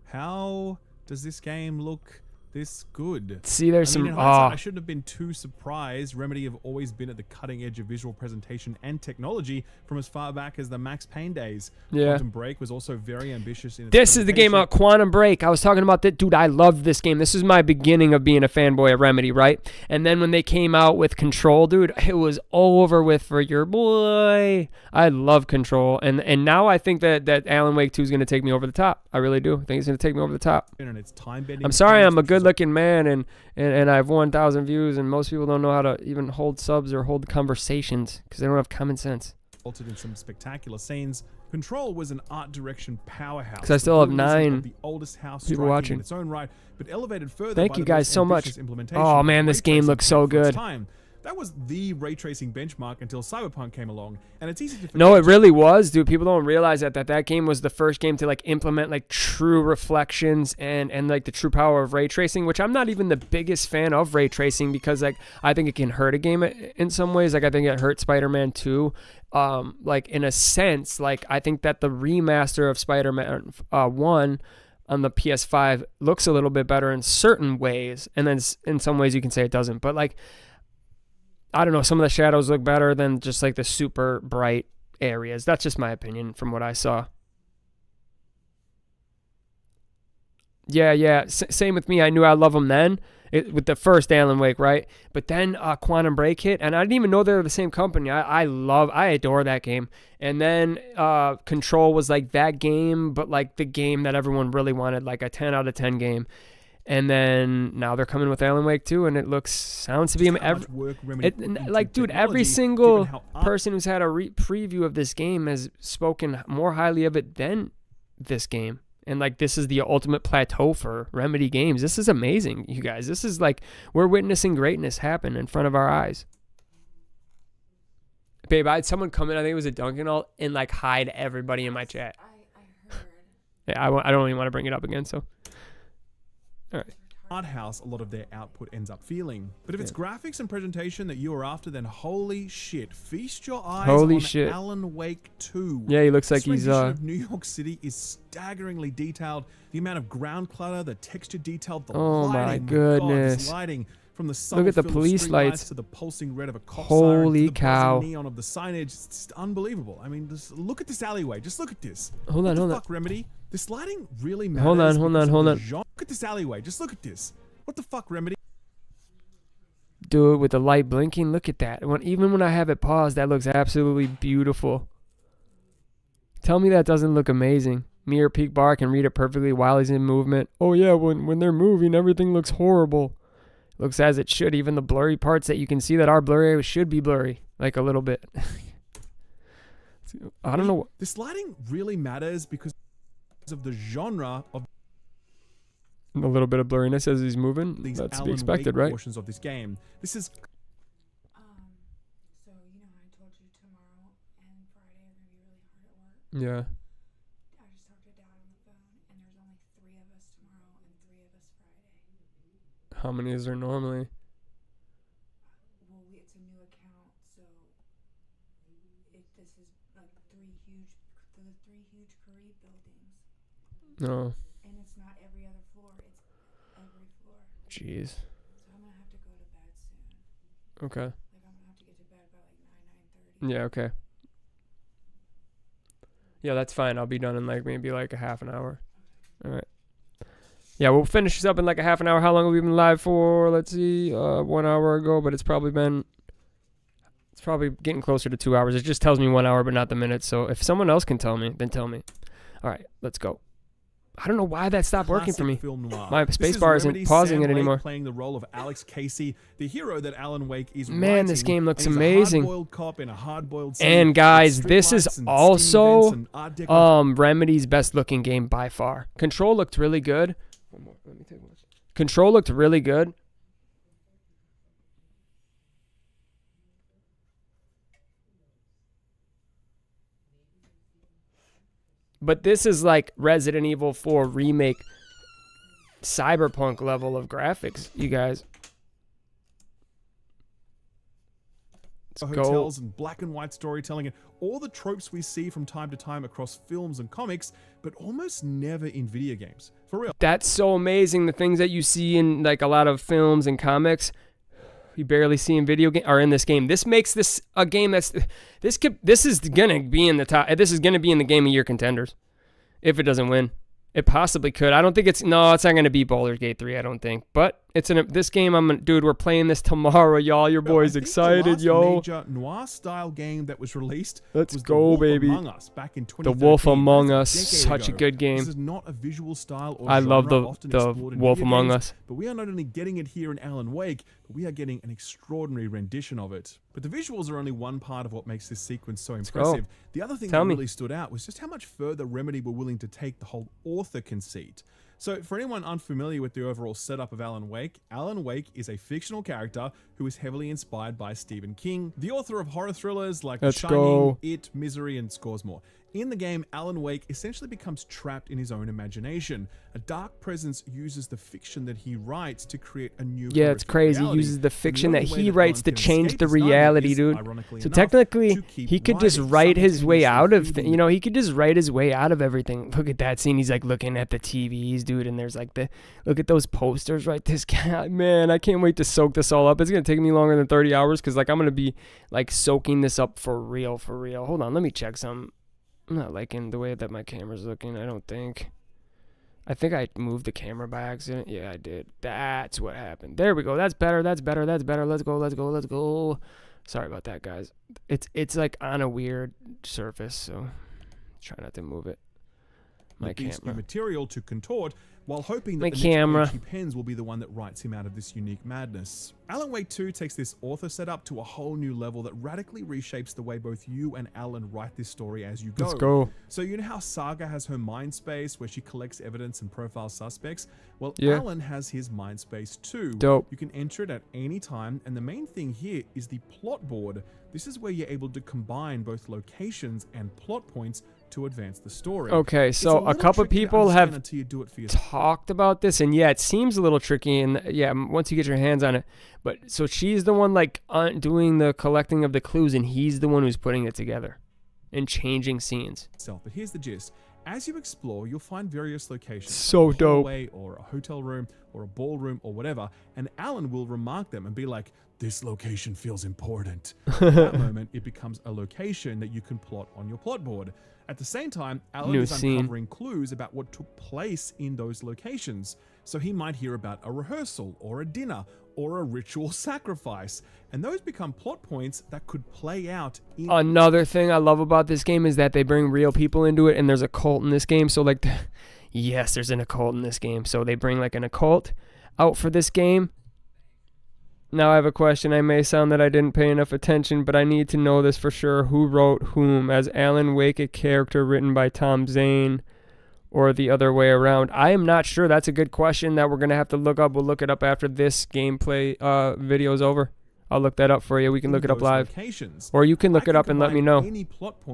how does this game look this good? See, there's some... I shouldn't have been too surprised. Remedy have always been at the cutting edge of visual presentation and technology from as far back as the Max Payne days. Yeah. Quantum Break was also very ambitious in its This is the game about Quantum Break. I was talking about that. Dude, I loved this game. This is my beginning of being a fanboy of Remedy, right? And then when they came out with Control, dude, it was over with for your boy. I love Control. And now I think that Alan Wake 2 is going to take me over the top. I really do. I think it's going to take me over the top. And it's time-bending. I'm sorry I'm a good-looking man and I have 1,000 views, and most people don't know how to even hold subs or hold conversations because they don't have common sense. Resulted in some spectacular scenes Control was an art direction powerhouse. 'Cause I still have The building is 9 of the oldest house people striking watching. in its own right, but elevated further Thank by you the guys most so much. ambitious implementation Oh of man, ray this game tracing looks so for its good. time. That was the ray tracing benchmark until Cyberpunk came along, and it's easy to forget. No, it really was, dude. People don't realize that game was the first game to like implement like true reflections and like the true power of ray tracing, which I'm not even the biggest fan of ray tracing because like I think it can hurt a game in some ways. Like I think it hurt Spider-Man 2. Like in a sense, like I think that the remaster of Spider-Man 1 on the PS5 looks a little bit better in certain ways, and then in some ways you can say it doesn't. But like I don't know, some of the shadows look better than just like the super bright areas. That's just my opinion from what I saw. Yeah. Same with me. I knew I love them then with the first Alan Wake, right? But then Quantum Break hit, and I didn't even know they were the same company. I adore that game. And then Control was like that game, but like the game that everyone really wanted, like a 10 out of 10 game. And then now they're coming with Alan Wake 2, and it sounds to be every single person who's had a preview of this game has spoken more highly of it than this game. And like this is the ultimate plateau for Remedy games. This is amazing, you guys. This is like we're witnessing greatness happen in front of our eyes. Babe, I had someone come in, I think it was a Duncan all, and like hide everybody in my chat. I heard. Yeah, I don't even want to bring it up again, so. All right. Art house a lot of their output ends up feeling. But if it's graphics and presentation that you are after, then holy shit, feast your eyes on Alan Wake 2. Yeah, he looks like this he's of New York City is staggeringly detailed. The amount of ground clutter, the texture detail, the oh lighting. My goodness. God, this lighting from the look at the police lights to the pulsing red of a cop holy siren, to the cow neon of the signage. It's just unbelievable. I mean, look at this alleyway. Just look at this. Hold on. Fuck, Remedy? This lighting really matters. Hold on. Look at this alleyway. Just look at this. What the fuck, Remedy? Dude, with the light blinking, look at that. Even when I have it paused, that looks absolutely beautiful. Tell me that doesn't look amazing. Me or Peak Bar can read it perfectly while he's in movement. Oh yeah, when they're moving, everything looks horrible. Looks as it should. Even the blurry parts that you can see that are blurry should be blurry, like a little bit. I don't know. This lighting really matters because of the genre of a little bit of blurriness as he's moving. That's to be expected, right? Portions of this game. This is. So you know how I told you tomorrow and Friday are gonna be really hard at work. Yeah. I just talked to Dad on the phone, and there's only 3 of us tomorrow and 3 of us Friday. How many is there normally? Well, it's a new account, so this is like 3 huge Curry buildings. No. And it's not every other floor; it's every floor. Jeez. So I'm gonna have to go to bed soon. Okay. Like I'm gonna have to get to bed by like 9:30. Yeah. Okay. Yeah, that's fine. I'll be done in like maybe like a half an hour. All right. Yeah, we'll finish this up in like a half an hour. How long have we been live for? Let's see, 1 hour ago, but it's probably getting closer to 2 hours. It just tells me 1 hour, but not the minutes. So if someone else can tell me, then tell me. All right, let's go. I don't know why that stopped working for me. My spacebar isn't pausing it anymore. Playing the role of Alex Casey, the hero that Alan Wake is Man, this game looks amazing. And and guys, this is also Remedy's best looking game by far. Control looked really good. One more. Let me take one. Control looked really good. But this is like Resident Evil 4 remake Cyberpunk level of graphics, you guys. Hotels and black and white storytelling and all the tropes we see from time to time across films and comics, but almost never in video games. For real. That's so amazing. The things that you see in like a lot of films and comics, you barely see in video game or in this game. This makes this a game that's this is gonna be in the top. This is gonna be in the Game of Year contenders if it doesn't win. It possibly could. I don't think it's not gonna be Baldur's Gate 3. I don't think, but This game, dude, we're playing this tomorrow, y'all. Your boy's excited, the yo. Major noir-style game that was released. Let's was go, baby. The Wolf Among Us back in 2013. The Wolf Among Us, such a ago. good game. This is not a visual style or I love genre often the explored in Wolf video Among games, Us. But we are not only getting it here in Alan Wake, but we are getting an extraordinary rendition of it. But the visuals are only one part of what makes this sequence so impressive. The other thing that really stood out was just how much further Remedy were willing to take the whole author conceit. So for anyone unfamiliar with the overall setup of Alan Wake is a fictional character who is heavily inspired by Stephen King, the author of horror thrillers like The Shining, It, Misery, and scores more. In the game, Alan Wake essentially becomes trapped in his own imagination. A dark presence uses the fiction that he writes to create a new it's crazy. reality. He uses the fiction that he Alan writes to can change escape the his nightmare reality, is, dude. ironically So enough, technically, to keep he could just writing, write his way out of, simultaneously you know, he could just write his way out of everything. Look at that scene. He's like looking at the TVs, dude, and there's like look at those posters, right? This guy, man, I can't wait to soak this all up. It's gonna take me longer than 30 hours because like I'm gonna be like soaking this up for real, for real. Hold on, let me check some. I'm not liking the way that my camera's looking. I think I moved the camera by accident. Yeah, I did. That's what happened. There we go. That's better. That's better. That's better. Let's go. Let's go. Let's go. Sorry about that, guys. It's like on a weird surface, so try not to move it. My camera. Material to contort while hoping that My the camera. next page he pens will be the one that writes him out of this unique madness. Alan Wake 2 takes this author setup to a whole new level that radically reshapes the way both you and Alan write this story as you go. Let's go. So you know how Saga has her mind space where she collects evidence and profiles suspects? Well, Yeah. Alan has his mind space too. Dope. You can enter it at any time, and the main thing here is the plot board. This is where you're able to combine both locations and plot points to advance the story. Okay, so a couple people have talked about this, and yeah, it seems a little tricky, and yeah, once you get your hands on it. But so she's the one like doing the collecting of the clues, and he's the one who's putting it together and changing scenes. But here's the gist. As you explore, you'll find various locations. So a dope. hallway or a hotel room or a ballroom or whatever, and Alan will remark them and be like, "This location feels important." At that moment, it becomes a location that you can plot on your plot board. At the same time, Alan is uncovering clues about what took place in those locations. So he might hear about a rehearsal or a dinner or a ritual sacrifice. And those become plot points that could play out in... Another thing I love about this game is that they bring real people into it, and there's a cult in this game. So like, yes, there's an occult in this game. So they bring like an occult out for this game. Now I have a question. I may sound that I didn't pay enough attention, but I need to know this for sure. Who wrote whom? As Alan Wake a character written by Tom Zane or the other way around? I am not sure. That's a good question that we're going to have to look up. We'll look it up after this gameplay video is over. I'll look that up for you. We can look it up live. Or you can look it up and let me know.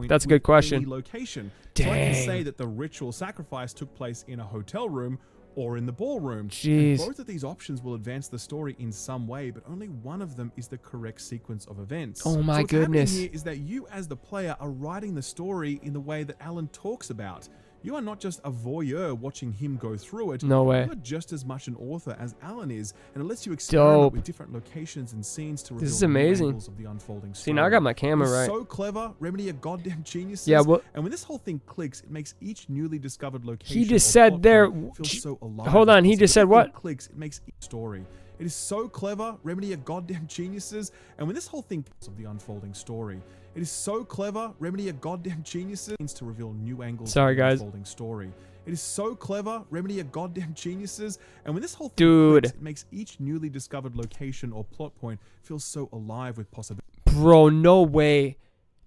That's a good question. Location. Dang. So I can say that the ritual sacrifice took place in a hotel room or in the ballroom. Jeez. And both of these options will advance the story in some way, but only one of them is the correct sequence of events. Oh my so what's goodness. happening here is that you as the player are writing the story in the way that Alan talks about. You are not just a voyeur watching him go through it. No way. You are just as much an author as Alan is, and it lets you experiment Dope. with different locations and scenes to reveal This is amazing. new angles of the unfolding story. See, now I got my camera right. So clever, Remedy are goddamn geniuses. Yeah, well, and when this whole thing clicks, it makes each newly discovered location. He just said there. So alive. Hold on, he just said what? Clicks, it makes each story. It is so clever. Remedy are goddamn geniuses. And when this whole thing of the unfolding story, it is so clever. Remedy are goddamn geniuses to reveal new angles of the unfolding story. It is so clever. Remedy are goddamn geniuses. And when this whole thing clicks, it makes each newly discovered location or plot point feel so alive with possibility. Bro, no way.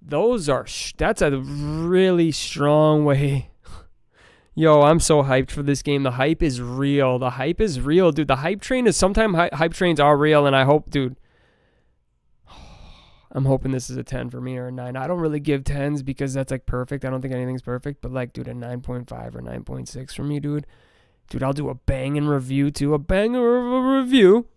Those are that's a really strong way. Yo, I'm so hyped for this game. The hype is real. The hype is real, dude. The hype train is sometimes hype trains are real, and I hope, dude. I'm hoping this is a 10 for me or a 9. I don't really give 10s because that's like perfect. I don't think anything's perfect, but like, dude, a 9.5 or 9.6 for me, dude. Dude, I'll do a banging review too. A banger of a review.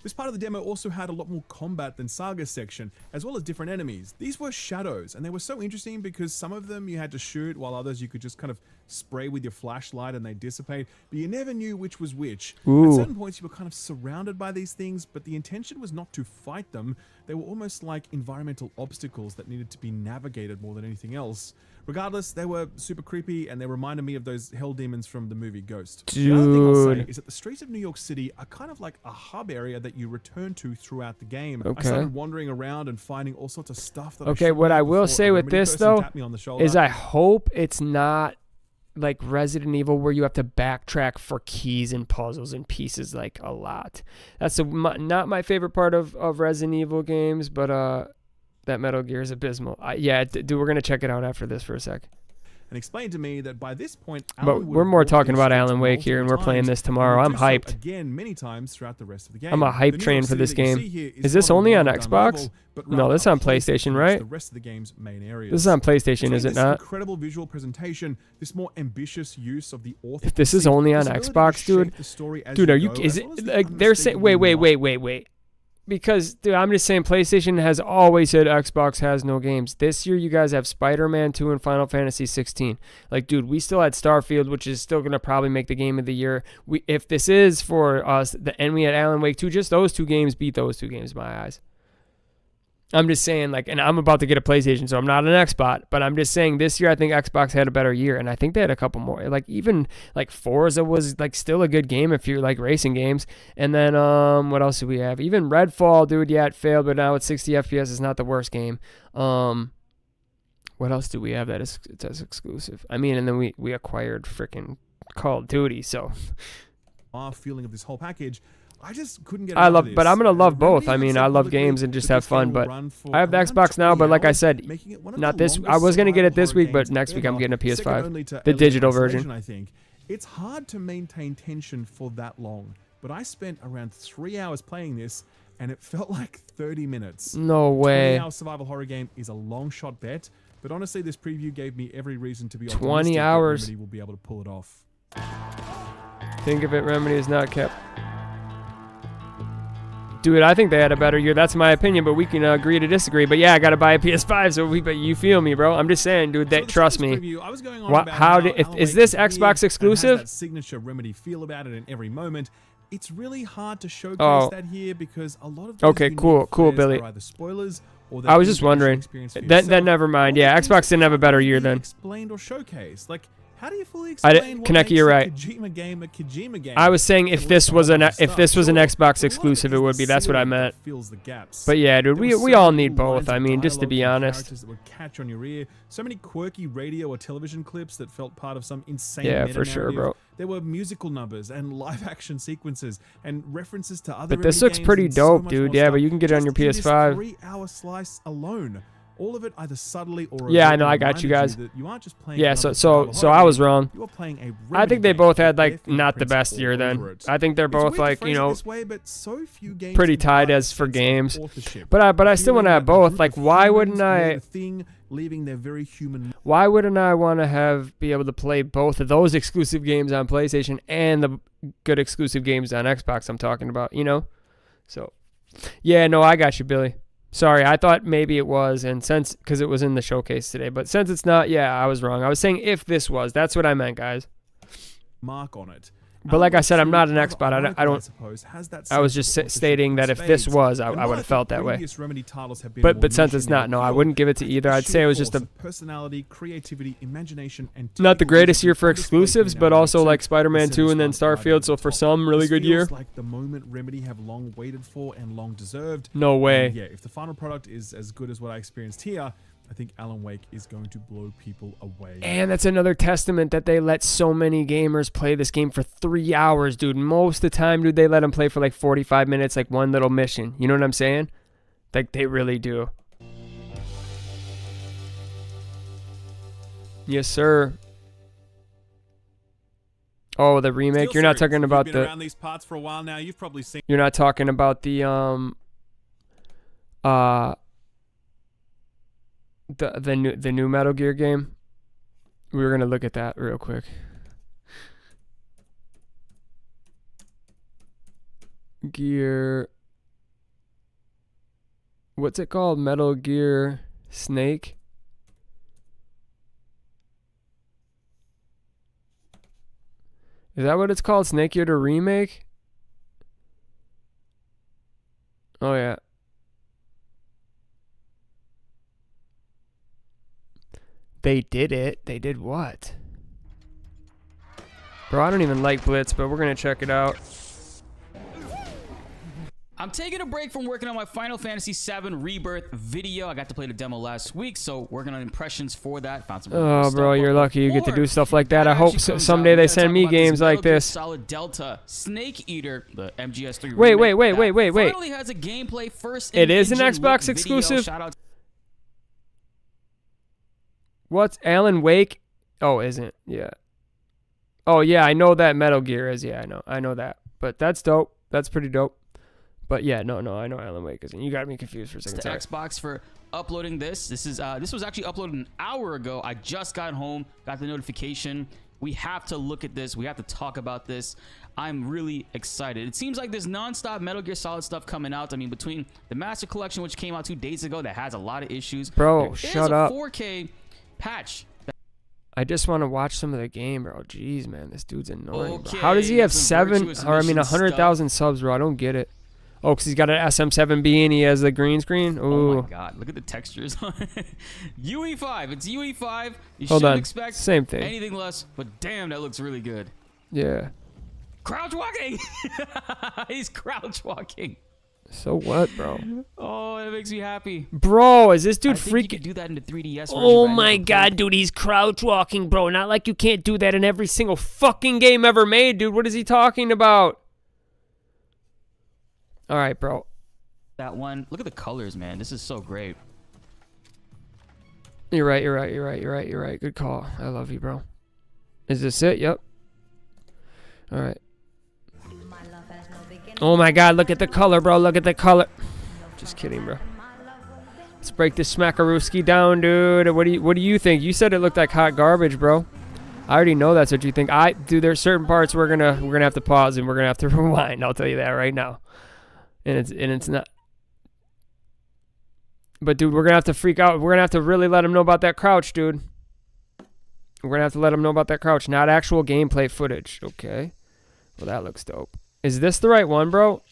This part of the demo also had a lot more combat than Saga's section, as well as different enemies. These were shadows, and they were so interesting because some of them you had to shoot, while others you could just kind of spray with your flashlight and they dissipate, but you never knew which was which. Ooh. At certain points you were kind of surrounded by these things, but the intention was not to fight them. They were almost like environmental obstacles that needed to be navigated more than anything else. Regardless, they were super creepy and they reminded me of those hell demons from the movie Ghost. Dude. The other thing I'll say is that the streets of New York City are kind of like a hub area that you return to throughout the game. I started wandering around and finding all sorts of stuff that Okay, what I will say with this though is I hope it's not like Resident Evil where you have to backtrack for keys and puzzles and pieces like a lot. That's not my favorite part of Resident Evil games, but that Metal Gear is abysmal. Yeah, dude, we're gonna check it out after this for a sec. And explained to me that by this point, but we're more talking about Alan Wake here, and we're playing this tomorrow. I'm hyped. Again, many times throughout the rest of the game. I'm a hype train for this game. Is this only on Xbox? No, this is on PlayStation, right? The rest of the game's main areas. This is on PlayStation, is it not? Incredible visual presentation, this more ambitious use of the author. If this is only on Xbox, dude, are you? Is it like they're saying? Wait. Because, dude, I'm just saying PlayStation has always said Xbox has no games. This year, you guys have Spider-Man 2 and Final Fantasy 16. Like, dude, we still had Starfield, which is still going to probably make the game of the year. If this is for us, and we had Alan Wake 2, just those two games beat those two games in my eyes. I'm just saying, like, and I'm about to get a PlayStation, so I'm not an Xbox, but I'm just saying this year I think Xbox had a better year, and I think they had a couple more. Like, even, like, Forza was, like, still a good game if you like racing games. And then, what else do we have? Even Redfall, dude, yeah, it failed, but now at 60 FPS is not the worst game. What else do we have that's exclusive? I mean, and then we acquired freaking Call of Duty, so. Feeling of this whole package. I just couldn't get. But I'm gonna love both. I mean, I love games and just have fun. But I have the Xbox now. But like I said, not this. I was gonna get it this week, but next week I'm getting a PS5, the digital version. I think it's hard to maintain tension for that long. But I spent around 3 hours playing this, and it felt like 30 minutes. No way. 20-hour survival horror game is a long shot bet. But honestly, this preview gave me every reason to be 20 hours. Remedy will be able to pull it off. Think of it, Remedy is not kept. Dude, I think they had a better year. That's my opinion, but we can agree to disagree. But yeah, I gotta buy a PS5. But you feel me, bro? I'm just saying, dude. Trust me. Is this Xbox exclusive? That signature Remedy feel about it in every moment. It's really hard to showcase that here because a lot of cool, Billy. Are either spoilers or I was just wondering. Then never mind. Yeah, Xbox didn't have a better year then. Explained or showcased, like. How do you fully explain what makes you're a right. Kojima game a Kojima game? I was saying if this was an Xbox exclusive, it would be. That's what I meant. But yeah, dude, we all need both. I mean, just to be honest. That would catch on your ear. So many quirky radio or television clips that felt part of some insane for sure, bro. There were musical numbers and live action sequences and references to other. But this looks pretty dope, dude. Yeah, but you can get it on your PS5. 3-hour slice alone. All of it either subtly or I know, I got you guys. You aren't just playing so I was wrong. You are playing a I think they both had like not the best year then. I think they're both like, you know, pretty tied as for games. But I still want to have both. Like, why wouldn't I? Leaving their very human. Why wouldn't I want to be able to play both of those exclusive games on PlayStation and the good exclusive games on Xbox? I'm talking about, you know. So, yeah, no, I got you, Billy. Sorry, I thought maybe it was, and because it was in the showcase today, but since it's not, yeah, I was wrong. I was saying if this was, that's what I meant, guys. Mark on it. But like I said, I'm not an expert. I was just stating that if this was, I would have felt that way. But since it's not, no, I wouldn't give it to either. I'd say it was just a personality, creativity, imagination, and not the greatest year for exclusives, but also like Spider-Man 2 and then Starfield. So for some, really good year. Like the moment Remedy have long waited for and long deserved. No way. Yeah, if the final product is as good as what I experienced here, I think Alan Wake is going to blow people away. And that's another testament that they let so many gamers play this game for 3 hours, dude. Most of the time, dude, they let them play for like 45 minutes, like one little mission. You know what I'm saying? Like, they really do. Yes, sir. Oh, the remake? You're not talking about the... around these parts for a while now. You've probably seen... You're not talking about the, the new Metal Gear game. We were gonna look at that real quick. Gear. What's it called? Metal Gear Snake. Is that what it's called? Snake Gear the remake? Oh yeah. They did it. They did what? Bro, I don't even like Blitz, but we're going to check it out. I'm taking a break from working on my Final Fantasy VII Rebirth video. I got to play the demo last week, so working on impressions for that. Found some oh, bro, you're lucky you get to do stuff like that. I hope someday they send me games like this. Solid Delta Snake Eater, the MGS3. Wait. Finally has a gameplay first. It is an Xbox exclusive? Shout out. What's Alan Wake? Oh, isn't. Yeah. Oh, yeah, I know that Metal Gear is. Yeah, I know that. But that's dope. That's pretty dope. But yeah, no, I know Alan Wake isn't. You got me confused for a second. To Xbox for uploading this. This was actually uploaded an hour ago. I just got home, got the notification. We have to look at this. We have to talk about this. I'm really excited. It seems like there's non-stop Metal Gear Solid stuff coming out. I mean, between the Master Collection, which came out 2 days ago, that has a lot of issues. Bro, shut up. 4K patch. I just want to watch some of the game, bro. Jeez, man, this dude's annoying. Bro. How does he have 100,000 subs, bro? I don't get it. Oh, because he's got an SM7B and he has the green screen? Ooh. Oh my god, look at the textures on it. UE5, it's UE5. You Hold shouldn't on. expect Same thing. anything less, but damn, that looks really good. Yeah. Crouch walking! He's crouch walking. So what, bro? Oh, that makes me happy. Bro, is this dude I think you freaking... could do that in the 3DS version. Oh my god, dude, he's crouch walking, bro. Not like you can't do that in every single fucking game ever made, dude. What is he talking about? All right, bro. That one. Look at the colors, man. This is so great. You're right. Good call. I love you, bro. Is this it? Yep. All right. Oh my god, look at the color, bro. Look at the color. Just kidding, bro. Let's break this smackarooski down, dude. What do you think? You said it looked like hot garbage, bro. I already know that's what you think. Dude, there's certain parts we're gonna have to pause and we're gonna have to rewind. I'll tell you that right now. And it's not. But dude, we're gonna have to freak out. We're gonna have to really let him know about that crouch, dude. We're gonna have to let him know about that crouch, not actual gameplay footage. Okay. Well, that looks dope. Is this the right one, bro?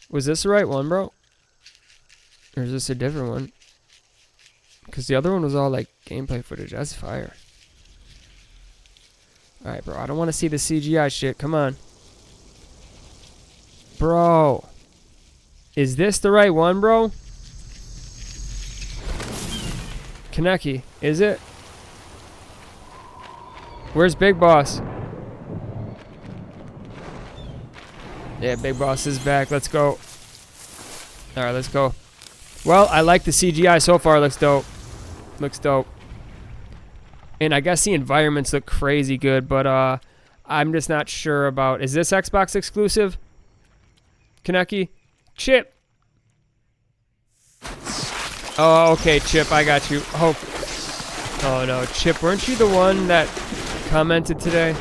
Was this the right one, bro? Or is this a different one? Because the other one was all like gameplay footage. That's fire. All right, bro. I don't want to see the CGI shit. Come on. Bro. Is this the right one, bro? �ந̱eci, is it? Where's Big Boss? Yeah, Big Boss is back. Let's go. Alright, let's go. Well, I like the CGI so far. Looks dope. Looks dope. And I guess the environments look crazy good, but I'm just not sure about... Is this Xbox exclusive? �ந̱eci? Chip. Oh, okay, Chip, I got you. Oh no, Chip, weren't you the one that commented today?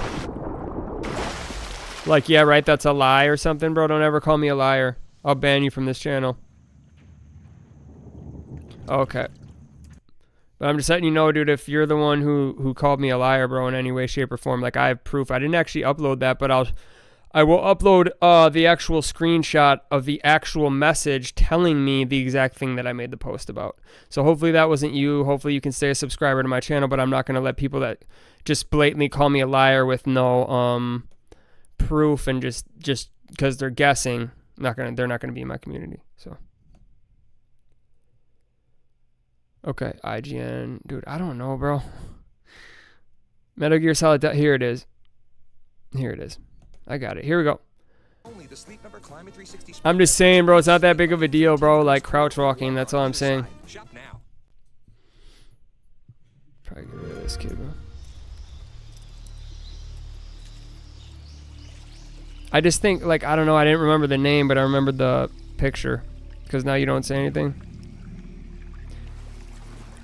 Like, yeah, right, that's a lie or something, bro. Don't ever call me a liar. I'll ban you from this channel. Okay. But I'm just letting you know, dude, if you're the one who called me a liar, bro, in any way, shape, or form, like, I have proof. I didn't actually upload that, but I will upload the actual screenshot of the actual message telling me the exact thing that I made the post about. So hopefully that wasn't you. Hopefully you can stay a subscriber to my channel, but I'm not going to let people that just blatantly call me a liar with no proof and just because they're guessing, they're not going to be in my community. So okay, IGN, dude, I don't know, bro. Metal Gear Solid, here it is. Here it is. I got it. Here we go. I'm just saying, bro, it's not that big of a deal, bro. Like crouch walking, that's all I'm saying. Probably get rid of this kid, bro. I just think, like, I don't know, I didn't remember the name, but I remembered the picture. Because now you don't say anything.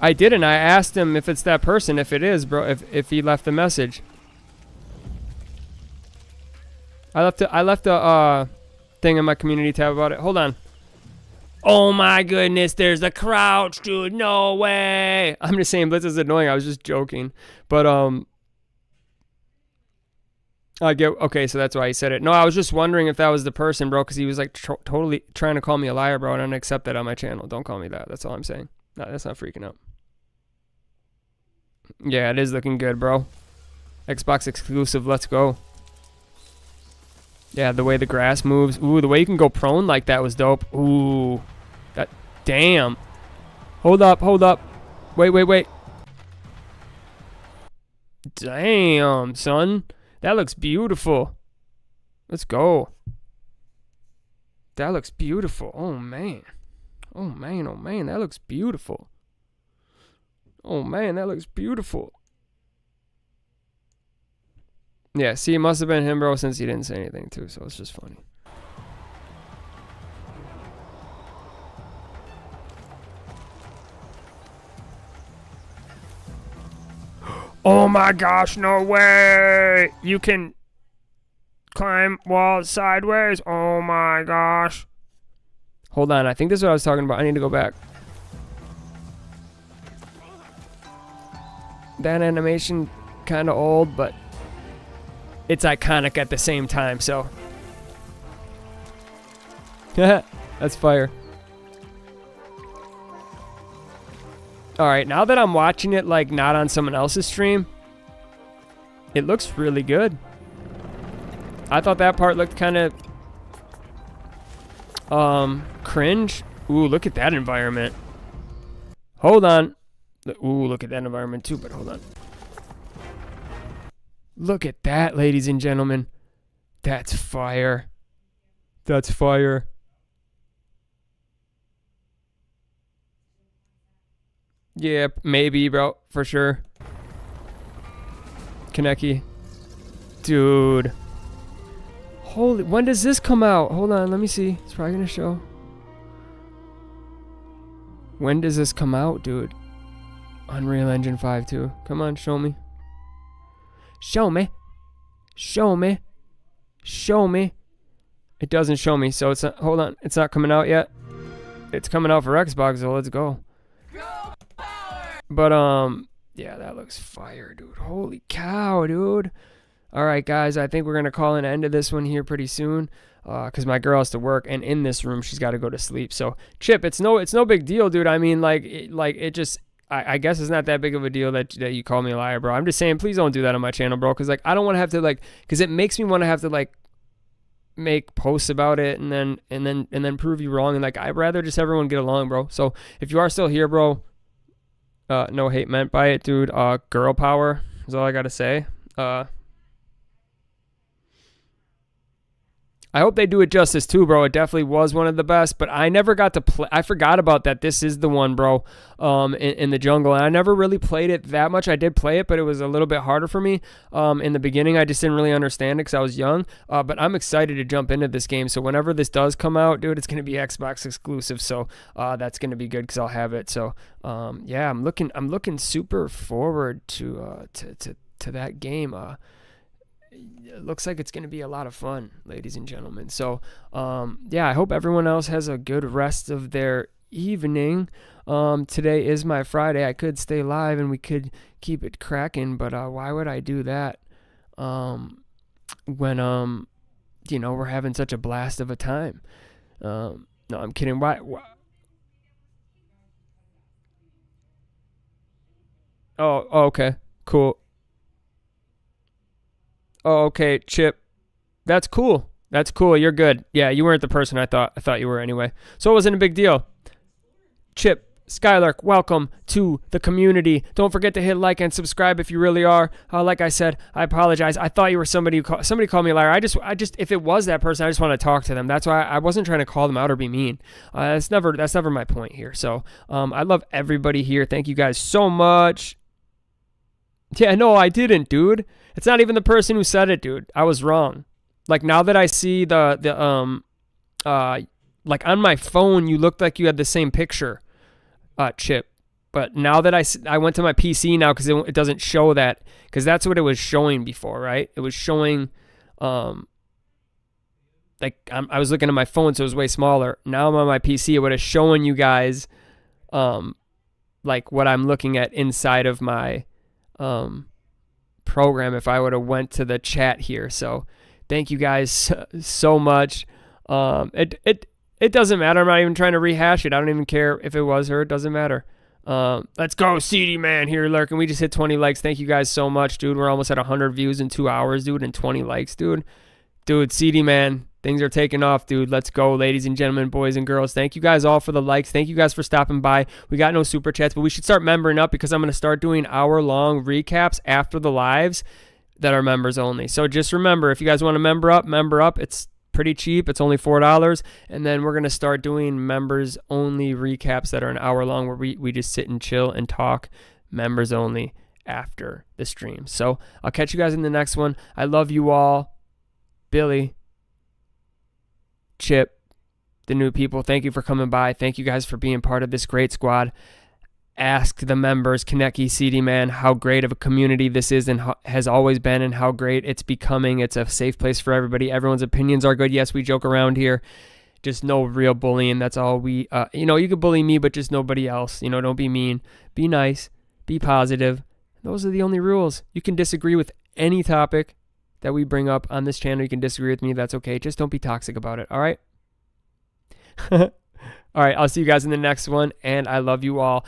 I didn't. I asked him if it's that person. If it is, bro, if he left the message. I left a thing in my community tab about it. Hold on. Oh my goodness, there's the crouch, dude. No way. I'm just saying Blitz is annoying. I was just joking. But okay, so that's why he said it. No, I was just wondering if that was the person, bro, because he was like totally trying to call me a liar, bro, and I don't accept that on my channel. Don't call me that. That's all I'm saying. No, that's not freaking out. Yeah, it is looking good, bro. Xbox exclusive, let's go. Yeah, the way the grass moves. Ooh, the way you can go prone like that was dope. Ooh. That, damn. Hold up, hold up. Wait. Damn, son. That looks beautiful. Let's go. That looks beautiful. Oh, man. Oh, man. That looks beautiful. Oh, man. That looks beautiful. Yeah, see, it must have been him, bro, since he didn't say anything, too. So it's just funny. Oh, my gosh. No way. You can climb walls sideways. Oh, my gosh. Hold on. I think this is what I was talking about. I need to go back. That animation kind of old, but it's iconic at the same time, so. That's fire. Alright, now that I'm watching it, like, not on someone else's stream, it looks really good. I thought that part looked kind of cringe. Ooh, look at that environment. Hold on. Ooh, look at that environment too, but hold on. Look at that, ladies and gentlemen. That's fire. That's fire. Yeah, maybe, bro. For sure. 𝗚liche. Dude. Holy, when does this come out? Hold on, let me see. It's probably gonna show. When does this come out, dude? Unreal Engine 5 too. Come on, show me. Show me. Show me. Show me. It doesn't show me, so it's not, hold on. It's not coming out yet. It's coming out for Xbox, so let's go. But yeah, that looks fire, dude. Holy cow, dude. All right, guys, I think we're going to call an end to this one here pretty soon because my girl has to work, and in this room, she's got to go to sleep. So, Chip, it's no big deal, dude. I mean, it just, I guess it's not that big of a deal that you call me a liar, bro. I'm just saying, please don't do that on my channel, bro, because, like, I don't want to have to, like, because it makes me want to have to, like, make posts about it and then prove you wrong, and, like, I'd rather just everyone get along, bro. So, if you are still here, bro, no hate meant by it, dude. Girl power is all I got to say. I hope they do it justice too, bro. It definitely was one of the best, but I never got to play. I forgot about that. This is the one, bro, in the jungle. And I never really played it that much. I did play it, but it was a little bit harder for me in the beginning. I just didn't really understand it because I was young. But I'm excited to jump into this game. So whenever this does come out, dude, it's going to be Xbox exclusive. So that's going to be good because I'll have it. So yeah, I'm looking super forward to that game. It looks like it's going to be a lot of fun, ladies and gentlemen. So, yeah, I hope everyone else has a good rest of their evening. Today is my Friday. I could stay live and we could keep it cracking, but why would I do that when, you know, we're having such a blast of a time? No, I'm kidding. Why? Oh, okay. Cool. Oh, okay, Chip. That's cool. That's cool. You're good. Yeah, you weren't the person I thought you were anyway. So it wasn't a big deal. Chip, Skylark, welcome to the community. Don't forget to hit like and subscribe if you really are. Like I said, I apologize. I thought you were somebody somebody called me a liar. I just if it was that person, I just want to talk to them. That's why I wasn't trying to call them out or be mean. That's never my point here. So, I love everybody here. Thank you guys so much. Yeah, no, I didn't, dude. It's not even the person who said it, dude. I was wrong. Like, now that I see like on my phone, you looked like you had the same picture, Chip. But now that I went to my PC now because it doesn't show that, because that's what it was showing before, right? It was showing, like, I was looking at my phone, so it was way smaller. Now I'm on my PC. It would have shown you guys, like, what I'm looking at inside of my, program if I would have went to the chat here. So thank you guys so much. It doesn't matter. I'm not even trying to rehash it. I don't even care if it was her. It doesn't matter. Let's go, CD man here lurking. We just hit 20 likes. Thank you guys so much, dude. We're almost at 100 views in 2 hours, dude, and 20 likes, dude. Dude, CD man, things are taking off, dude. Let's go, ladies and gentlemen, boys and girls. Thank you guys all for the likes. Thank you guys for stopping by. We got no super chats, but we should start membering up because I'm going to start doing hour-long recaps after the lives that are members only. So just remember, if you guys want to member up. It's pretty cheap. It's only $4. And then we're going to start doing members only recaps that are an hour long where we just sit and chill and talk members only after the stream. So I'll catch you guys in the next one. I love you all. Billy, Chip, the new people, thank you for coming by. Thank you guys for being part of this great squad. Ask the members, 𝗏𝗏𝗏, CD man, how great of a community this is and has always been and how great it's becoming. It's a safe place for everybody. Everyone's opinions are good. Yes, we joke around here. Just no real bullying. That's all we, you can bully me, but just nobody else. Don't be mean. Be nice. Be positive. Those are the only rules. You can disagree with any topic that we bring up on this channel. You can disagree with me. That's okay. Just don't be toxic about it. All right? All right. I'll see you guys in the next one. And I love you all.